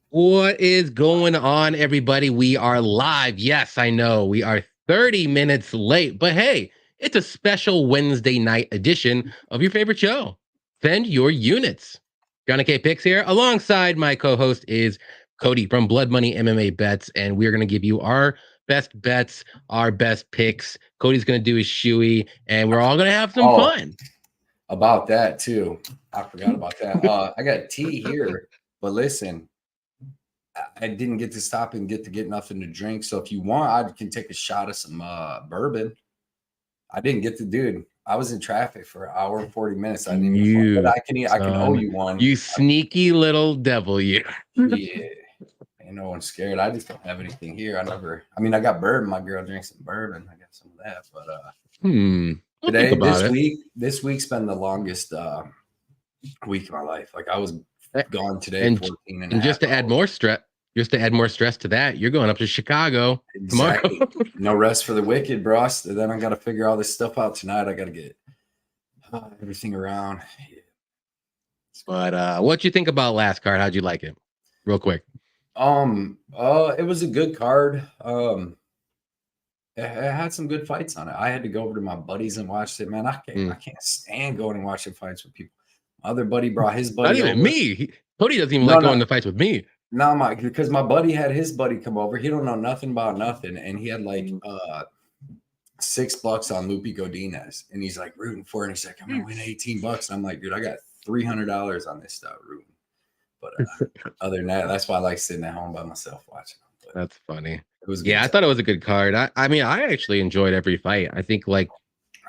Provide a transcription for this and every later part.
What is going on, everybody? We are live. Yes, I know we are 30 minutes late, but hey, it's a special Wednesday night edition of your favorite show. Send your units. JohnnyKpicks here. Alongside my co-host is Cody from Blood Money MMA Bets, and we're going to give you our best bets, our best picks. Cody's going to do his shoey, and we're all going to have some fun. About that too. I forgot about that. I got tea here, but listen, I didn't get to stop and get nothing to drink. So if you want, I can take a shot of some bourbon. I didn't get to, dude. I was in traffic for an hour and 40 minutes. I didn't even, but I can owe you one. You sneaky little devil, you. Yeah. Ain't no one scared. I just don't have anything here. I got bourbon. My girl drinks some bourbon. I got some of that, but today, this week's been the longest week of my life. Like I was gone today, and 14 and just to add more stress. Just to add more stress to that, you're going up to Chicago tomorrow. No rest for the wicked, bro. Then I got to figure all this stuff out tonight. I got to get everything around. Yeah. But what you think about last card? How'd you like it? Real quick. It was a good card. It had some good fights on it. I had to go over to my buddies and watch it. Man, I can't stand going and watching fights with people. My other buddy brought his buddy. Not even me. Cody doesn't even like going to fights with me. No, because my buddy had his buddy come over. He don't know nothing about nothing, and he had like $6 on Lupi Godinez, and he's like rooting for it. And he's like, "I'm gonna win $18." And I'm like, "Dude, I got $300 on this stuff rooting." But other than that, that's why I like sitting at home by myself watching them. That's funny. It was I thought it was a good card. I mean, I actually enjoyed every fight. I think there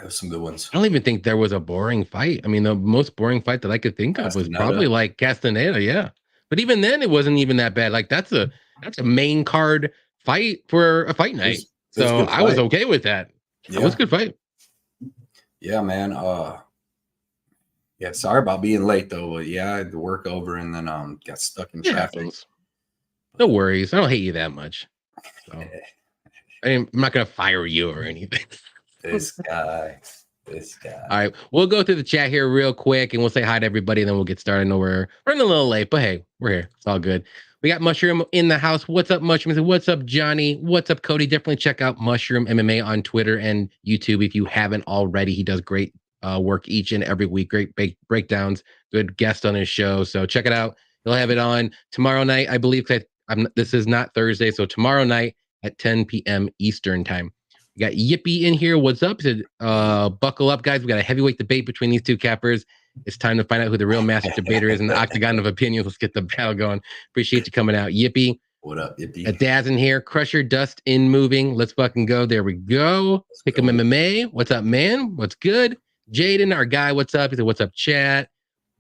was some good ones. I don't even think there was a boring fight. I mean, the most boring fight that I could think of was probably like Castaneda, yeah. But even then, it wasn't even that bad. Like that's a main card fight for a fight night. So I was okay with that. Yeah. It was a good fight. Yeah, man. Yeah, sorry about being late though. But yeah, I had to work over and then got stuck in traffic. No worries. I don't hate you that much. So. I'm not gonna fire you or anything. This guy. All right, we'll go through the chat here real quick and we'll say hi to everybody and then we'll get started. I know we're running a little late, but hey, we're here. It's all good. We got Mushroom in the house. What's up, Mushroom? What's up, Johnny? What's up, Cody? Definitely check out Mushroom MMA on Twitter and YouTube if you haven't already. He does great work each and every week. Great breakdowns. Good guest on his show. So check it out. He'll have it on tomorrow night, I believe. This is not Thursday, so tomorrow night at 10 p.m. Eastern time. We got Yippee in here. What's up? Said, buckle up, guys. We got a heavyweight debate between these two cappers. It's time to find out who the real master debater is in the octagon of opinions. Let's get the battle going. Appreciate you coming out, Yippee. What up, Yippee? A Daz in here. Crusher Dust in moving. Let's fucking go. There we go. Pick 'em MMA. What's up, man? What's good? Jaden, our guy. What's up? He said, "What's up, chat?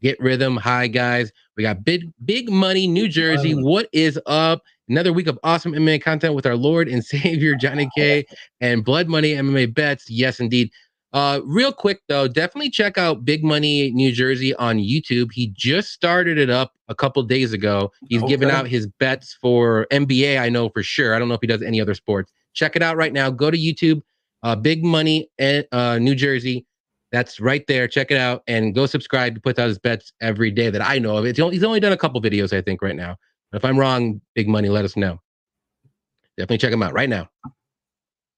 Get rhythm. Hi, guys. We got big money, New Jersey. What is up? Another week of awesome MMA content with our Lord and Savior, Johnny K, and Blood Money MMA Bets. Yes, indeed. Real quick, though, definitely check out Big Money New Jersey on YouTube. He just started it up a couple days ago. He's giving out his bets for NBA, I know for sure. I don't know if he does any other sports. Check it out right now. Go to YouTube, Big Money New Jersey. That's right there. Check it out and go subscribe. He puts out his bets every day that I know of. He's only done a couple videos, I think, right now. If I'm wrong, Big Money, let us know. Definitely check him out right now.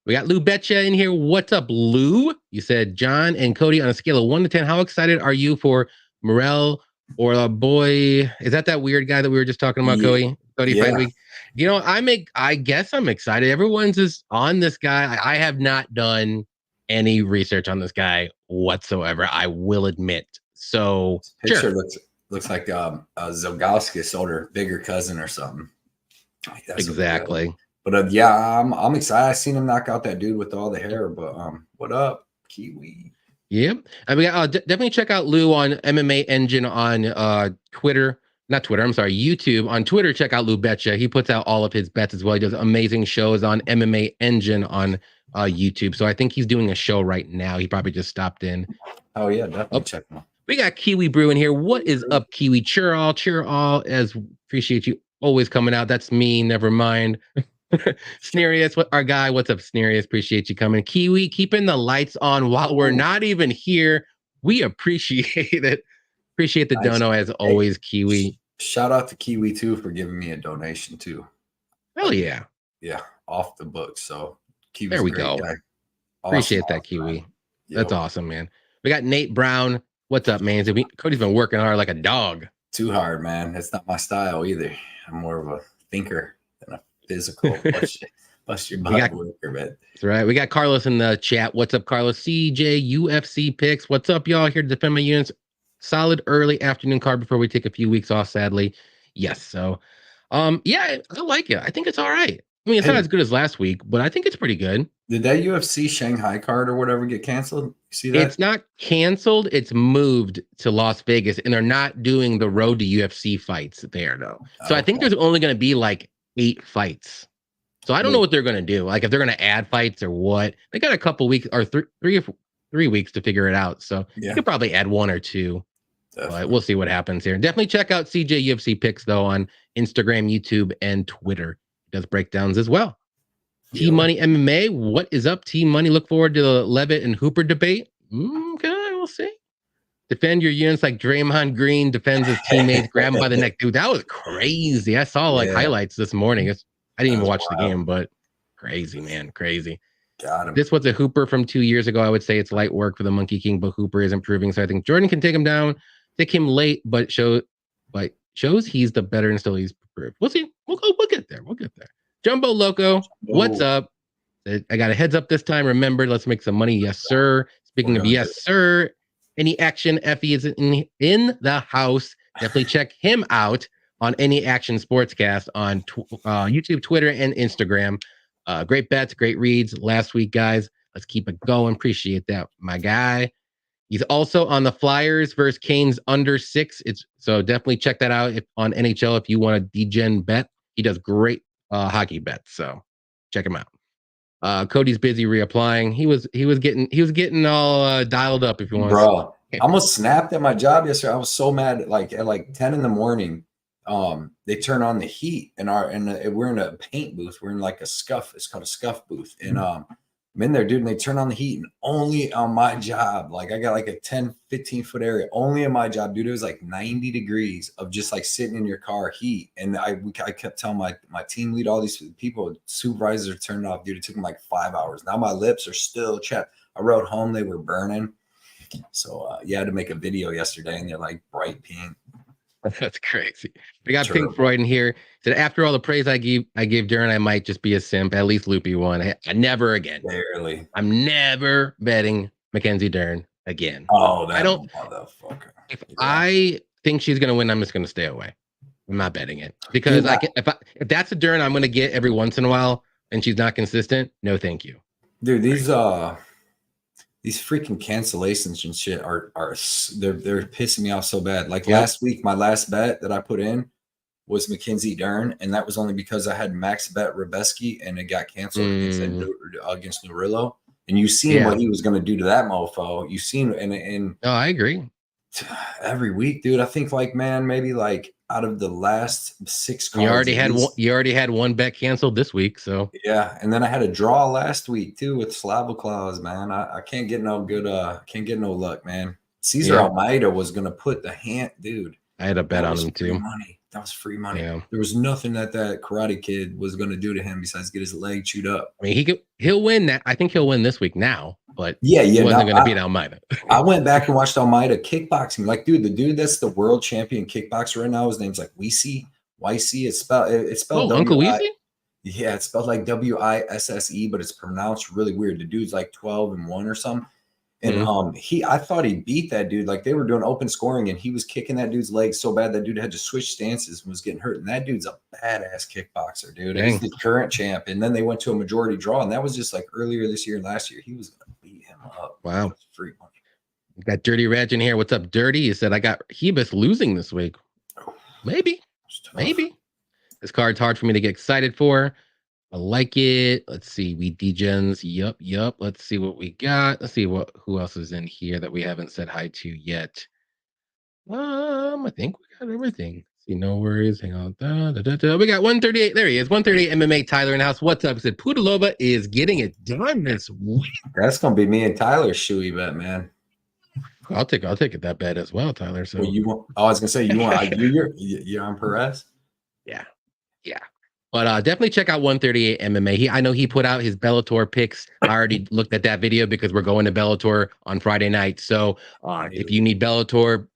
We got Lou Betcha in here. What's up, Lou? You said John and Cody on a scale of 1 to 10. How excited are you for Morel Orolbai? Is that weird guy that we were just talking about, Cody? Cody Fight Week. You know, I guess I'm excited. Everyone's just on this guy. I have not done any research on this guy whatsoever, I will admit. So picture looks like a Zalgalskis older, bigger cousin or something. That's exactly. But yeah, I'm excited. I seen him knock out that dude with all the hair. But what up, Kiwi? Yep. I mean, definitely check out Lou on MMA Engine on Twitter. Not Twitter, I'm sorry, YouTube. On Twitter, check out Lou Betcha. He puts out all of his bets as well. He does amazing shows on MMA Engine on YouTube. So I think he's doing a show right now. He probably just stopped in. Oh, yeah, definitely check him out. We got Kiwi Brew in here. What is up, Kiwi? Cheer all. As appreciate you always coming out. That's me. Never mind. Snerius, our guy. What's up, Snerius? Appreciate you coming. Kiwi, keeping the lights on while we're not even here. We appreciate it. Appreciate the dono as always, Kiwi. Shout out to Kiwi too for giving me a donation too. Hell yeah. Yeah, off the book. So Kiwi's there we a great go. guy. Appreciate that, Kiwi. That's awesome, man. We got Nate Brown. What's up, man? Cody's been working hard like a dog. Too hard, man. It's not my style either. I'm more of a thinker than a physical bust your butt worker, man. That's right. We got Carlos in the chat. What's up, Carlos? CJ UFC picks. What's up, y'all? Here to defend my units. Solid early afternoon card before we take a few weeks off, sadly. Yes. So, yeah, I like it. I think it's all right. I mean, it's not as good as last week, but I think it's pretty good. Did that UFC Shanghai card or whatever get canceled? You see that? It's not canceled. It's moved to Las Vegas, and they're not doing the road to UFC fights there, though. So I think there's only going to be like 8 fights. So I don't know what they're going to do. Like if they're going to add fights or what. They got a couple weeks or 3 weeks to figure it out. So you could probably add 1 or 2. But we'll see what happens here. Definitely check out CJ UFC picks though on Instagram, YouTube, and Twitter. He does breakdowns as well. T Money MMA, what is up? T Money, look forward to the Leavitt and Hooper debate. Okay, we'll see. Defend your units like Draymond Green defends his teammates, grab him by the neck. Dude, that was crazy. I saw highlights this morning. I didn't even watch the game, but crazy, man. Crazy. Got him. This was a Hooper from 2 years ago. I would say it's light work for the Monkey King, but Hooper is improving. So I think Jordan can take him down. Take him late, but shows he's the better and still he's improved. We'll see. We'll get there. We'll get there. Jumbo Loco, what's up? I got a heads up this time. Remember, let's make some money. Yes, sir. Speaking of yes, sir, any action, Effie is in the house. Definitely check him out on Any Action Sportscast on YouTube, Twitter, and Instagram. Great bets, great reads last week, guys. Let's keep it going. Appreciate that, my guy. He's also on the Flyers versus Canes under 6. So definitely check that out on NHL if you want a degen bet. He does great hockey bets, so check him out. Cody's busy reapplying. He was getting all dialed up. If you want, bro, I almost snapped at my job yesterday. I was so mad. At 10 in the morning, they turn on the heat and we're in a paint booth. We're in like a scuff. It's called a scuff booth, and I'm in there, dude, and they turn on the heat, and only on my job, like I got like a 10, 15-foot area, only in my job, dude, it was like 90 degrees of just like sitting in your car heat. And I kept telling my team lead, all these people, supervisors turned off, dude. It took them like 5 hours. Now my lips are still chapped. I rode home, they were burning. So I had to make a video yesterday, and they're like bright pink. That's crazy. We got Pink Floyd in here. Said after all the praise I gave Darren, I might just be a simp. At least Loopy won. I never again. Barely. I'm never betting Mackenzie Dern again. Oh, I don't. Motherfucker. If I think she's gonna win, I'm just gonna stay away. I'm not betting it because if that's a Dern I'm gonna get every once in a while, and she's not consistent. No, thank you. Dude, these freaking cancellations and shit they're pissing me off so bad. Like last week, my last bet that I put in was Mackenzie Dern, and that was only because I had max bet Ribeski, and it got canceled against Nurillo. And you seen what he was going to do to that mofo. You seen and no, I agree. Every week, dude. I think maybe out of the last 6 cards, you already had one bet canceled this week, so yeah. And then I had a draw last week too with Slavoclaws, man. I can't get no good can't get no luck, man. Cesar Almeida was gonna put the hand, dude. I had a bet on him too. That was free money. Yeah. There was nothing that Karate Kid was gonna do to him besides get his leg chewed up. I mean, he'll win that. I think he'll win this week now, but he wasn't gonna beat Almeida. I went back and watched Almeida kickboxing. Like, dude, the dude that's the world champion kickboxer right now, his name's like Weesey. It's spelled Uncle Weesey? Yeah, it's spelled like W-I-S-S-E, but it's pronounced really weird. The dude's like 12-1 or something. And I thought he beat that dude. Like, they were doing open scoring, and he was kicking that dude's leg so bad that dude had to switch stances and was getting hurt. And that dude's a badass kickboxer, dude. He's the current champ. And then they went to a majority draw, and that was just like earlier this year and last year. He was gonna beat him up. Wow. Free money. We got Dirty Reg in here. What's up, Dirty? He said I got Ribas losing this week. Maybe. This card's hard for me to get excited for. I like it. Let's see. We degens. Yup. Let's see what we got. Let's see who else is in here that we haven't said hi to yet. I think we got everything. See, no worries. Hang on. We got 138. There he is. 138 MMA Tyler in the house. What's up? He said Pudilova is getting it done this week. That's gonna be me and Tyler's shoey bet, man. I'll take it that bet as well, Tyler. So well, you want? Oh, I was gonna say you want. You're on Perez. yeah. But definitely check out 138 MMA. I know he put out his Bellator picks. I already looked at that video because we're going to Bellator on Friday night. So if you need Bellator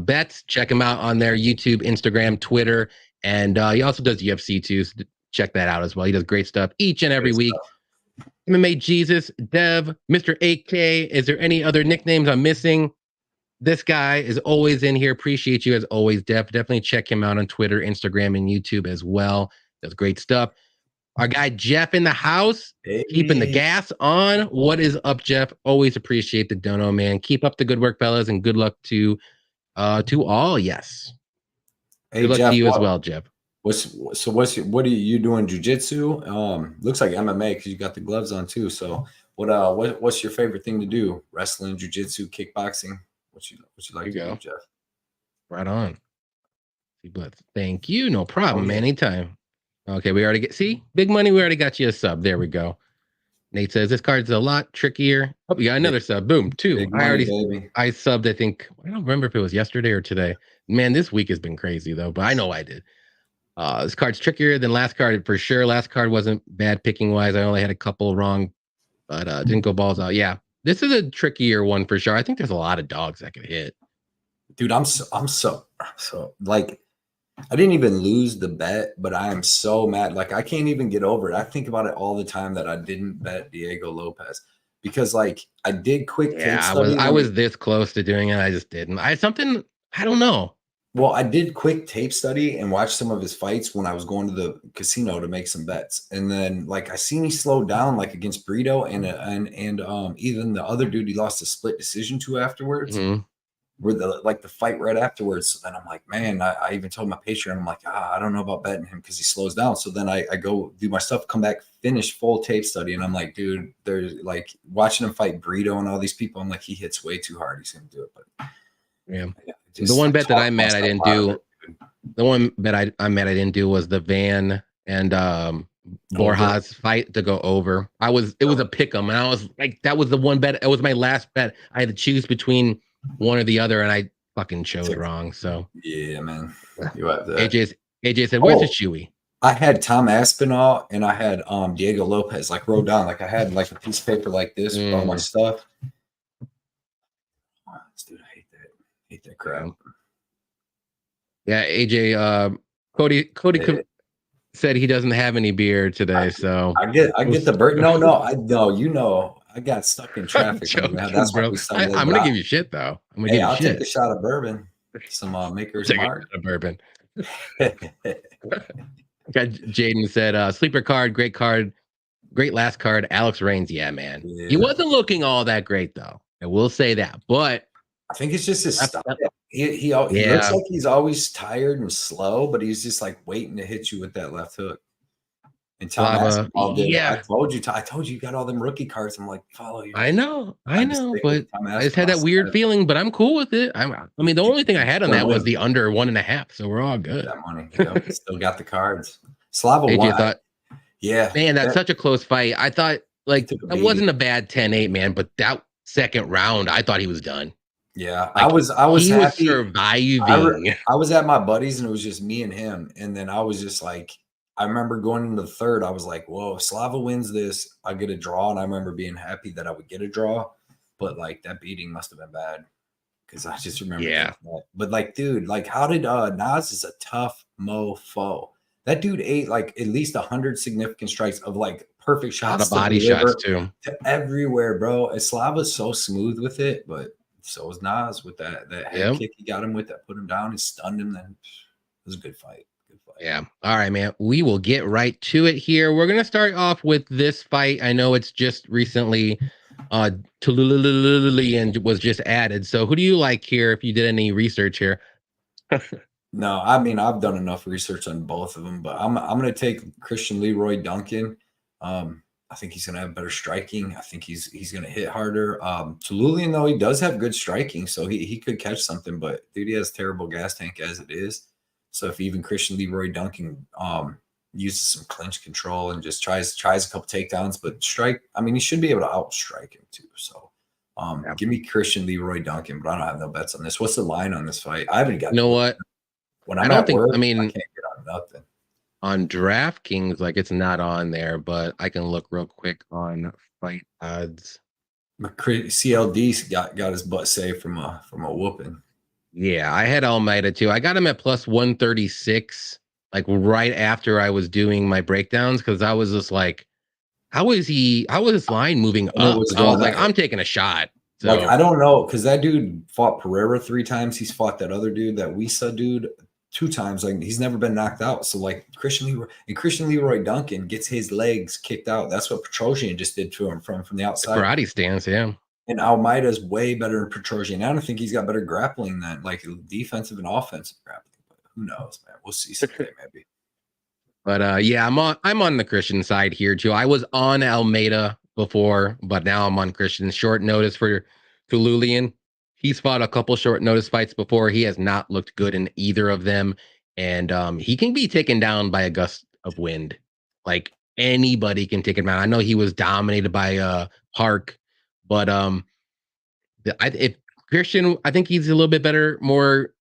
bets, check him out on their YouTube, Instagram, Twitter, and he also does UFC too. So check that out as well. He does great stuff each and every week. MMA Jesus, Dev, Mr. AK. Is there any other nicknames I'm missing? This guy is always in here. Appreciate you as always, Dev. Definitely check him out on Twitter, Instagram, and YouTube as well. Does great stuff. Our guy Jeff in the house, keeping the gas on. What is up, Jeff? Always appreciate the dono, man. Keep up the good work, fellas, and good luck to all. Yes. Hey, good luck Jeff, to you as well, Jeff. What are you doing? Jiu-jitsu? Looks like MMA because you got the gloves on too. So what's your favorite thing to do? Wrestling, jiu-jitsu, kickboxing? What you like to do, Jeff? Right on. Thank you. No problem. Anytime. Okay, we already big money. We already got you a sub. There we go. Nate says this card's a lot trickier. Oh, we got another sub. Boom, 2. I subbed. I think I don't remember if it was yesterday or today. Man, this week has been crazy though. But I know I did. This card's trickier than last card for sure. Last card wasn't bad picking wise. I only had a couple wrong, but didn't go balls out. Yeah, this is a trickier one for sure. I think there's a lot of dogs that could hit. Dude, I'm so like. I didn't even lose the bet, but I am so mad. Like, I can't even get over it. I think about it all the time that I didn't bet Diego Lopez because, like, I did quick tape study. I was this close to doing it. I just didn't. I don't know. Well, I did quick tape study and watch some of his fights when I was going to the casino to make some bets. And then, like, I seen he slowed down, like, against Brito and even the other dude he lost a split decision to afterwards. Mm-hmm. Were the fight right afterwards. So then I'm like, man, I even told my patron, I'm like, I don't know about betting him because he slows down. So then I go do my stuff, come back, finish full tape study. And I'm like, dude, there's like watching him fight Brito and all these people. I'm like, he hits way too hard. He's going to do it. But yeah, the one bet that I'm mad I didn't do. The one bet I'm mad I didn't do was the Van and Borjas fight to go over. It was a pick 'em. And I was like, that was the one bet. It was my last bet. I had to choose between one or the other, and I fucking chose wrong. So yeah, man. You have that. AJ said, "Where's the Chewy?" I had Tom Aspinall and I had Diego Lopez like wrote down. Like I had like a piece of paper like this with all my stuff. Dude, I hate that crap. Yeah, AJ. Cody said he doesn't have any beer today, so I get the bird. No, I got stuck in traffic. That's bro. I'm gonna give you shit though. I'll take a shot of bourbon. Some Maker's Mark. Of bourbon. Jaden said, sleeper card, great last card. Alex Reigns, yeah, man. Yeah. He wasn't looking all that great though. I will say that, but I think it's just his stuff. He looks like he's always tired and slow, but he's just like waiting to hit you with that left hook. And Tom Aspinall did. I told you got all them rookie cards. I'm like, follow you. I know, but I just had that weird feeling, but I'm cool with it. I mean, the only thing I had on that was the under 1.5, so we're all good. That money, still got the cards. Slava won. Man, that's such a close fight. I thought like that wasn't a bad 10-8, man, but that second round, I thought he was done. Yeah, like, I was happy. Was surviving. I was at my buddies, and it was just me and him, and then I was just like. I remember going into the third, I was like, whoa, if Slava wins this, I get a draw. And I remember being happy that I would get a draw. But like that beating must have been bad. Because I just remember that. But like, dude, like how did Nas is a tough mofo. That dude ate like at least 100 significant strikes of like perfect shots. A lot of body shots too. To everywhere, bro. And Slava's so smooth with it, but so is Nas with that head kick he got him with that put him down. He stunned him. Then it was a good fight. Yeah. All right, man. We will get right to it here. We're going to start off with this fight. I know it's just recently Tiuliulin was just added. So who do you like here if you did any research here? No, I mean, I've done enough research on both of them, but I'm going to take Christian Leroy Duncan. I think he's going to have better striking. I think he's going to hit harder. Tiuliulin, though, he does have good striking, so he could catch something, but dude, he has terrible gas tank as it is. So if even Christian Leroy Duncan uses some clinch control and just tries a couple takedowns, but strike, I mean, he should be able to outstrike him too. So Give me Christian Leroy Duncan, but I don't have no bets on this. What's the line on this fight? I haven't got. You know what? When I'm at work, I can't get on nothing. On DraftKings, like it's not on there, but I can look real quick on fight odds. CLD got his butt saved from a whooping. Yeah, I had Almeida too. I got him at plus 136, like right after I was doing my breakdowns, because I was just like, how was his line moving up? I was like, I'm taking a shot. So, like, I don't know, because that dude fought Pereira 3 times. He's fought that other dude, that Wisa dude, 2 times. Like, he's never been knocked out. So, like, Christian Leroy Duncan gets his legs kicked out. That's what Petrosian just did to him from the outside. Karate stance, yeah. And Almeida's way better than Petrosian. I don't think he's got better grappling than, like, defensive and offensive grappling. But who knows, man? We'll see someday, maybe. But yeah, I'm on the Christian side here too. I was on Almeida before, but now I'm on Christian. Short notice for Tiuliulin. He's fought a couple short notice fights before. He has not looked good in either of them, and he can be taken down by a gust of wind. Like anybody can take him down. I know he was dominated by Park, but if Christian, I think he's a little bit better, more,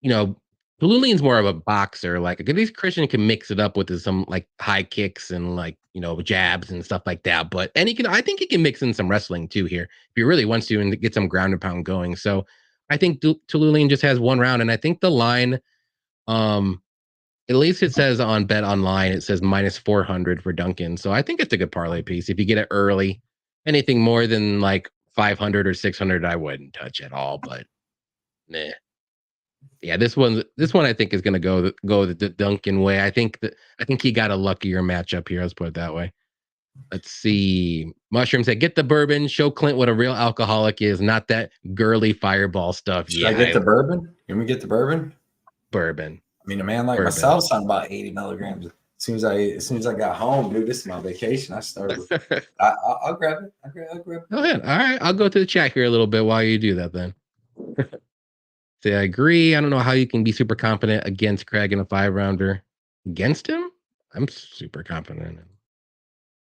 you know. Tiuliulin's more of a boxer. Like, at least Christian can mix it up with some like high kicks and like, you know, jabs and stuff like that. But I think he can mix in some wrestling too here if he really wants to and get some ground and pound going. So I think Tiuliulin just has one round, and I think the line, at least it says on Bet Online, it says minus 400 for Duncan. So I think it's a good parlay piece if you get it early. Anything more than like 500 or 600, I wouldn't touch at all. But nah. Yeah, this one I think is going to go the Duncan way. I think he got a luckier matchup here. Let's put it that way. Let's see. Mushroom said, "Get the bourbon. Show Clint what a real alcoholic is, not that girly fireball stuff." Should I get the bourbon? Can we get the bourbon? Bourbon. I mean, a man like myself's on about 80 milligrams. As soon as I got home, dude, this is my vacation. I started. I'll grab it. I'll grab it. Go ahead. All right, I'll go to the chat here a little bit while you do that then. Say, I agree. I don't know how you can be super confident against Craig in a 5-rounder. Against him? I'm super confident.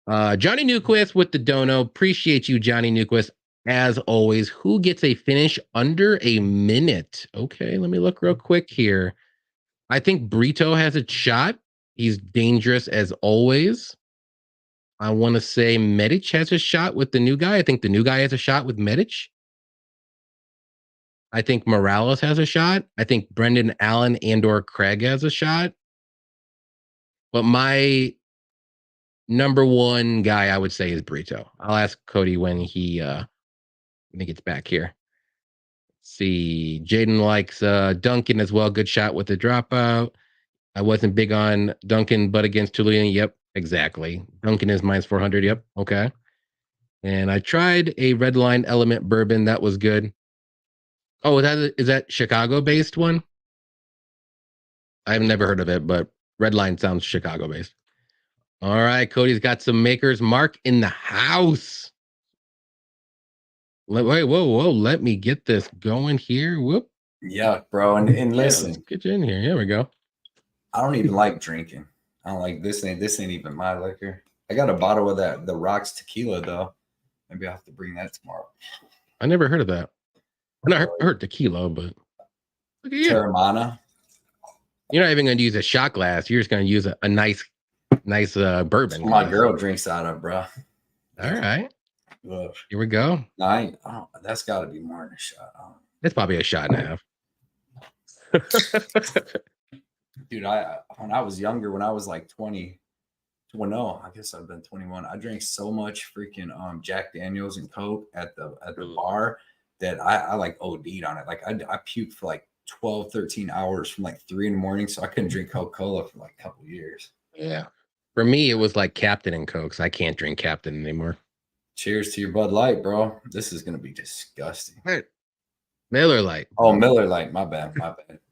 Johnny Newquist with the dono. Appreciate you, Johnny Newquist. As always, who gets a finish under a minute? Okay, let me look real quick here. I think Brito has a shot. He's dangerous as always. I want to say Medic has a shot with the new guy. I think the new guy has a shot with Medic. I think Morales has a shot. I think Brendan Allen and/or Craig has a shot. But my number one guy, I would say, is Brito. I'll ask Cody when he gets back here. Let's see, Jaden likes Duncan as well. Good shot with the dropout. I wasn't big on Duncan, but against Tiuliulin, yep, exactly. Duncan is minus 400. Yep, okay. And I tried a red line element bourbon. That was good. Oh, is that Chicago-based one? I've never heard of it, but Redline sounds Chicago-based. All right, Cody's got some makers. Mark in the house. Wait, whoa. Let me get this going here. Whoop. Yeah, bro. And listen. Let's get you in here. Here we go. I don't even like drinking. I don't like this. Ain't even my liquor. I got a bottle of the Rocks tequila, though. Maybe I'll have to bring that tomorrow. I never heard of that. I heard tequila, but look at you. Terramana. You're not even going to use a shot glass. You're just going to use a nice bourbon. My girl drinks out of, bro. All right. Ugh. Here we go. That's got to be more than a shot. It's probably a shot and a half. Dude, when I was younger, when I was like 20, well, no, I guess I've been 21. I drank so much freaking Jack Daniels and Coke at the bar that I like OD'd on it. Like I puked for like 12, 13 hours from like 3 a.m. So I couldn't drink Coca-Cola for like a couple of years. Yeah. For me, it was like Captain and Coke. So I can't drink Captain anymore. Cheers to your Bud Light, bro. This is going to be disgusting. Right. Miller Lite. Oh, Miller Lite. My bad.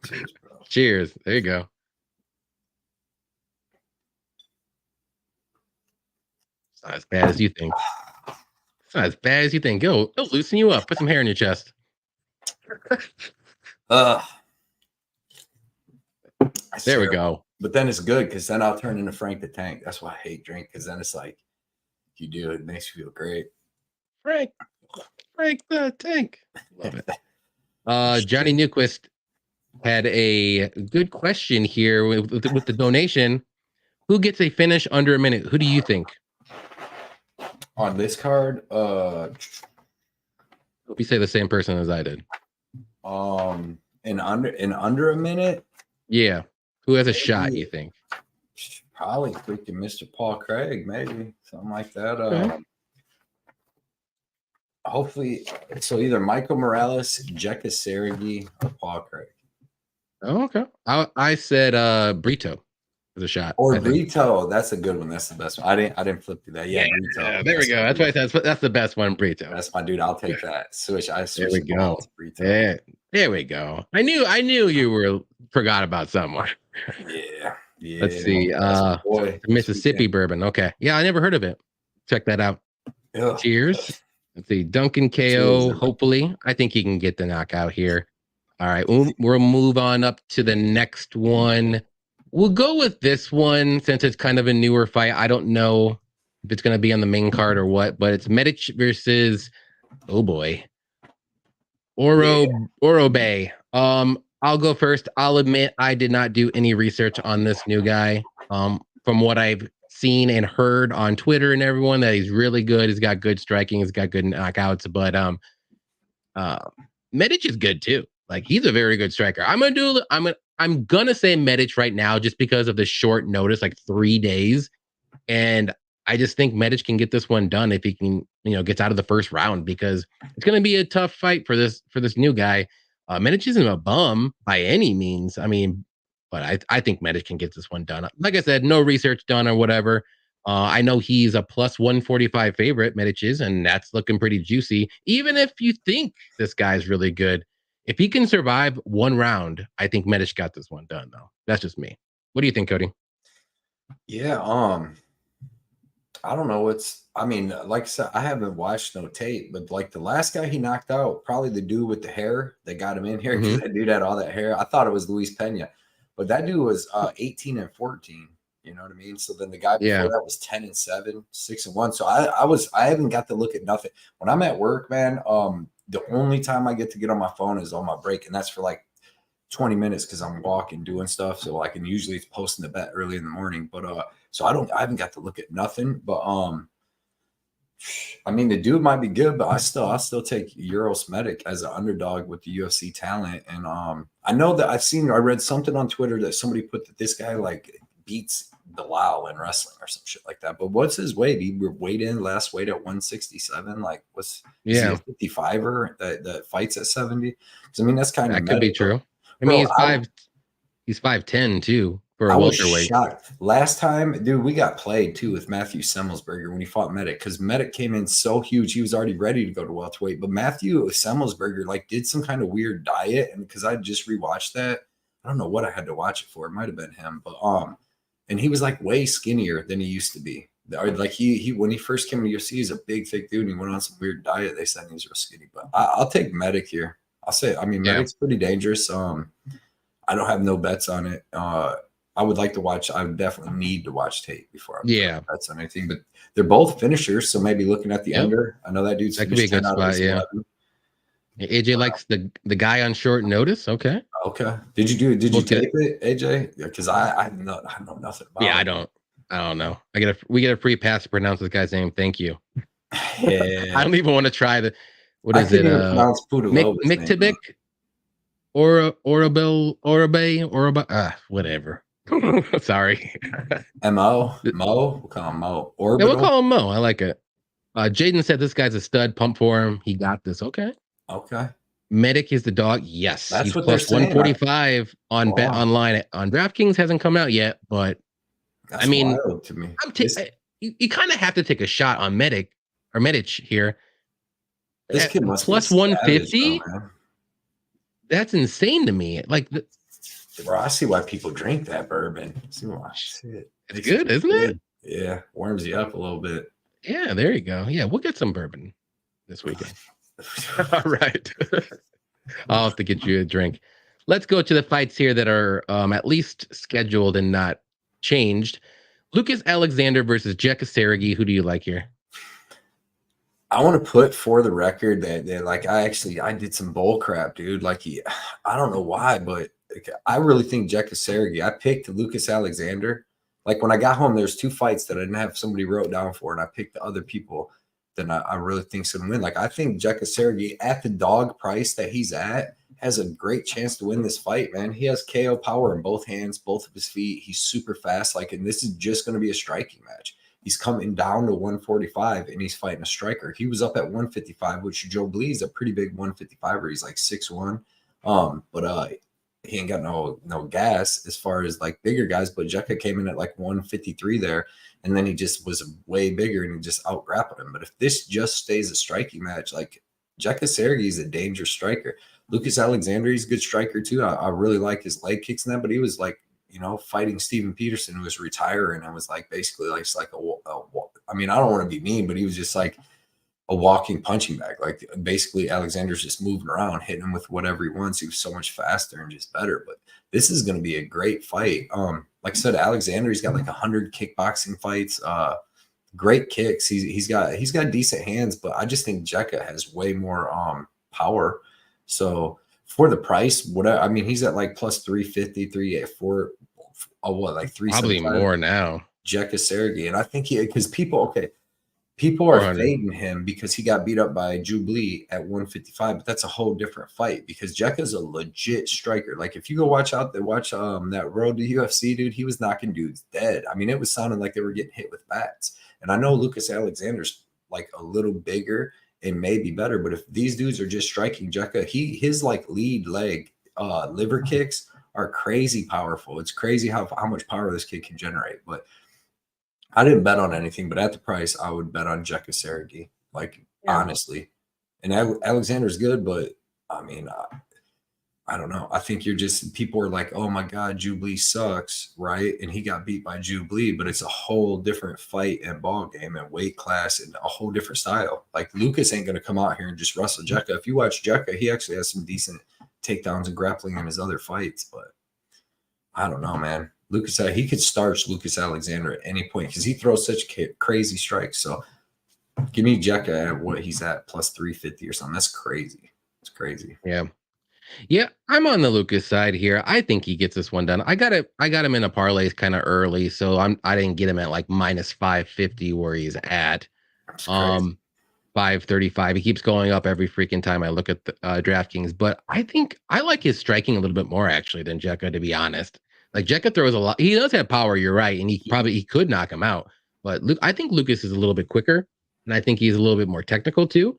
Cheers, bro. Cheers. There you go. It's not as bad as you think. It's not as bad as you think. It'll loosen you up. Put some hair in your chest. There we go. But then it's good because then I'll turn into Frank the Tank. That's why I hate drink, because then it's like you do it makes you feel great. Break the tank. Love it. Johnny Newquist had a good question here with the donation. Who gets a finish under a minute? Who do you think? On this card, Hope you say the same person as I did. in under a minute? Yeah. Who has a shot, you think? Probably freaking Mr. Paul Craig, maybe. Something like that. Okay. Hopefully, so either Michael Morales, Jekka Saragih, or Paul Craig. Oh, okay. I said Brito as a shot. Or Brito. That's a good one. That's the best one. I didn't flip through that. Yeah, Brito. Yeah, there we go. That's why I said that's the best one, Brito. That's my dude. I'll take that. Switch. There we go. There we go. I knew you forgot about someone. Yeah. Let's see. Mississippi bourbon. Okay. Yeah, I never heard of it. Check that out. Yeah. Cheers. Let's see. Duncan KO. Hopefully, I think he can get the knockout here. All right. We'll move on up to the next one. We'll go with this one since it's kind of a newer fight. I don't know if it's going to be on the main card or what, but it's Medic versus, oh boy, Orolbai. I'll go first. I'll admit I did not do any research on this new guy. From what I've seen and heard on Twitter and everyone, that he's really good. He's got good striking. He's got good knockouts. But Medic is good too. Like, he's a very good striker. I'm gonna say Medic right now just because of the short notice, like 3 days, and I just think Medic can get this one done if he can, gets out of the first round, because it's gonna be a tough fight for this new guy. Medic isn't a bum by any means. I mean, but I think Medic can get this one done. Like I said, no research done or whatever. I know he's a plus 145 favorite, Medic is, and that's looking pretty juicy. Even if you think this guy's really good, if he can survive one round, I think Medic got this one done, though. That's just me. What do you think, Cody? Yeah, I don't know. Like I said, I haven't watched no tape, but like the last guy he knocked out, probably the dude with the hair that got him in here, because that dude had all that hair. I thought it was Luis Pena, but that dude was 18-14. You know what I mean? So then the guy before that was 10-7, 6-1. So I haven't got to look at nothing. When I'm at work, man, the only time I get to get on my phone is on my break, and that's for like 20 minutes because I'm walking, doing stuff. So I can usually post in the bet early in the morning. But so I haven't got to look at nothing. But I mean, the dude might be good, but I still take Uros Medic as an underdog with the UFC talent. And I know that I read something on Twitter that somebody put that this guy like beats Bilal in wrestling or some shit like that. But what's his weight? He weighed in last weight at 167. Like, is he a 55er that fights at 70? Because I mean, that's kind of could be true. I mean, he's 5'10" too for a welterweight. Shocked. Last time, dude, we got played too with Matthew Semmelsberger when he fought Medic, because Medic came in so huge, he was already ready to go to welterweight. But Matthew Semmelsberger like did some kind of weird diet, and because I just rewatched that, I don't know what I had to watch it for. It might have been him, but and he was like way skinnier than he used to be. Like he when he first came to UFC, he's a big, thick dude, and he went on some weird diet. They said he was real skinny, but I'll take Medic here. I'll say, I mean, Medic's pretty dangerous. I don't have no bets on it. I would like to watch. I would definitely need to watch tape before I bets on anything. But they're both finishers, so maybe looking at the under. I know that dude's that could be a good spot. Yeah. 11. AJ likes the guy on short notice. Okay. Did you tape it, AJ? Because I know nothing about it. I don't know. We get a free pass to pronounce this guy's name. Thank you. Yeah. I don't even want to try the. What is it? Miktibik Orolbai, whatever. Sorry. Mo. We'll call him Mo. Yeah, we'll call him Mo. I like it. Jaden said this guy's a stud. Pump for him. He got this. Okay. Medic is the dog. Yes, that's he's what plus they're saying. 145 on Bet Online on DraftKings. Hasn't come out yet, but that's I mean, wild to me. You kind of have to take a shot on Medic here. This kid must plus 150. That's insane to me. Like, bro, I see why people drink that bourbon. It's good, isn't it? Yeah, warms you up a little bit. Yeah, there you go. Yeah, we'll get some bourbon this weekend. All right. I'll have to get you a drink. Let's go to the fights here that are at least scheduled and not changed. Lucas Alexander versus Jekka Saragih. Who do you like here? I want to put for the record that like I did some bull crap, dude. Like I don't know why, but I really think Saragih. I picked Lucas Alexander. Like when I got home, there's 2 fights that I didn't have somebody wrote down for, and I picked the other people that I really think's gonna win. Like I think Saragih at the dog price that he's at has a great chance to win this fight, man. He has KO power in both hands, both of his feet. He's super fast. Like, and this is just gonna be a striking match. He's coming down to 145 and he's fighting a striker. He was up at 155, which Joe Blee's a pretty big 155er. He's like 6'1". But he ain't got no gas as far as like bigger guys. But Jekka came in at like 153 there, and then he just was way bigger and he just out grappled him. But if this just stays a striking match, like Jekka Saragih is a dangerous striker. Lucas Alexander, he's a good striker too. I really like his leg kicks and that, but he was like, fighting Steven Peterson, who was retiring, and was like basically like I mean, I don't want to be mean, but he was just like a walking punching bag. Like basically, Alexander's just moving around, hitting him with whatever he wants. He was so much faster and just better. But this is going to be a great fight. Like I said, Alexander, he's got like 100 kickboxing fights. Great kicks. He's got decent hands, but I just think Jekka has way more power. So for the price, whatever. I mean, he's at like plus 350, 384. Like 375? Probably more now. Jekka Saragih. And I think because people are fading him because he got beat up by Jubilee at 155, but that's a whole different fight because Jekka's a legit striker. Like if you go watch that road to UFC, dude, he was knocking dudes dead. I mean, it was sounding like they were getting hit with bats. And I know Lucas Alexander's like a little bigger and maybe better, but if these dudes are just striking Jekka, his like lead leg liver kicks are crazy powerful. It's crazy how much power this kid can generate. But I didn't bet on anything, but at the price, I would bet on Jekka Saragih, like honestly. And Alexander's good, but I mean, I don't know. I think people are like, oh my God, Jubilee sucks, right? And he got beat by Jubilee, but it's a whole different fight and ball game and weight class and a whole different style. Like Lucas ain't going to come out here and just wrestle Jekka. If you watch Jekka, he actually has some decent takedowns and grappling in his other fights, but I don't know, man. He could starch Lucas Alexander at any point because he throws such crazy strikes. So give me Jekka at what he's at plus 350 or something. That's crazy. It's crazy. Yeah, I'm on the Lucas side here. I think he gets this one done. I got him in a parlay kind of early, so I didn't get him at like minus 550 where he's at. 535. He keeps going up every freaking time I look at the DraftKings, but I think I like his striking a little bit more actually than Jekka, to be honest. Like Jekka throws a lot. He does have power, you're right, and he could knock him out. But I think Lucas is a little bit quicker, and I think he's a little bit more technical too.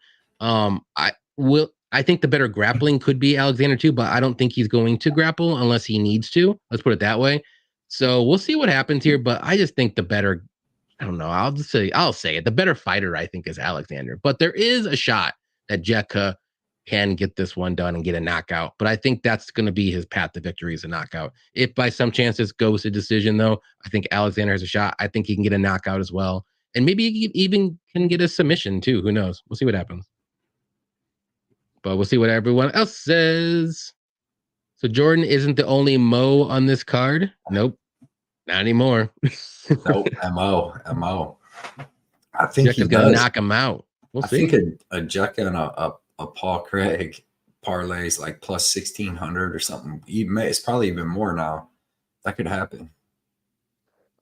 I think the better grappling could be Alexander too, but I don't think he's going to grapple unless he needs to. Let's put it that way. So we'll see what happens here, but I just think the better, I don't know, I'll say it. The better fighter, I think, is Alexander. But there is a shot that Jekka can get this one done and get a knockout. But I think that's going to be his path to victory is a knockout. If by some chance this goes to decision, though, I think Alexander has a shot. I think he can get a knockout as well. And maybe he even can get a submission too. Who knows? We'll see what happens. But we'll see what everyone else says. So Jordan isn't the only Mo on this card. Nope. Not anymore. Nope. MO. I think Jekka's going to knock him out. I think a Jekka and a Paul Craig parlays like plus 1,600 or something. It's probably even more now. That could happen.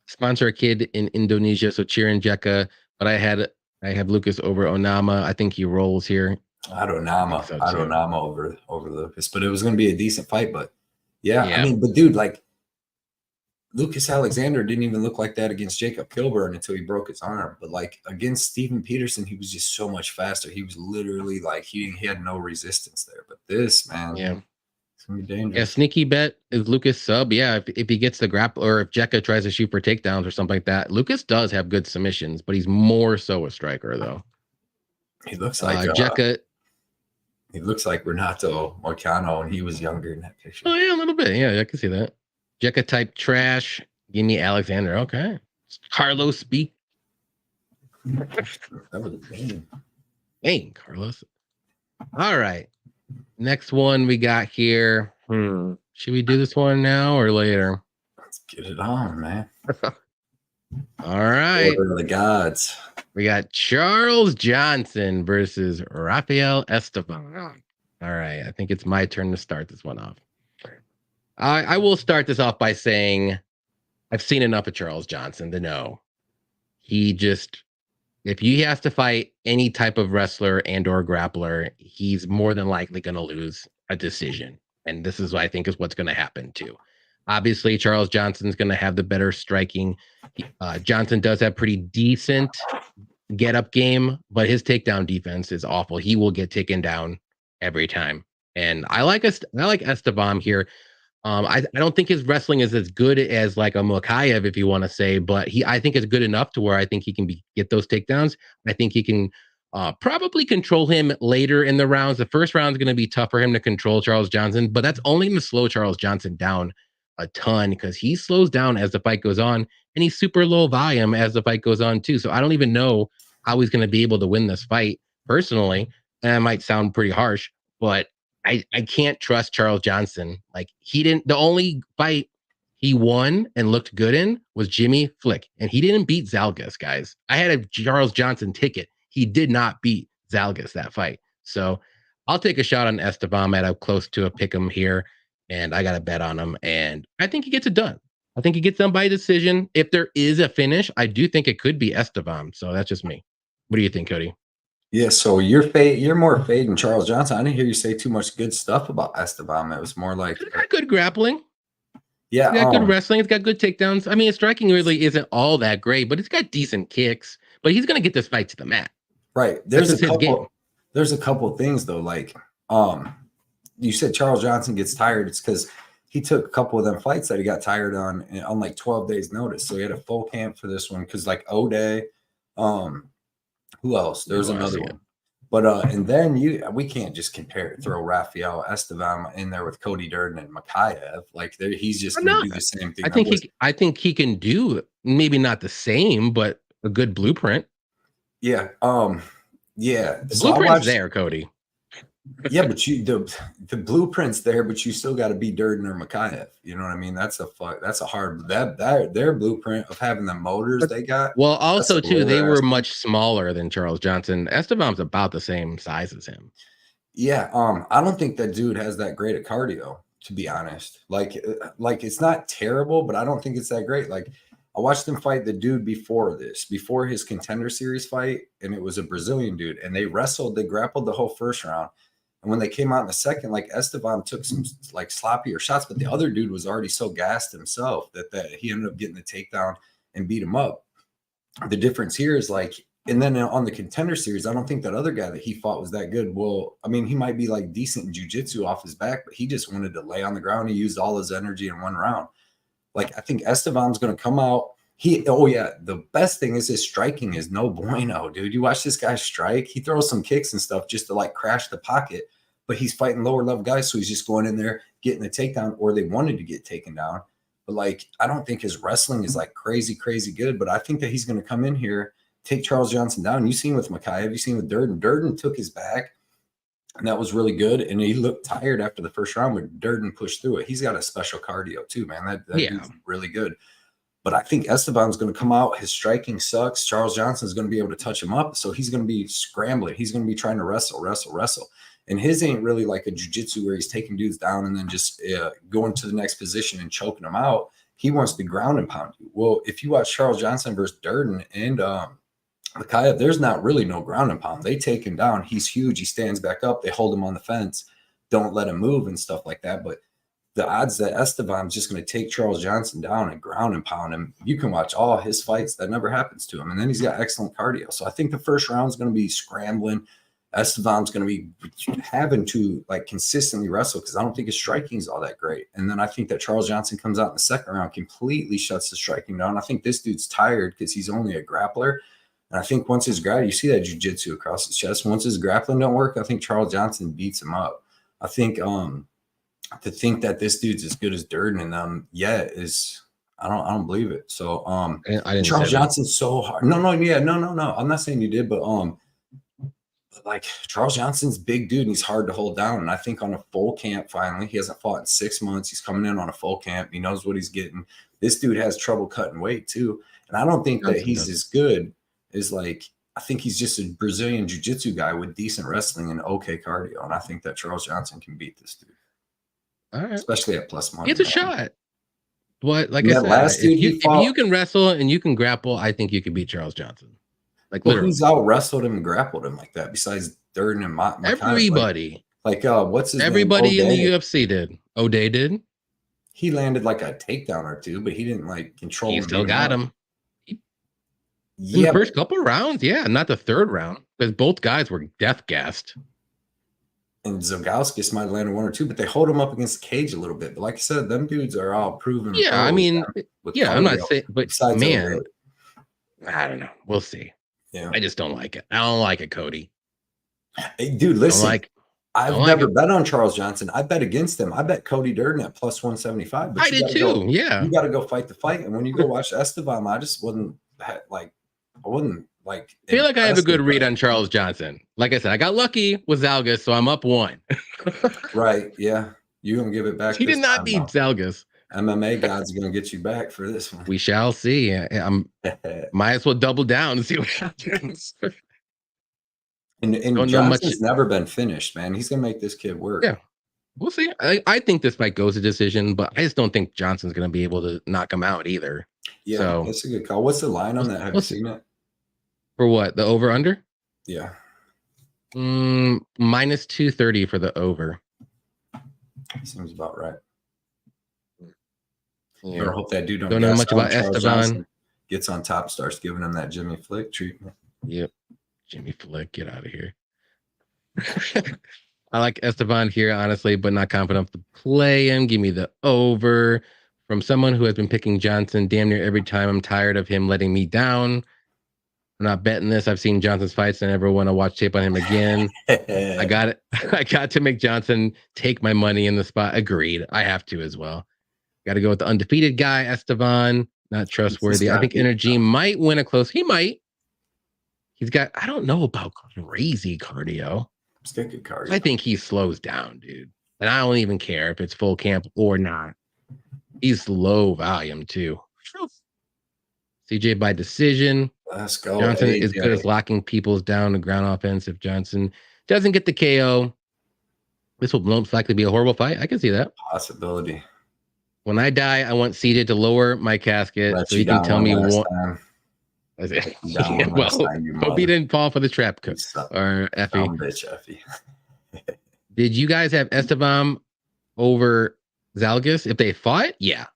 Sponsor a kid in Indonesia, so cheering Jekka. But I have Lucas over Onama. I think he rolls here. I don't know over Lucas, but it was going to be a decent fight. But yeah, I mean, but dude, like Lucas Alexander didn't even look like that against Jacob Kilburn until he broke his arm. But like against Steven Peterson, he was just so much faster. He was literally like he had no resistance there. But this man, it's gonna be dangerous. Yeah, sneaky bet is Lucas sub. Yeah, if he gets the grapple or if Jekka tries to shoot for takedowns or something like that, Lucas does have good submissions, but he's more so a striker though. He looks like Jekka. He looks like Renato Moicano, and he was younger in that picture. Oh yeah, a little bit. Yeah, I can see that. Jekka type trash. Give me Alexander. Okay. Carlos speak. That was a game. Dang, Carlos. All right. Next one we got here. Should we do this one now or later? Let's get it on, man. All right. Order of the gods. We got Charles Johnson versus Rafael Estevam. All right. I think it's my turn to start this one off. I will start this off by saying I've seen enough of Charles Johnson to know he just, if he has to fight any type of wrestler and or grappler, he's more than likely going to lose a decision. And this is what I think is what's going to happen too. Obviously, Charles Johnson's going to have the better striking. Johnson does have pretty decent get up game, but his takedown defense is awful. He will get taken down every time. And I like Estevam here. I don't think his wrestling is as good as like a Mokaev, if you want to say, but I think it's good enough to where I think he can get those takedowns. I think he can probably control him later in the rounds. The first round is going to be tough for him to control Charles Johnson, but that's only going to slow Charles Johnson down a ton because he slows down as the fight goes on, and he's super low volume as the fight goes on too. So I don't even know how he's going to be able to win this fight personally. And it might sound pretty harsh, but I can't trust Charles Johnson. Like the only fight he won and looked good in was Jimmy Flick. And he didn't beat Zalgas, guys. I had a Charles Johnson ticket. He did not beat Zalgas that fight. So I'll take a shot on Estevam at a close to a pick 'em here. And I got a bet on him. And I think he gets it done. I think he gets done by decision. If there is a finish, I do think it could be Estevam. So that's just me. What do you think, Cody? Yeah, so you're more fading Charles Johnson. I didn't hear you say too much good stuff about Estevam. It was more like He's got good grappling. Yeah, It's got good wrestling. It's got good takedowns. I mean, his striking really isn't all that great, but it's got decent kicks. But he's going to get this fight to the mat. Right. There's a couple things though. Like, you said Charles Johnson gets tired. It's because he took a couple of them fights that he got tired on like 12 days notice. So he had a full camp for this one because like O'Day, who else? There's another one. But and then we can't just throw Rafael Estevam in there with Cody Durden and Mokaev. Like he's just going to do the same thing. I think he can do maybe not the same, but a good blueprint. Yeah. Yeah. The blueprint's there, Cody. Yeah, but the blueprint's there, but you still got to be Durden or Mokaev. You know what I mean? That's a hard their blueprint of having the motors they got. Well, also too, they were much smaller than Charles Johnson. Estevam's about the same size as him. Yeah, I don't think that dude has that great at cardio, to be honest. Like it's not terrible, but I don't think it's that great. Like I watched him fight the dude before his Contender Series fight, and it was a Brazilian dude, and they grappled the whole first round. And when they came out in the second, like Estevam took some like sloppier shots, but the other dude was already so gassed himself that he ended up getting the takedown and beat him up. The difference here is like, and then on the Contender Series, I don't think that other guy that he fought was that good. Well, I mean, he might be like decent in jiu-jitsu off his back, but he just wanted to lay on the ground. He used all his energy in one round. Like I think Estevam's going to come out. The best thing is his striking is no bueno, dude. You watch this guy strike, he throws some kicks and stuff just to like crash the pocket, but he's fighting lower level guys. So he's just going in there, getting the takedown, or they wanted to get taken down. But like, I don't think his wrestling is like crazy, crazy good, but I think that he's going to come in here, take Charles Johnson down. You've seen with Mokaev, you've seen with Durden. Durden took his back, and that was really good. And he looked tired after the first round, but Durden pushed through it. He's got a special cardio too, man. That dude's really good. But I think Estevan's going to come out. His striking sucks. Charles Johnson's going to be able to touch him up. So he's going to be scrambling. He's going to be trying to wrestle. And his ain't really like a jiu-jitsu where he's taking dudes down and then just going to the next position and choking them out. He wants to ground and pound you. Well, if you watch Charles Johnson versus Durden and Mokaev, there's not really no ground and pound. They take him down. He's huge. He stands back up. They hold him on the fence. Don't let him move and stuff like that. But the odds that Estevan's just going to take Charles Johnson down and ground and pound him, you can watch all his fights. That never happens to him. And then he's got excellent cardio. So I think the first round is going to be scrambling. Estevan's going to be having to like consistently wrestle because I don't think his striking is all that great. And then I think that Charles Johnson comes out in the second round, completely shuts the striking down. I think this dude's tired because he's only a grappler. And I think once his you see that jiu-jitsu across his chest. Once his grappling don't work, I think Charles Johnson beats him up. I think to think that this dude's as good as Durden and them is I don't believe it. So Charles Johnson's so hard. No. I'm not saying you did, but like Charles Johnson's big dude and he's hard to hold down. And I think on a full camp, finally, he hasn't fought in 6 months. He's coming in on a full camp. He knows what he's getting. This dude has trouble cutting weight too. And I don't think that he's as good as like, I think he's just a Brazilian jiu-jitsu guy with decent wrestling and okay cardio. And I think that Charles Johnson can beat this dude. All right. Especially at plus money. It's a shot. But like I said, if you can wrestle and you can grapple, I think you can beat Charles Johnson. Like, who's out wrestled him and grappled him like that besides Durden and Motta? Everybody. Like what's his Everybody name? in the UFC did. O'Day did. He landed like a takedown or two, but he didn't like control. He still got him. In the first couple rounds, not the third round, because both guys were death gassed. And Zagauskas might have landed one or two, but they hold him up against the cage a little bit. But like I said, them dudes are all proven. Yeah, I mean, I'm not saying, but man, I don't know. We'll see. Yeah, I just don't like it. I don't like it, Cody. Hey, dude, listen. I've never bet on Charles Johnson. I bet against him. I bet Cody Durden at plus 175. But I did too. You got to go fight the fight. And when you go watch Estevam, I just wasn't like, I feel like I have a good read on Charles Johnson. Like I said, I got lucky with Zalgas, so I'm up 1. Right. Yeah. You're going to give it back. He did not beat Zalgas. MMA God's going to get you back for this one. We shall see. I'm might as well double down and see what happens. And Johnson's never been finished, man. He's going to make this kid work. Yeah. We'll see. I think this fight goes to decision, but I just don't think Johnson's going to be able to knock him out either. Yeah, so, that's a good call. What's the line on that? Have you seen it? For what? The over under? Yeah. Minus 230 for the over. Seems about right. Yeah. I hope that dude don't know much about Estevam. Gets on top, starts giving him that Jimmy Flick treatment. Yep. Jimmy Flick, get out of here. I like Estevam here, honestly, but not confident to play him. Give me the over. From someone who has been picking Johnson damn near every time, I'm tired of him letting me down. I'm not betting this. I've seen Johnson's fights and I never want to watch tape on him again. I got it. I got to make Johnson take my money in the spot. Agreed. I have to as well. Got to go with the undefeated guy, Estevam. Not trustworthy. I think Energy might win a close. He might. He's got, I don't know about crazy cardio. He's got good cardio. I think he slows down, dude. And I don't even care if it's full camp or not. He's low volume too. CJ by decision. Let's go. Johnson is good as locking people down to ground offense. If Johnson doesn't get the KO, this will most likely be a horrible fight. I can see that. Possibility. When I die, I want CJ to lower my casket so he can tell me what. Well, hope he didn't fall for the trap or Effie. Did you guys have Estevam over Zalgas if they fought? Yeah,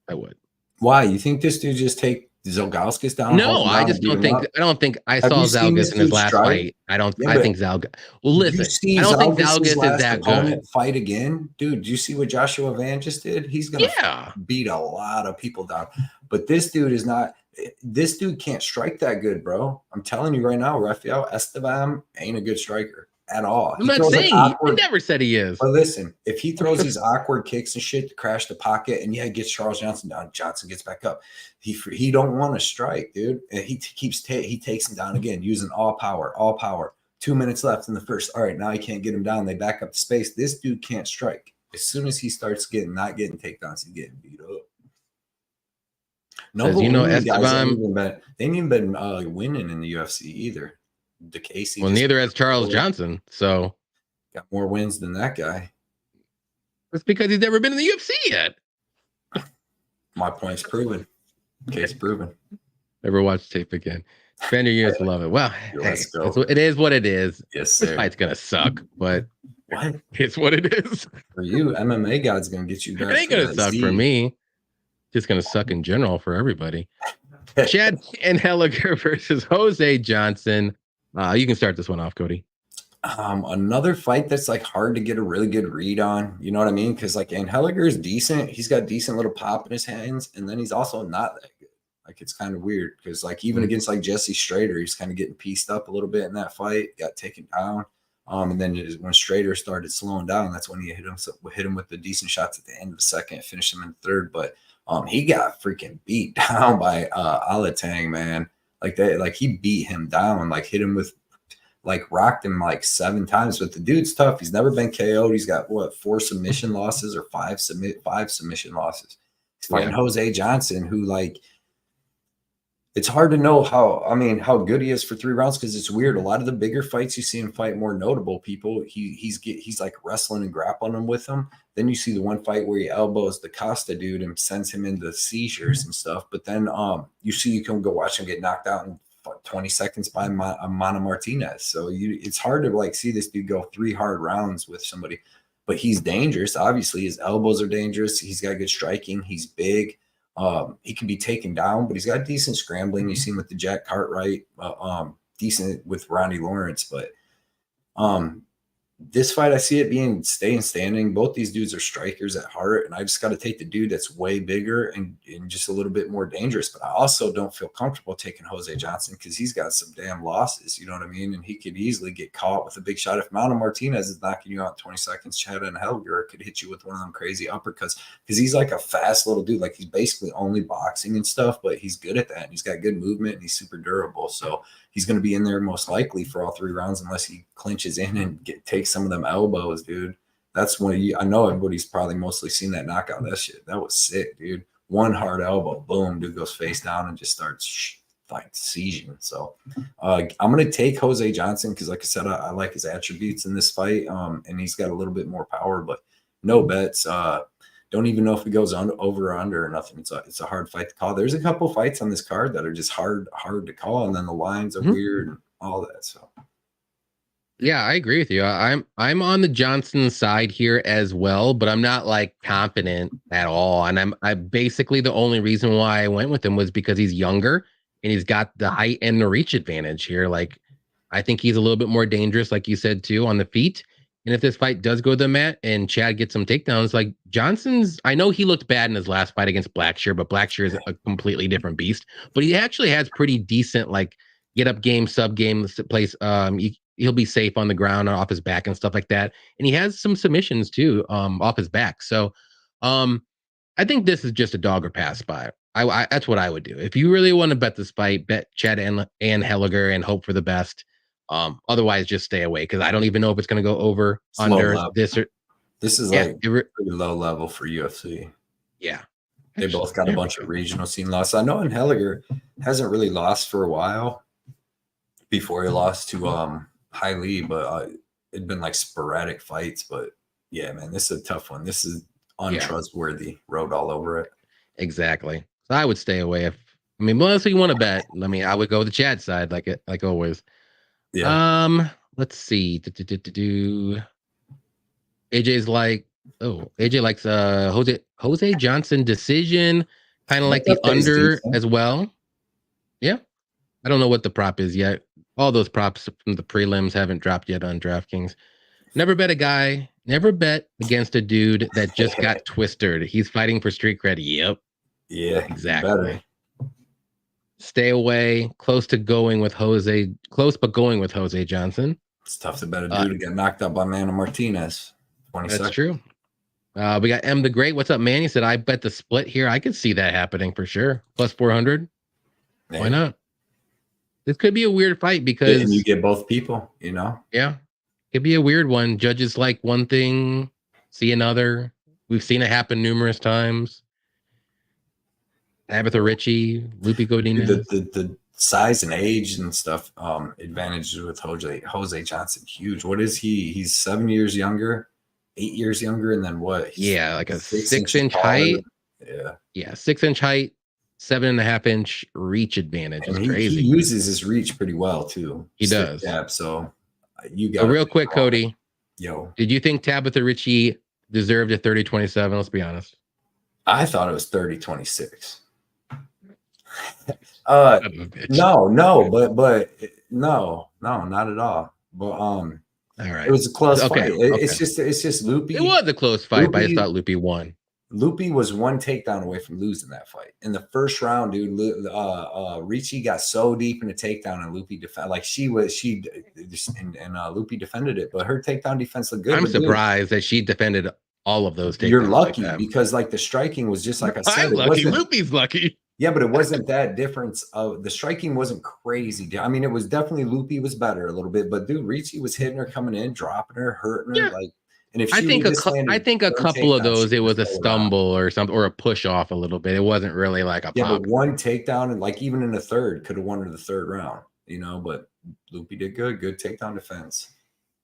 I would. Why? You think this dude just take Zalgauskas down? No, I just don't think. I don't think I saw Zalgas in his last fight. I don't. I think Zalgas. Well, listen, I don't think Zalgas is that good. Fight again, dude. Do you see what Joshua Van just did? He's gonna beat a lot of people down. But this dude is not. This dude can't strike that good, bro. I'm telling you right now, Rafael Estevam ain't a good striker at all. I'm not saying I never said he is. But listen, if he throws these awkward kicks and shit to crash the pocket, and gets Charles Johnson down, Johnson gets back up. He don't want to strike, dude. And he takes him down again using all power. 2 minutes left in the first. All right, now he can't get him down. They back up the space. This dude can't strike. As soon as he starts not getting takedowns, he's getting beat up. No, Estevam, they ain't even been winning in the UFC either. DeCasey. Well, neither has Charles Johnson. So got more wins than that guy. It's because he's never been in the UFC yet. My point's proven. Case proven. Never watched tape again. Spend your years to love it. Well, hey, it is what it is. Yes, sir. This fight's gonna suck, but it's what it is. For you, MMA God's gonna get you back. It ain't gonna suck for me. Just gonna suck in general for everybody. Chad Anheliger versus Jose Johnson. You can start this one off, Cody. Another fight that's like hard to get a really good read on. You know what I mean? Because like Anheliger is decent. He's got decent little pop in his hands, and then he's also not that good. Like it's kind of weird because like even against like Jesse Strader, he's kind of getting pieced up a little bit in that fight. Got taken down. And then when Strader started slowing down, that's when he hit him with the decent shots at the end of the second, finished him in the third. But he got freaking beat down by Alatang, man. Like he beat him down, like hit him with like rocked him like 7 times. But the dude's tough. He's never been KO'd. He's got what, 4 submission losses or 5 submission losses. He's fighting Jose Johnson, who like, it's hard to know how good he is for 3 rounds, because it's weird. A lot of the bigger fights you see him fight more notable people, he's like wrestling and grappling them with them. Then you see the one fight where he elbows the Costa dude and sends him into seizures and stuff. But then you can go watch him get knocked out in 20 seconds by Motta Martinez. So it's hard to like see this dude go 3 hard rounds with somebody. But he's dangerous. Obviously, his elbows are dangerous. He's got good striking. He's big. He can be taken down, but he's got decent scrambling. You see him with the Jack Cartwright, decent with Ronnie Lawrence. But this fight, I see it being staying standing. Both these dudes are strikers at heart, and I just got to take the dude that's way bigger and just a little bit more dangerous. But I also don't feel comfortable taking Jose Johnson because he's got some damn losses, you know what I mean? And he could easily get caught with a big shot. If Motta Martinez is knocking you out in 20 seconds, Chad Anheliger could hit you with one of them crazy uppercuts, because he's like a fast little dude. Like, he's basically only boxing and stuff, but he's good at that, and he's got good movement, and he's super durable. So he's going to be in there most likely for all 3 rounds unless he clinches in and takes some of them elbows, dude. That's when I know everybody's probably mostly seen that knockout. That shit, that was sick, dude. One hard elbow, boom, dude goes face down and just starts like seizing. So I'm going to take Jose Johnson because, like I said, I like his attributes in this fight, and he's got a little bit more power, but no bets. Don't even know if it goes over or under or nothing. It's a hard fight to call. There's a couple fights on this card that are just hard to call, and then the lines are weird and all that. So yeah, I agree with you. I'm on the Johnson side here as well, but I'm not like confident at all. And I basically, the only reason why I went with him was because he's younger and he's got the height and the reach advantage here. Like, I think he's a little bit more dangerous, like you said too, on the feet. And if this fight does go to the mat and Chad gets some takedowns, like Johnson's, I know he looked bad in his last fight against Blackshear, but Blackshear is a completely different beast. But he actually has pretty decent like get up game, sub game place. He'll be safe on the ground, off his back and stuff like that. And he has some submissions too, off his back. So I think this is just a dog or pass spot. I that's what I would do. If you really want to bet this fight, bet Chad and Anheliger and hope for the best. Otherwise, just stay away, because I don't even know if it's going to go over, under this or this is like pretty low level for UFC. Yeah, they both got a bunch of regional scene losses. I know Anheliger hasn't really lost for a while before he lost to Hailey, but it'd been like sporadic fights. But yeah, man, this is a tough one. This is untrustworthy. Road all over it. Exactly. So I would stay away. Unless you want to bet, I would go with the Chad side, like always. Yeah. Let's see. AJ's like, AJ likes Jose Johnson decision, kind of like the under as well. Yeah. I don't know what the prop is yet. All those props from the prelims haven't dropped yet on DraftKings. Never bet against a dude that just got twisted. He's fighting for street cred. Yep. Yeah, exactly. Better. Stay away. Close but going with Jose Johnson. It's tough to bet a dude to get knocked out by Motta Martinez. 20 That's true. We got M the Great. What's up, man? He said, I bet the split here. I could see that happening for sure. Plus 400. Yeah. Why not? This could be a weird fight because you get both people, you know? Yeah. Could be a weird one. Judges like one thing, see another. We've seen it happen numerous times. Tabitha Ritchie, Lupi Godinez. The size and age and stuff, advantages with Jose Johnson, huge. What is he? He's 7 years younger, 8 years younger, and then what? He's like a 6-inch height. Yeah, 6-inch height, 7.5-inch reach advantage. It's crazy. He uses his reach pretty well too. He does. So you got real quick, Cody. Yo, did you think Tabitha Ritchie deserved a 30-27? Let's be honest. I thought it was 30-26. No, not at all. But all right, it was a close fight. It's just Lupi. It was a close fight, but I thought Lupi won. Lupi was one takedown away from losing that fight. In the first round, dude, Ritchie got so deep in the takedown, and Lupi defended. Like Lupi defended it, but her takedown defense looked good. I'm surprised that she defended all of those takedowns. You're lucky because like the striking was just like I said. I'm lucky. Lupi's lucky. Yeah, but it wasn't that difference of the striking wasn't crazy. I mean, it was definitely Loopy was better a little bit, but dude, Ricci was hitting her coming in, dropping her, hurting her. Yeah. Like, and if she would have just I landed think a one couple of takedown, those she it would have was a slowed down. stumble or something or a push off a little bit. It wasn't really like a Yeah, pop. but one takedown and like even in the third could have won her the third round, but Loopy did good takedown defense.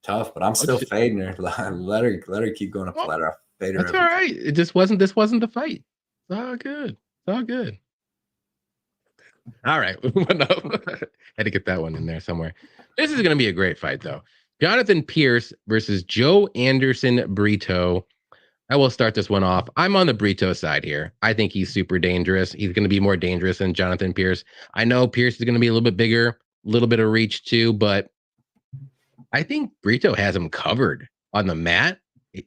Tough, but I'm still fading her. let her keep going up the ladder. I fade her. That's all right. It just wasn't. This wasn't the fight. It's all good. It's all good. All right. Had to get that one in there somewhere. This is going to be a great fight, though. Jonathan Pearce versus Joe Anderson Brito. I will start this one off. I'm on the Brito side here. I think he's super dangerous. He's going to be more dangerous than Jonathan Pearce. I know Pearce is going to be a little bit bigger, a little bit of reach too, but I think Brito has him covered on the mat.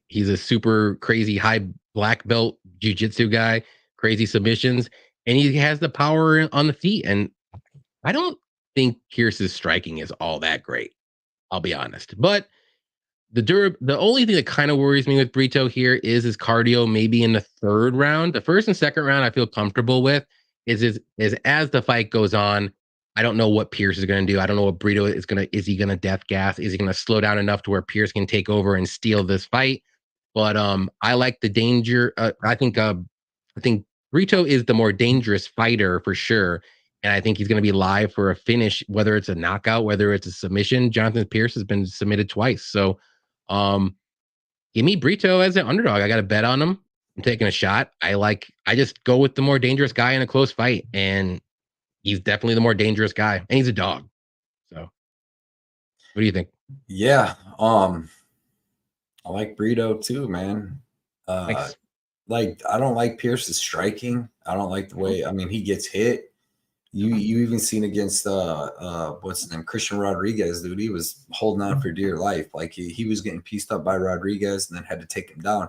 He's a super crazy high black belt jiu-jitsu guy, crazy submissions, and he has the power on the feet. And I don't think Pearce's striking is all that great. I'll be honest. But the only thing that kind of worries me with Brito here is his cardio maybe in the third round. The first and second round I feel comfortable with. Is as the fight goes on, I don't know what Pearce is going to do. I don't know what Brito is going to. Is he going to death gas? Is he going to slow down enough to where Pearce can take over and steal this fight? But I like the danger. I think Brito is the more dangerous fighter for sure. And I think he's going to be live for a finish, whether it's a knockout, whether it's a submission. Jonathan Pearce has been submitted twice. So give me Brito as an underdog. I got a bet on him. I'm taking a shot. I just go with the more dangerous guy in a close fight. And he's definitely the more dangerous guy. And he's a dog. So what do you think? Yeah. I like Brito too, man. Like I don't like Pearce's striking. I don't like the way, I mean, he gets hit. You even seen against what's his name, Christian Rodriguez, dude. He was holding on for dear life. Like he was getting pieced up by Rodriguez and then had to take him down.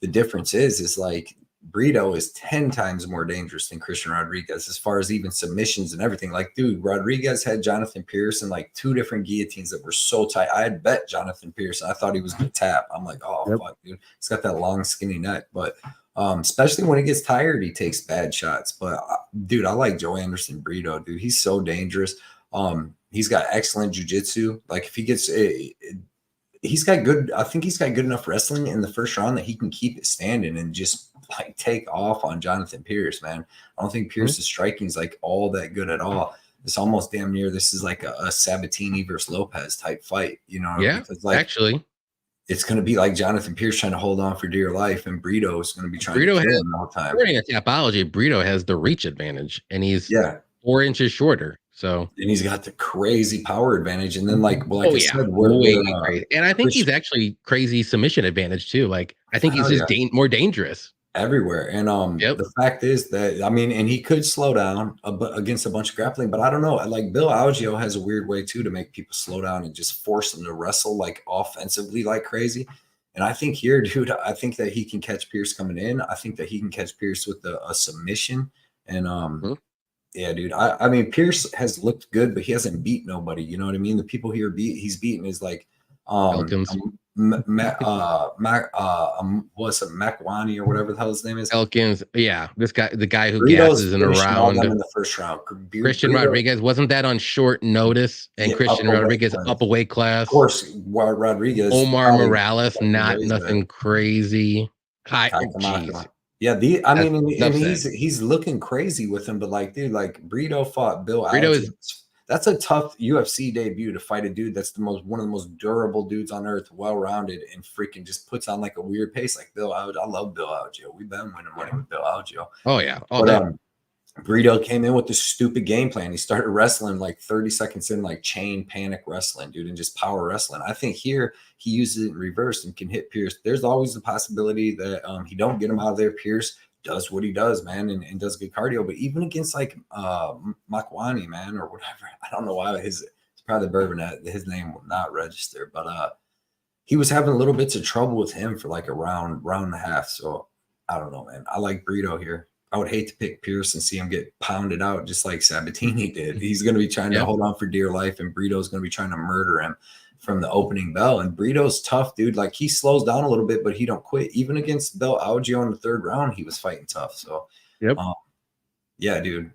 The difference is like Brito is 10 times more dangerous than Christian Rodriguez as far as even submissions and everything. Like, dude, Rodriguez had Jonathan Pearce in like 2 different guillotines that were so tight. I had bet Jonathan Pearce and I thought he was gonna tap. I'm like, oh fuck, dude. He's got that long skinny neck, but especially when he gets tired, he takes bad shots. But dude, I like Joe Anderson Brito, dude. He's so dangerous. He's got excellent jiu-jitsu. Like if he gets he's got good, I think he's got good enough wrestling in the first round that he can keep it standing and just like take off on Jonathan Pearce, man. I don't think Pearce's striking is like all that good at all. It's almost damn near, this is like a Sabatini versus Lopez type fight, Yeah, because like, actually it's going to be like Jonathan Pearce trying to hold on for dear life, and Brito is going to be trying to kill him all the time. According to Tapology, Brito has the reach advantage, and he's 4 inches shorter. So, and he's got the crazy power advantage, and then like I said, crazy. And I think he's actually crazy submission advantage too. Like I think he's just more dangerous everywhere. And the fact is that, I mean, and he could slow down against a bunch of grappling, but I don't know. Like Bill Algeo has a weird way too to make people slow down and just force them to wrestle like offensively like crazy. And I think here, dude, I think that he can catch Pearce coming in. I think that he can catch Pearce with a submission. And yeah, dude. I mean, Pearce has looked good, but he hasn't beat nobody. You know what I mean? The people here he's beaten is like what's it, Makwani or whatever the hell his name is? Elkins. Yeah, this guy, the guy who gasses in a round in the first round. Christian Rodriguez, wasn't that on short notice? And Christian Rodriguez up a weight class. Of course, Rodriguez. Omar Morales, nothing crazy. Yeah, I mean, and he's looking crazy with him, but like, dude, like Brito fought Bill Algeo. That's a tough UFC debut to fight a dude that's one of the most durable dudes on earth, well-rounded, and freaking just puts on like a weird pace like Bill Algeo. I love Bill Algeo. We've been winning money with Bill Algeo. Oh yeah. But Brito came in with this stupid game plan. He started wrestling like 30 seconds in, like chain panic wrestling, dude, and just power wrestling. I think here he uses it in reverse and can hit Pearce. There's always the possibility that he don't get him out of there. Pearce does what he does, man, and does good cardio. But even against like Makwani, man, or whatever, I don't know why it's probably the bourbon that his name will not register, but he was having little bits of trouble with him for like a round and a half. So I don't know, man. I like Brito here. I would hate to pick Pearce and see him get pounded out just like Sabatini did. He's going to be trying to hold on for dear life, and Brito's going to be trying to murder him from the opening bell. And Brito's tough, dude. Like he slows down a little bit, but he don't quit. Even against Bill Algeo in the third round, he was fighting tough. So, Yeah, dude.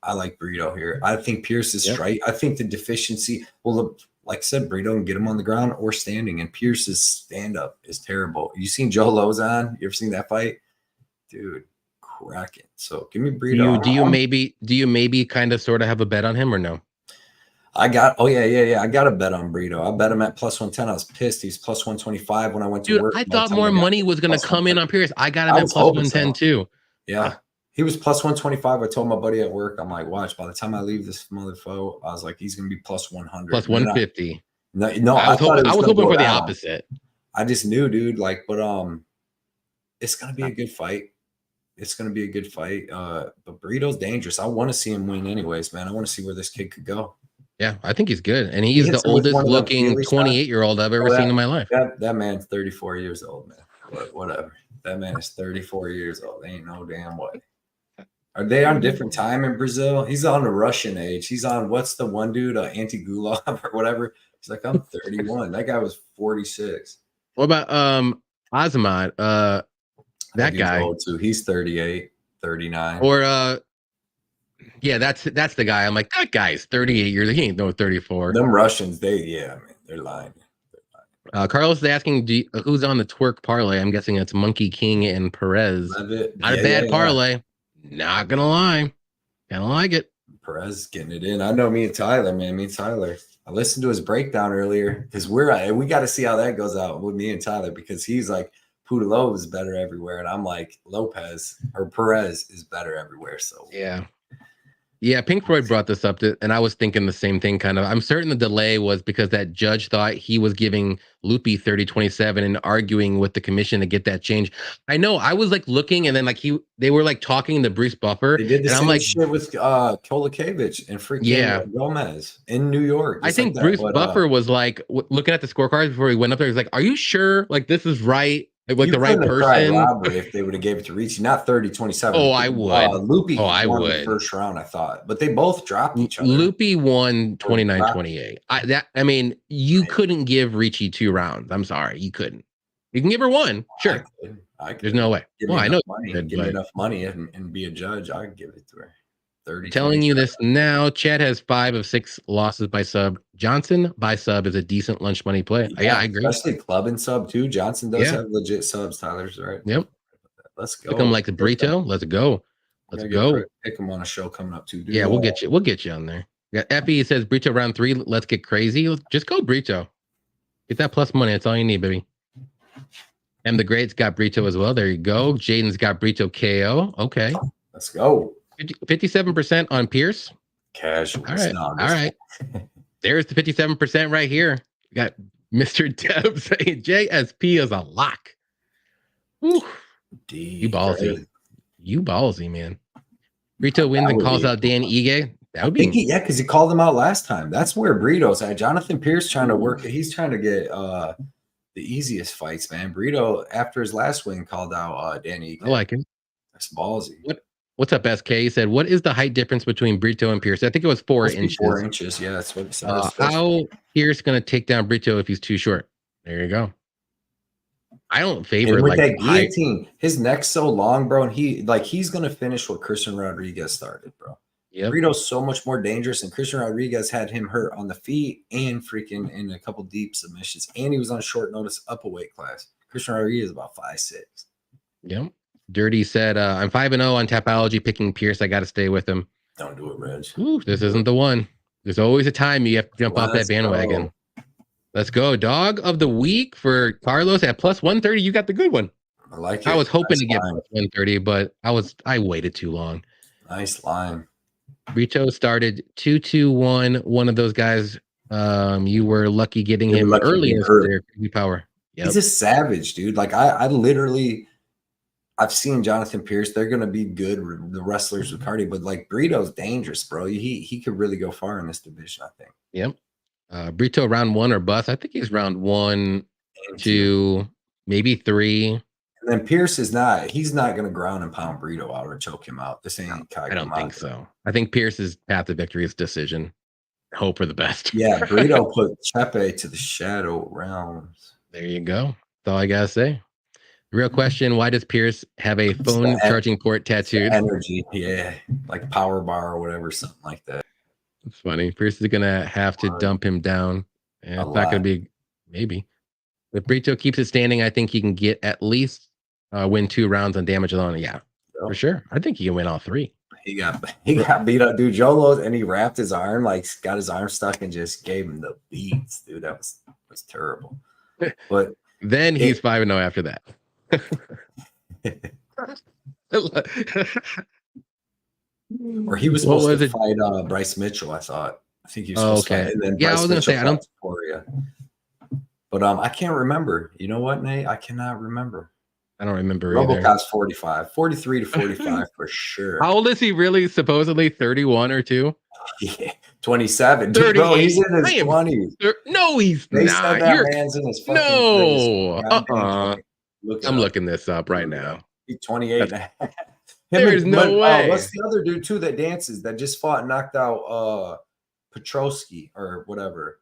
I like Brito here. I think Pearce is straight. I think the deficiency, well, like I said, Brito can get him on the ground or standing, and Pearce's stand-up is terrible. You seen Joe Lozon? You ever seen that fight? Dude, cracking. So give me Brito. Do you maybe kind of sort of have a bet on him or no? I got I got a bet on Brito. I bet him at plus 110. I was pissed. He's plus 125 when I went to work. I thought more money was going to come in on Pearce. I got him at plus 110 too. Yeah. He was plus 125. I told my buddy at work, I'm like, watch, by the time I leave this motherfucker, I was like, he's gonna be plus 100. Plus 150. No, I was hoping for the opposite. I just knew, dude, like, but it's gonna be a good fight. It's gonna be a good fight. But Brito's dangerous. I want to see him win anyways, man. I want to see where this kid could go. Yeah, I think he's good. And he's the oldest looking 28-year-old I've ever seen in my life. That man's 34 years old, man. But whatever. That man is 34 years old. Ain't no damn way. Are they on different time in Brazil? He's on the Russian age. He's on, what's the one dude, Anti-Gulov or whatever? He's like, I'm 31. That guy was 46. What about Azamat? That guy. Old too. He's 38, 39. Or yeah, that's the guy. I'm like, that guy's 38 years. He ain't no 34. Them Russians, they're lying. Carlos is asking, who's on the twerk parlay? I'm guessing it's Monkey King and Perez. Leavitt. Not a bad parlay. Not gonna lie, kind of like it. Perez getting it in. I know me and Tyler, man. I listened to his breakdown earlier because we got to see how that goes out with me and Tyler, because he's like, Pudilova is better everywhere, and I'm like, Perez is better everywhere. So yeah, Pink Floyd brought this up, and I was thinking the same thing. Kind of, I'm certain the delay was because that judge thought he was giving Loopy 30-27 and arguing with the commission to get that change. I know. I was like looking, and then like they were like talking to Bruce Buffer. They did the same like, shit with Kolakevich and freaking Gomez in New York. I think Bruce Buffer was like looking at the scorecards before he went up there. He's like, "Are you sure? Like this is right?" Like the right person. If they would have gave it to Ricci, not 30-27. Oh, I would. Loopy I won would. the first round, I thought, but they both dropped each other. Loopy won 29-28. I mean, you couldn't give Ricci 2 rounds. I'm sorry, you couldn't. You can give her 1, sure. I could. There's no way. Give me enough money and be a judge. I could give it to her. 30. Telling you this now. Chad has 5 of 6 losses by sub. Johnson by sub is a decent lunch money play. Yeah, I agree. Especially club and sub too. Johnson does have legit subs. Tyler's right. Yep. Let's go. Pick him like the Brito. Let's go. Let's go. Pick him on a show coming up too. Dude. Yeah, we'll get you. We'll get you on there. Yeah, Effie says Brito round 3. Let's get crazy. Just go Brito. Get that plus money. That's all you need, baby. M the Great's got Brito as well. There you go. Jaden's got Brito KO. Okay. Let's go. 57% on Pearce. Casual. All right. All right. There's the 57% right here. We got Mr. Deb saying JSP is a lock. Whew. You ballsy. Right. You ballsy, man. Brito wins and calls out Dan Ige. That would be because he called him out last time. That's where Brito's at. Jonathan Pearce trying to work. He's trying to get the easiest fights, man. Brito, after his last win, called out Dan Ige. I like him. That's ballsy. What's up, SK? He said, what is the height difference between Brito and Pearce? I think it was 4 inches. 4 inches, yeah. That's what it says. How Pearce going to take down Brito if he's too short? There you go. I don't favor and with that guillotine. His neck's so long, bro, and he's going to finish what Christian Rodriguez started, bro. Yep. Brito's so much more dangerous, and Christian Rodriguez had him hurt on the feet and freaking in a couple deep submissions, and he was on short notice up a weight class. Christian Rodriguez is about 5'6". Yep. Dirty said, I'm 5-0 on Tapology, picking Pearce. I got to stay with him. Don't do it, Reg. Ooh, this isn't the one. There's always a time you have to jump off that bandwagon. Let's go. Dog of the week for Carlos at plus 130. You got the good one. I like it. I was hoping to get plus 130, but I waited too long. Nice line. Brito started 2-2-1. One of those guys, you were lucky getting him early in their power. Yep. He's a savage, dude. Like I've seen Jonathan Pearce. They're going to be good, the wrestlers with cardio, but like Brito's dangerous, bro. He could really go far in this division, I think. Yep. Brito round 1 or bust. I think he's round 1, 2, maybe 3. And then Pearce he's not going to ground and pound Brito out or choke him out. This ain't I don't think so. I think Pearce's path to victory is decision. Hope for the best. Yeah, Brito put Chepe to the shadow rounds. There you go. That's all I got to say. Real question: why does Pearce have a phone charging port tattooed? Energy, yeah, like power bar or whatever, something like that. It's funny. Pearce is gonna have to dump him down, and it's not gonna be maybe. If Brito keeps it standing, I think he can get at least win 2 rounds on damage alone. Yeah, for sure. I think he can win all 3. He got beat up, dude. Joe Lowe's, and he wrapped his arm, like got his arm stuck, and just gave him the beats, dude. That was terrible. But then he's 5-0 after that. Or he was supposed to fight Bryce Mitchell. I think he was supposed to fight. And then Bryce I was gonna say I don't. But I can't remember. You know what, Nate? I cannot remember. I don't remember RoboCop's 45, 43 to 45 for sure. How old is he really? Supposedly 31 or 2? Yeah, 27. Dude, bro, he's in his 20s. No, he's they not. Said that man's in his fucking I'm looking this up right now. He's 28. There's no way. What's the other dude too that dances that just fought and knocked out Petrosky or whatever?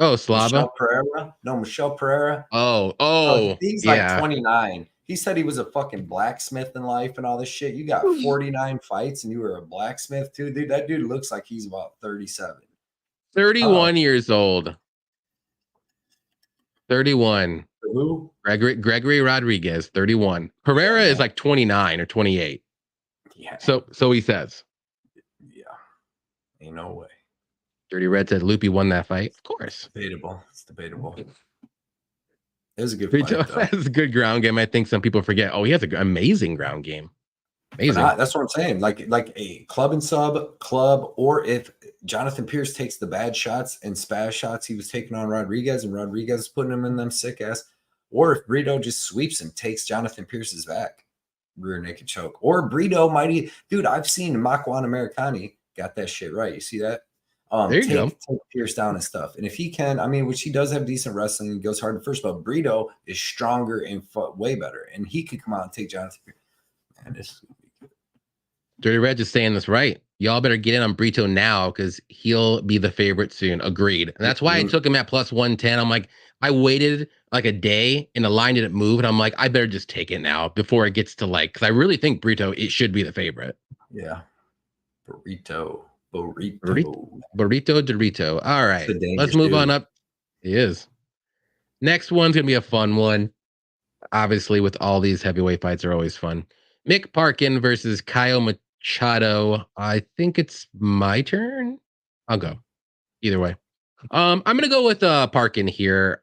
Oh, Slava? Michelle Pereira? No, Michelle Pereira. Oh, he's like 29. He said he was a fucking blacksmith in life and all this shit. You got 49 fights and you were a blacksmith too, dude. That dude looks like he's about 37. 31 years old. 31. Who? Gregory Rodriguez, 31. Pereira is like 29 or 28. Yeah. So he says. Yeah. Ain't no way. Dirty Red said Loopy won that fight. Of course. Debatable. It's debatable. It was a good Brito fight, has a good ground game. I think some people forget. Oh, he has an amazing ground game. Amazing. That's what I'm saying. Like a club and sub club, or if Jonathan Pearce takes the bad shots and spaz shots he was taking on Rodriguez, and Rodriguez is putting him in them sick ass, or if Brito just sweeps and takes Jonathan Pearce's back, rear naked choke, or Brito mighty dude. I've seen Makwan Americani got that shit right. You see that? There you go. Take Pearce down and stuff. And if he can, I mean, which he does have decent wrestling, he goes hard at first, but Brito is stronger and way better, and he could come out and take Jonathan Pearce. Man, this is gonna be good. Dirty Red just saying this right. Y'all better get in on Brito now because he'll be the favorite soon. Agreed. And that's why I took him at plus 110. I'm like, I waited like a day and the line didn't move. And I'm like, I better just take it now before it gets to like, because I really think Brito, it should be the favorite. Yeah. Burrito. Dorito. All right. Let's move on up. He is. Next one's going to be a fun one. Obviously, with all these heavyweight fights are always fun. Mick Parkin versus Kyle Machado. I think it's my turn. I'll go. Either way. I'm going to go with Parkin here.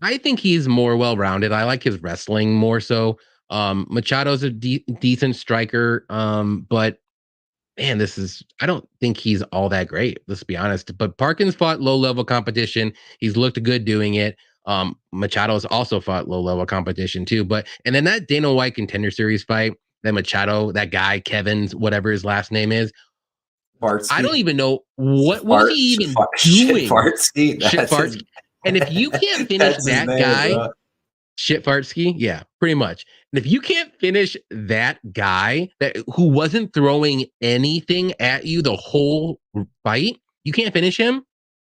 I think he's more well-rounded. I like his wrestling more so. Machado's a decent striker, but man, I don't think he's all that great. Let's be honest. But Parkin's fought low-level competition. He's looked good doing it. Machado's also fought low-level competition too. And then that Dana White Contender Series fight, that Machado, that guy, Kevin's, whatever his last name is, Fartsky. I don't even know what was he even doing. Shitfartsky. And if you can't finish that guy, Shitfartsky, yeah, pretty much. And if you can't finish that guy who wasn't throwing anything at you the whole fight, you can't finish him,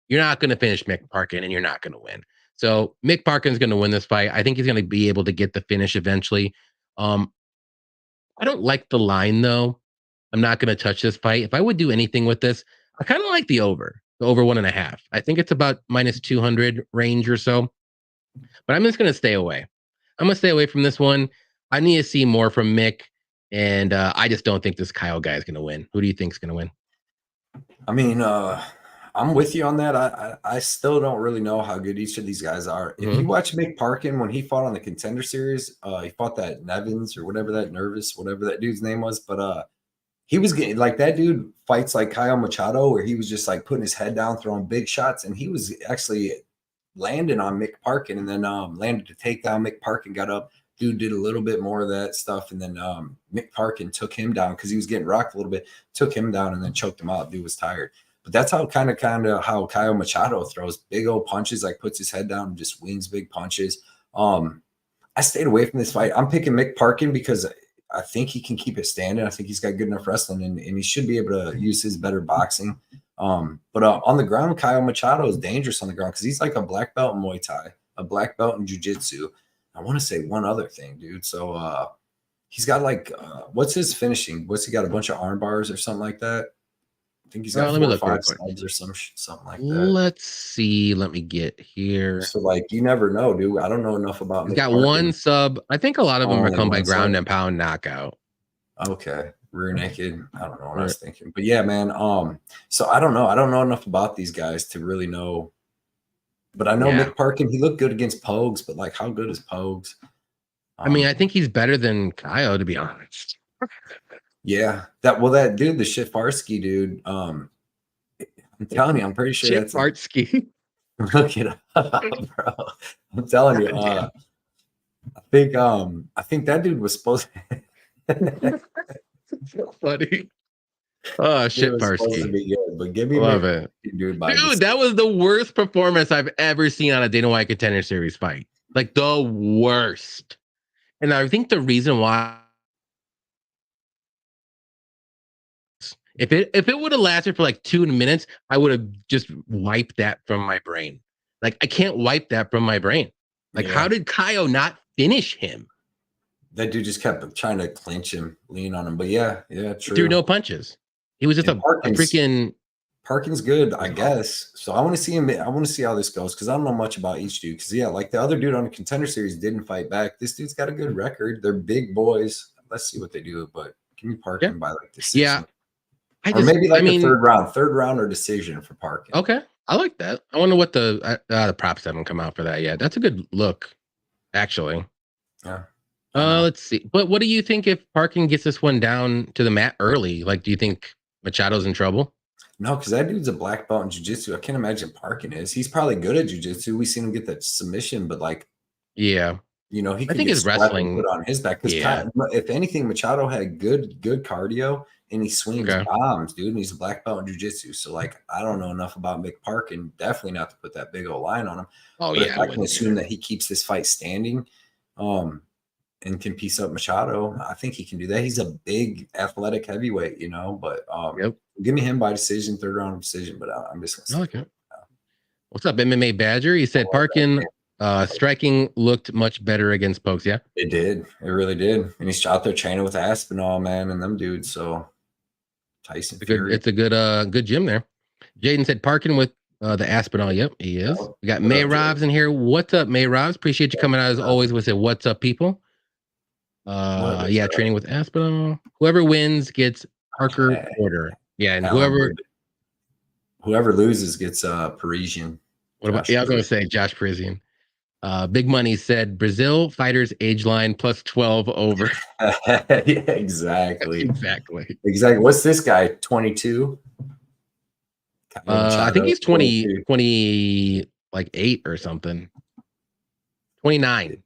you're not going to finish Mick Parkin and you're not going to win. So Mick Parkin's going to win this fight. I think he's going to be able to get the finish eventually. I don't like the line, though. I'm not going to touch this fight. If I would do anything with this, I kind of like the over 1.5. I think it's about minus 200 range or so. But I'm just going to stay away. I'm going to stay away from this one. I need to see more from Mick. And I just don't think this Kyle guy is going to win. Who do you think is going to win? I mean, I'm with you on that. I still don't really know how good each of these guys are. If you watch Mick Parkin, when he fought on the Contender Series, he fought that Nevins or whatever that dude's name was. But he was getting like that dude fights like Kyle Machado, where he was just like putting his head down, throwing big shots. And he was actually landing on Mick Parkin and then landed to take down Mick Parkin, got up. Dude did a little bit more of that stuff. And then Mick Parkin took him down because he was getting rocked a little bit, took him down and then choked him out. Dude was tired. But that's how kind of how Kyle Machado throws big old punches, like puts his head down and just wings big punches. I stayed away from this fight. I'm picking Mick Parkin because I think he can keep it standing. I think he's got good enough wrestling and he should be able to use his better boxing. But on the ground, Kyle Machado is dangerous on the ground because he's like a black belt in Muay Thai, a black belt in Jiu-Jitsu. I want to say one other thing, dude. So he's got like what's his finishing? What's he got? A bunch of arm bars or something like that? I think he's got 4 or 5 subs or something like that. Let's see. Let me get here. So like you never know, dude. I don't know enough about. He's got one sub. I think a lot of them are come by ground and pound knockout. Okay, rear naked. I don't know what I was thinking, but yeah, man. So I don't know. I don't know enough about these guys to really know. But I know Mick Parkin. He looked good against Pogues, but like, how good is Pogues? I mean, I think he's better than Kyle, to be honest. Yeah, that dude, the Shitfarsky dude. I'm telling you, I'm pretty sure that's Shitfarsky. Look it up, bro. I'm telling you. I think that dude was supposed to so funny. Oh, Shitfarsky. But give me love it. Dude, that was the worst performance I've ever seen on a Dana White Contender Series fight. Like the worst. And I think the reason why, if it would have lasted for like 2 minutes, I would have just wiped that from my brain. Like I can't wipe that from my brain. Like how did Kyle not finish him? That dude just kept trying to clinch him, lean on him. But yeah, true. Threw no punches. He was just a freaking. Parkin's good, I guess. So I want to see him. I want to see how this goes because I don't know much about each dude. Because like the other dude on the Contender Series didn't fight back. This dude's got a good record. They're big boys. Let's see what they do. But give me Parkin by like decision. Yeah, or maybe like a third round or decision for Parkin. Okay, I like that. I wonder what the props haven't come out for that yet. That's a good look, actually. Yeah. Let's see. But what do you think if Parkin gets this one down to the mat early? Like, do you think Machado's in trouble? No, because that dude's a black belt in jiu-jitsu. I can't imagine Parkin is. He's probably good at jiu-jitsu. We've seen him get that submission, but like, yeah, he I think his wrestling put on his back. Because if anything, Machado had good cardio and he swings bombs, dude. And he's a black belt in jiu-jitsu. So like, I don't know enough about Mick Parkin. Definitely not to put that big old line on him. Oh but if I can assume that he keeps this fight standing, and can piece up Machado, I think he can do that. He's a big athletic heavyweight, but give me him by decision, third round decision, but I'm just gonna say What's up, MMA Badger? He said Parkin striking looked much better against Pokes. Yeah, it did. It really did. And he's out there training with Aspinall, man, and them dudes. So Tyson Fury. It's a good gym there. Jaden said Parkin with the Aspinall. Yep, he is. We got May Robs in here. What's up, May Robs? Appreciate you coming out as always. We say what's up, people. Training with Aspinall. Whoever wins gets Parker Porter. Yeah, and whoever loses gets Parisian. What about? I was going to say Josh Parisian. Big Money said Brazil fighters age line plus 12 over. Exactly. What's this guy? 22. I think he's 20 like 8 or something. 29.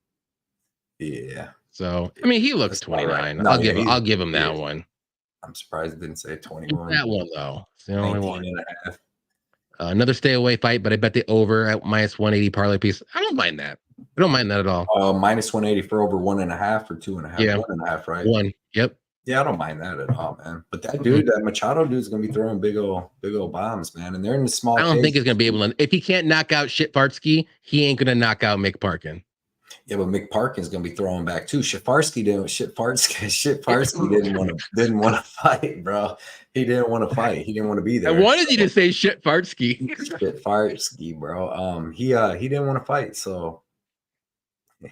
Yeah. So I mean, he looks 29. Right. I'll give him that one. I'm surprised it didn't say 21. That one though. It's the only one. Another stay away fight, but I bet the over at minus 180 parlay piece. I don't mind that. I don't mind that at all. Minus 180 for over 1.5 or 2.5. Yeah, 1.5, right? One. Yep. Yeah, I don't mind that at all, man. But that dude, that Machado dude's gonna be throwing big old bombs, man. And they're in the small. I don't think he's gonna be able to. If he can't knock out Shitfarsky, he ain't gonna knock out Mick Parkin. Yeah, but Mick Parkin's gonna be throwing back too. Shitfarsky didn't want to fight, bro. He didn't want to fight. He didn't want to be there. I wanted you to say Shitfarsky. Shitfarsky, bro. He didn't want to fight, so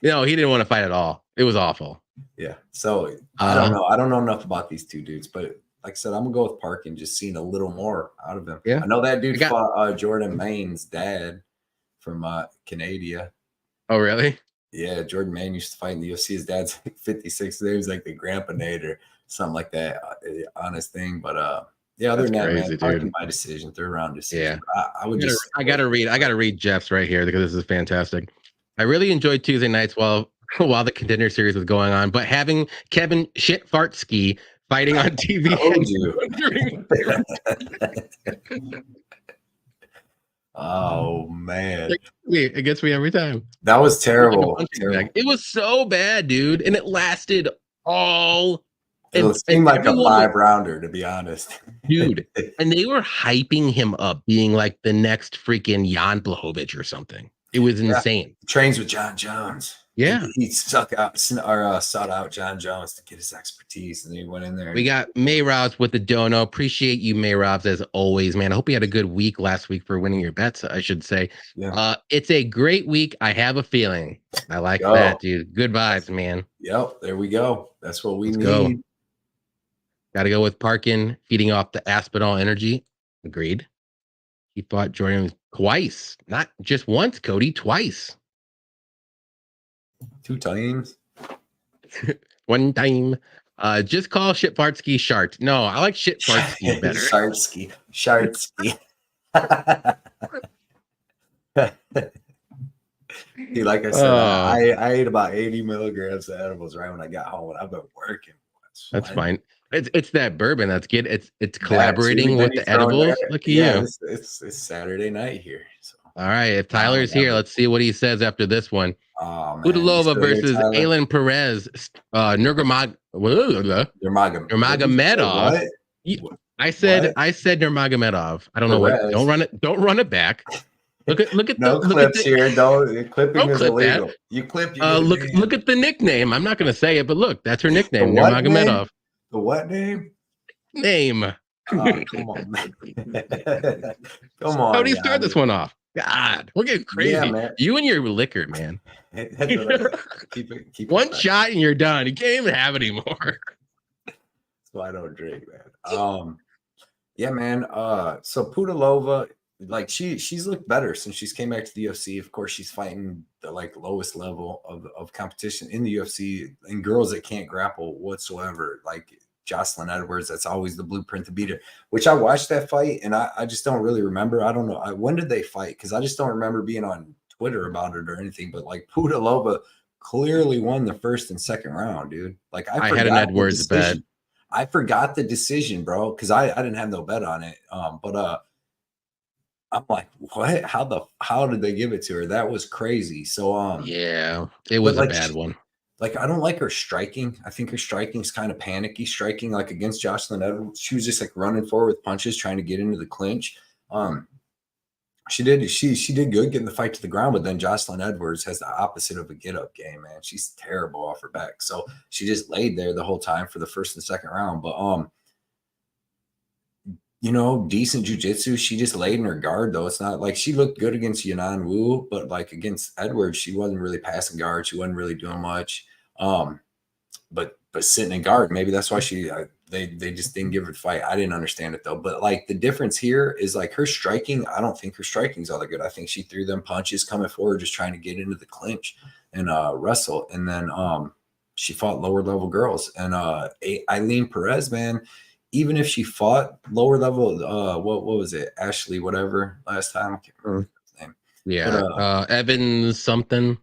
no, he didn't want to fight at all. It was awful. Yeah. So I don't know. I don't know enough about these two dudes, but like I said, I'm gonna go with Parkin, just seeing a little more out of him. Yeah. I know that dude fought Jordan Main's dad from Canada. Oh, really? Yeah, Jordan Main used to fight in the UFC. His dad's like 56. He was like the grandpa Nate or something like that on his thing. But other than that, man, Parkin by decision, third round decision. Yeah. I gotta read Jeff's right here because this is fantastic. I really enjoyed Tuesday nights while the Contender Series was going on, but having Kevin Shitfarsky fighting on TV. Oh man, it gets me every time. That was terrible. It was so bad, dude, and it lasted all. It seemed like a 5-rounder, to be honest, dude. And they were hyping him up, being like the next freaking Jan Blachowicz or something. It was insane. Trains with John Jones. Yeah. He sought out John Jones to get his expertise, and he went in there. We got Mayrobs with the dono. Appreciate you, Mayrobs, as always, man. I hope you had a good week last week for winning your bets, I should say. Yeah. It's a great week. I have a feeling. I like that, dude. Good vibes, man. Yep, there we go. That's what we need. Go. Got to go with Parkin, feeding off the Aspinall energy. Agreed. He fought Jordan twice, not just once, Cody, twice. 2 times. One time. Just call Shitfartsky Shart. No, I like Shitfartsky better. Shartsky. Dude, like I said, I ate about 80 milligrams of edibles right when I got home, and I've been working. That's fine. It's that bourbon that's good. It's collaborating with the edibles. Look at you. It's Saturday night here. So. All right, if Tyler's here, let's see what he says after this one. Oh, Pudilova versus Alan Perez. Nurmagomedov. I said Nurmagomedov. I don't know what. Don't run it back. Look at clips here. Clipping is illegal. That. You clip. Look at the nickname. I'm not going to say it, but look, that's her nickname. Nurmagomedov. The what name? Name. Come on. Come on. How do you start this one off? God, we're getting crazy. Yeah, man. You and your liquor, man. Keep one shot and you're done. You can't even have it anymore. So I don't drink, man. Yeah, man. So Pudilova, like she's looked better since she's came back to the UFC. Of course, she's fighting the lowest level of competition in the UFC, and girls that can't grapple whatsoever, like Jocelyn Edwards. That's always the blueprint to beat her, which I watched that fight, and I just don't really remember. I don't know. When did they fight? Because I just don't remember being on Twitter about it or anything. But like Pudilova clearly won the first and second round, dude. Like I had an Edwards bet. I forgot the decision, bro, because I didn't have no bet on it. But I'm like, what? How did they give it to her? That was crazy. So yeah, it was a bad one. Like, I don't like her striking. I think her striking is kind of panicky striking, like against Jocelyn Edwards. She was just like running forward with punches, trying to get into the clinch. She did good getting the fight to the ground, but then Jocelyn Edwards has the opposite of a get-up game, man. She's terrible off her back. So she just laid there the whole time for the first and second round. But decent jiu-jitsu. She just laid in her guard, though. It's not like she looked good against Yanan Wu, but like against Edwards, she wasn't really passing guard. She wasn't really doing much. But sitting in guard, maybe that's why they just didn't give her the fight. I didn't understand it though. But like the difference here is like her striking. I don't think her striking is all that good. I think she threw them punches coming forward, just trying to get into the clinch and wrestle. And then she fought lower level girls. And Eileen Perez, man, even if she fought lower level, what was it? Ashley, whatever last time. I can't remember his name. Yeah. But, Evans something.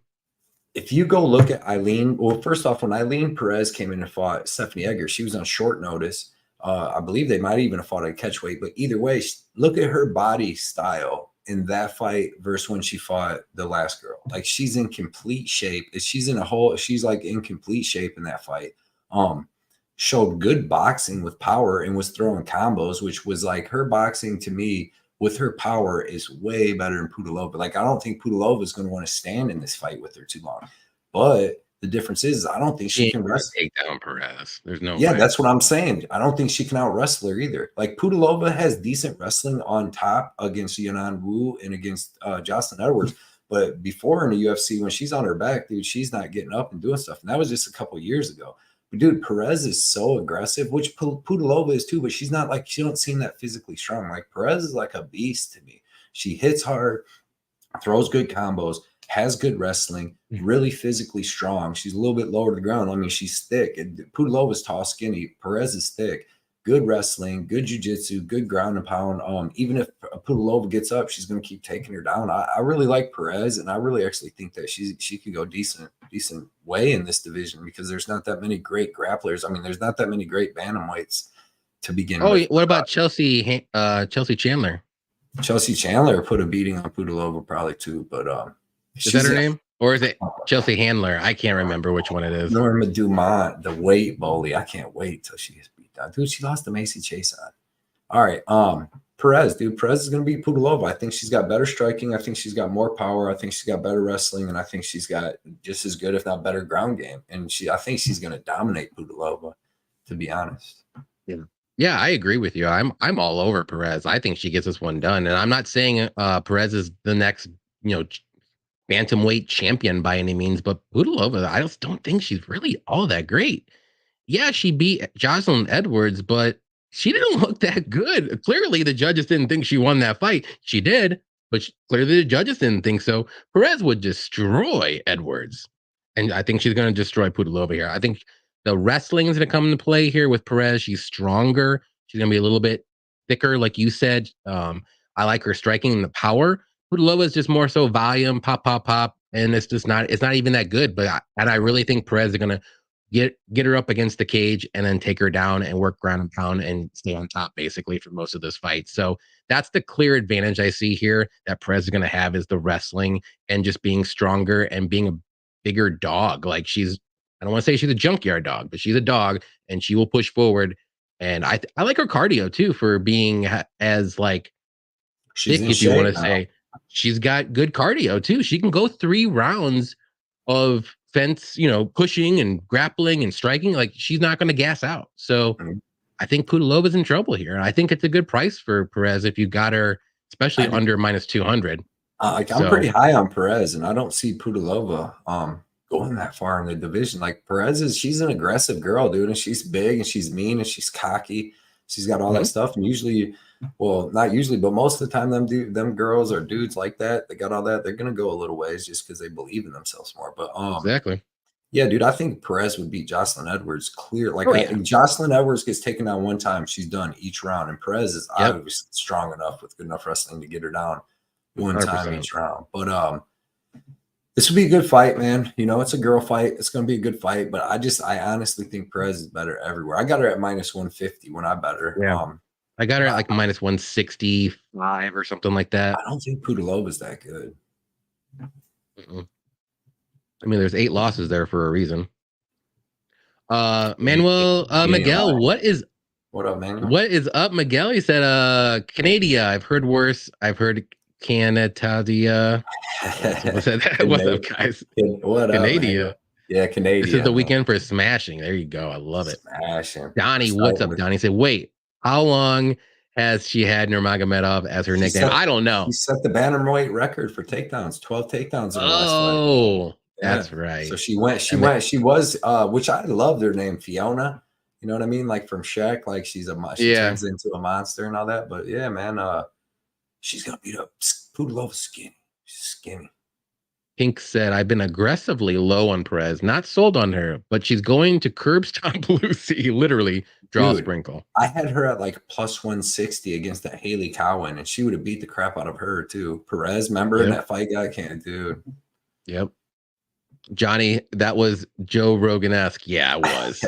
If you go look at Eileen, well, first off, when Eileen Perez came in and fought Stephanie Egger, she was on short notice. I believe they might even have fought at catchweight, but either way, look at her body style in that fight versus when she fought the last girl. Like she's in complete shape. She's like in complete shape in that fight. Showed good boxing with power and was throwing combos, which was like her boxing to me with her power is way better than Pudilova. Like, I don't think Pudilova is going to want to stand in this fight with her too long. But the difference is I don't think she can wrestle. Take down Perez. There's no way. That's what I'm saying. I don't think she can out wrestle her either. Like, Pudilova has decent wrestling on top against Yanan Wu and against Jocelyn Edwards. But before in the UFC, when she's on her back, dude, she's not getting up and doing stuff. And that was just a couple years ago. But dude, Perez is so aggressive, which Pudilova is too, but she's not like, she don't seem that physically strong. Like Perez is like a beast to me. She hits hard, throws good combos, has good wrestling, really physically strong. She's a little bit lower to the ground. I mean, she's thick. Pudilova's tall, skinny. Perez is thick. Good wrestling, good jiu-jitsu, good ground and pound. Even if Pudilova gets up, she's going to keep taking her down. I really like Perez, and I really actually think that she could go decent way in this division because there's not that many great grapplers. I mean, there's not that many great bantamweights to begin with. What about Chelsea Chandler? Chelsea Chandler put a beating on Pudilova probably too, but is that her name? Or is it Chelsea Handler? I can't remember which one it is. Norma Dumont, the weight bully. I can't wait till she gets beat down. Dude, she lost to Macy Chase on. All right. Perez, dude. Perez is going to beat Pudilova. I think she's got better striking. I think she's got more power. I think she's got better wrestling, and I think she's got just as good, if not better, ground game. And I think she's going to dominate Pudilova, to be honest. Yeah, I agree with you. I'm all over Perez. I think she gets this one done, and I'm not saying Perez is the next, bantamweight champion by any means, but Pudilova, I just don't think she's really all that great. Yeah, she beat Jocelyn Edwards, but she didn't look that good. Clearly, the judges didn't think she won that fight. She did, but clearly the judges didn't think so. Perez would destroy Edwards, and I think she's going to destroy Pudilova here. I think the wrestling is going to come into play here with Perez. She's stronger. She's going to be a little bit thicker, like you said. I like her striking and the power. Pudilova is just more so volume, pop, pop, pop, and it's not even that good. But I really think Perez is going to get her up against the cage and then take her down and work ground and pound and stay on top basically for most of this fight. So that's the clear advantage I see here that Perez is going to have, is the wrestling and just being stronger and being a bigger dog. Like I don't want to say she's a junkyard dog, but she's a dog and she will push forward. And I like her cardio too, for being as like thick, if you want to say. She's got good cardio too. She can go 3 rounds of fence, pushing and grappling and striking. Like, she's not going to gas out. So I think Pudilova's in trouble here. And I think it's a good price for Perez if you got her, especially under minus 200. I'm pretty high on Perez, and I don't see Pudilova going that far in the division. Like, she's an aggressive girl, dude, and she's big and she's mean and she's cocky. She's got all that stuff. And usually, well, not usually, but most of the time, them girls or dudes like that, they got all that, they're gonna go a little ways just because they believe in themselves more. But exactly. Yeah, dude, I think Perez would beat Jocelyn Edwards clear. Like, Jocelyn Edwards gets taken down one time, she's done each round, and Perez is obviously strong enough with good enough wrestling to get her down one 100%. Time each round. But this would be a good fight, man. It's a girl fight. It's going to be a good fight, but I honestly think Perez is better everywhere. I got her at minus 150 when I bet her. Yeah. I got her at like minus 165 or something like that. I don't think Pudilova is that good. I mean, there's 8 losses there for a reason. Miguel, what up, man? What is up, Miguel? He said, Canada. I've heard worse. I've heard Canada. What's up, guys? What up, Canada? Yeah, Canada. This is the weekend for smashing. There you go. I love it. Smashing. Donnie, what's up, Donnie? He said, wait, how long has she had Nurmagomedov as her nickname? I don't know. She set the bantamweight record for takedowns, 12 takedowns in the last fight. That's right. So she was, which I loved her name, Fiona. You know what I mean? Like from Shaq, like she turns into a monster and all that. But yeah, man, she's gonna beat up Pudilova skinny. She's skinny. Pink said, I've been aggressively low on Perez, not sold on her, but she's going to curb stomp Lucy, literally draw a sprinkle. I had her at like plus 160 against that Haley Cowan, and she would have beat the crap out of her too. Perez, remember in that fight guy can't do. Yep. Johnny, that was Joe Rogan-esque. Yeah, it was.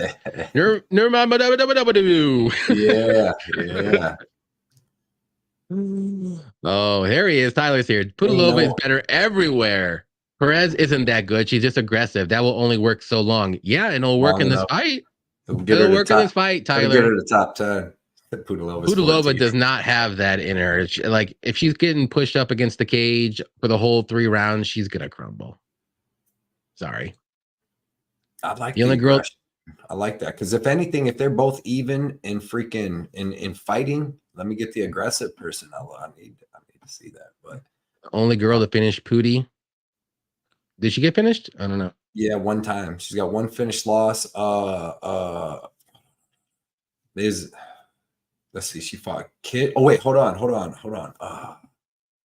Yeah. Oh, here he is. Tyler's here. Pudilova is better everywhere. Perez isn't that good. She's just aggressive. That will only work so long. Yeah, and it'll work in this fight. It'll work in this fight, Tyler. Get her to the top 10. Pudilova does not have that in her. Like, if she's getting pushed up against the cage for the whole 3 rounds, she's gonna crumble. Sorry. I like the only girl. I like that, because if anything, if they're both even in freaking in fighting, let me get the aggressive person. I need to see that. But the only girl to finish Pudi. Did she get finished? I don't know. Yeah, one time. She's got one finished loss. Let's see. She fought Kid. Oh wait, hold on.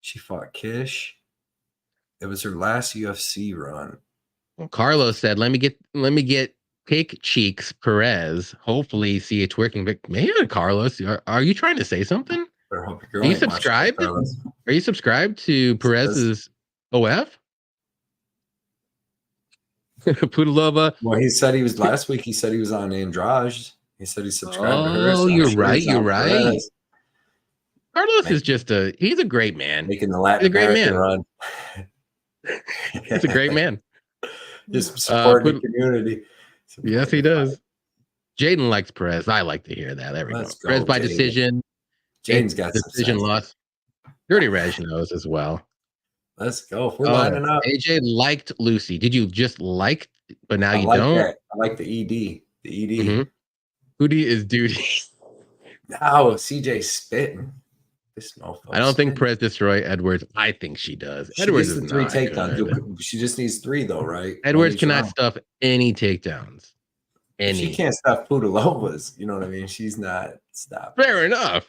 She fought Kish. It was her last UFC run. Carlos said, "Let me get cake cheeks Perez. Hopefully, see a twerking Vic." Man, Carlos, are you trying to say something? Are you subscribed? Are you subscribed to Perez's OF? Pudilova. Well, he said he was last week. He said he was on Andrade. He said he subscribed to her. Oh, you're right. Perez. Carlos is he's a great man. Making the Latin American run. He's a great man. Just supporting the community. Yes, he does. Jaden likes Perez. I like to hear that. There we go. Perez by decision. Jaden's got some decision sense. loss. Dirty Reg knows as well. Let's go. If we're lining up. AJ liked Lucy. Did you just like, but now you like don't? That. I like the ED. The ED. Mm-hmm. Duty is duty. No, CJ spitting. This I don't think Perez destroy Edwards. I think she does. She Edwards gets is the 3 not takedowns. good. She just needs 3 though, right? Edwards cannot stuff any takedowns. She can't stuff Pudilovas. You know what I mean? She's not stopped. Fair enough.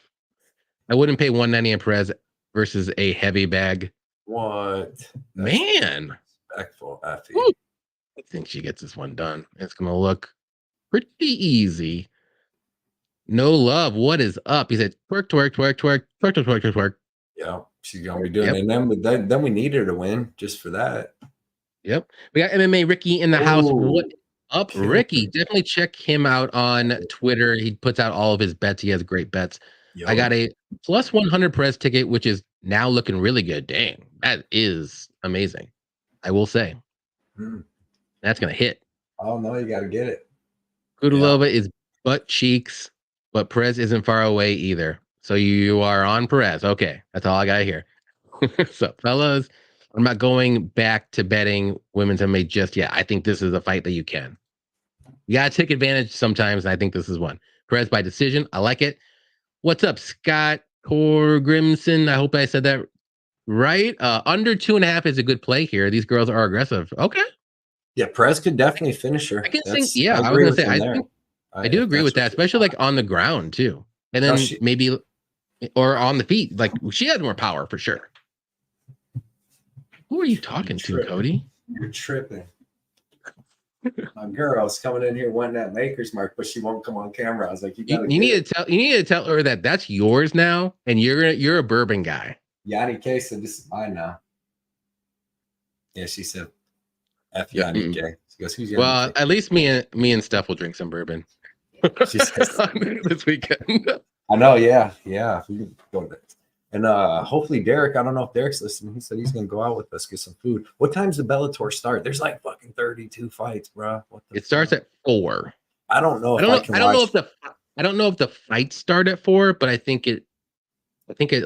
I wouldn't pay $190 on Perez versus a heavy bag. What? Man. Respectful, Effie. I think she gets this one done. It's going to look pretty easy. No love. What is up? He said, twerk, twerk, twerk, twerk, twerk, twerk, twerk, twerk. Yeah, she's going to be doing it. And then we need her to win just for that. Yep. We got MMA Ricky in the house. What up, Ricky? Definitely check him out on Twitter. He puts out all of his bets. He has great bets. Yo. I got a plus 100 Perez ticket, which is now looking really good. Dang, that is amazing. I will say. That's going to hit. Oh, no, you got to get it. Pudilova is butt cheeks, but Perez isn't far away either. So you are on Perez. Okay, that's all I got to hear. So, fellas, I'm not going back to betting women's MMA just yet. I think this is a fight that you can. You got to take advantage sometimes, and I think this is one. Perez by decision. I like it. What's up, Scott Grimson? I hope I said that right. Under 2.5 is a good play here. These girls are aggressive. Okay. Yeah, Perez could definitely finish her. I can think. Yeah, I was gonna say. I do agree with that, especially like on the ground too, and then maybe or on the feet. Like she has more power for sure. Who are you talking to, Cody? You're tripping. My girl's coming in here wanting that Maker's Mark, but she won't come on camera. I was like, you need to tell her that that's yours now, and you're a bourbon guy. JohnnyKpicks said this is mine now. Yeah, she said. F Johnny K. She goes, who's Johnny well, K? At least me and Steph will drink some bourbon. She says this weekend. I know, yeah. We can go there. And hopefully Derek, I don't know if Derek's listening. He said he's gonna go out with us, get some food. What time's the Bellator start? There's like fucking 32 fights, bro. It starts at 4. I don't know. I don't know if the fights start at 4, but I think it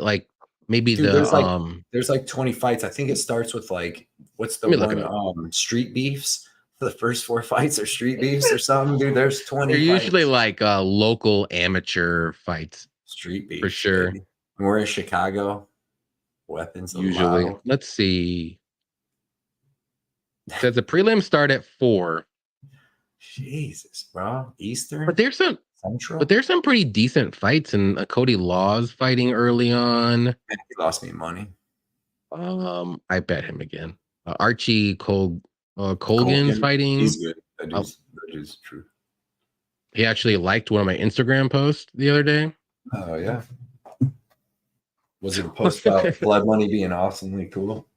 like maybe there's like 20 fights. I think it starts with like what's the one street beefs. The first 4 fights are street beefs or something, dude. There's 20. They're usually like local amateur fights. Street beefs for sure. Baby. We're in Chicago. Weapons usually. Allowed. Let's see. It says the prelims start at 4. Jesus, bro. Eastern. But there's some Central. But there's some pretty decent fights, and Cody Law's fighting early on. And he lost me money. I bet him again. Archie Colgan's fighting. He's good. That is true. He actually liked one of my Instagram posts the other day. Oh yeah. Was it a post about blood money being awesomely cool?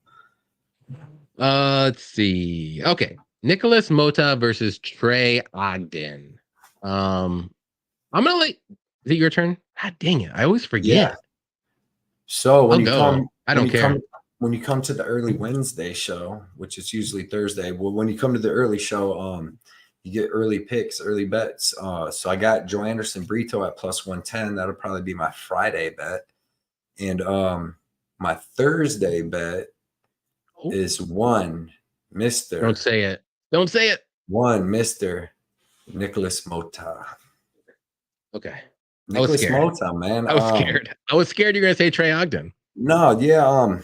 Let's see. Okay, Nicholas Motta versus Trey Ogden. I'm gonna is it your turn? God dang it! I always forget. Yeah. So when when you come to the early Wednesday show, which is usually Thursday, well, when you come to the early show, you get early picks, early bets. So I got Joe Anderson Brito at plus 110. That'll probably be my Friday bet. And my Thursday bet is one Mr. Don't say it. Don't say it. One Mr. Nicholas Motta. Okay. Nicholas Motta, man. I was scared. I was scared you were gonna say Trey Ogden. No, yeah.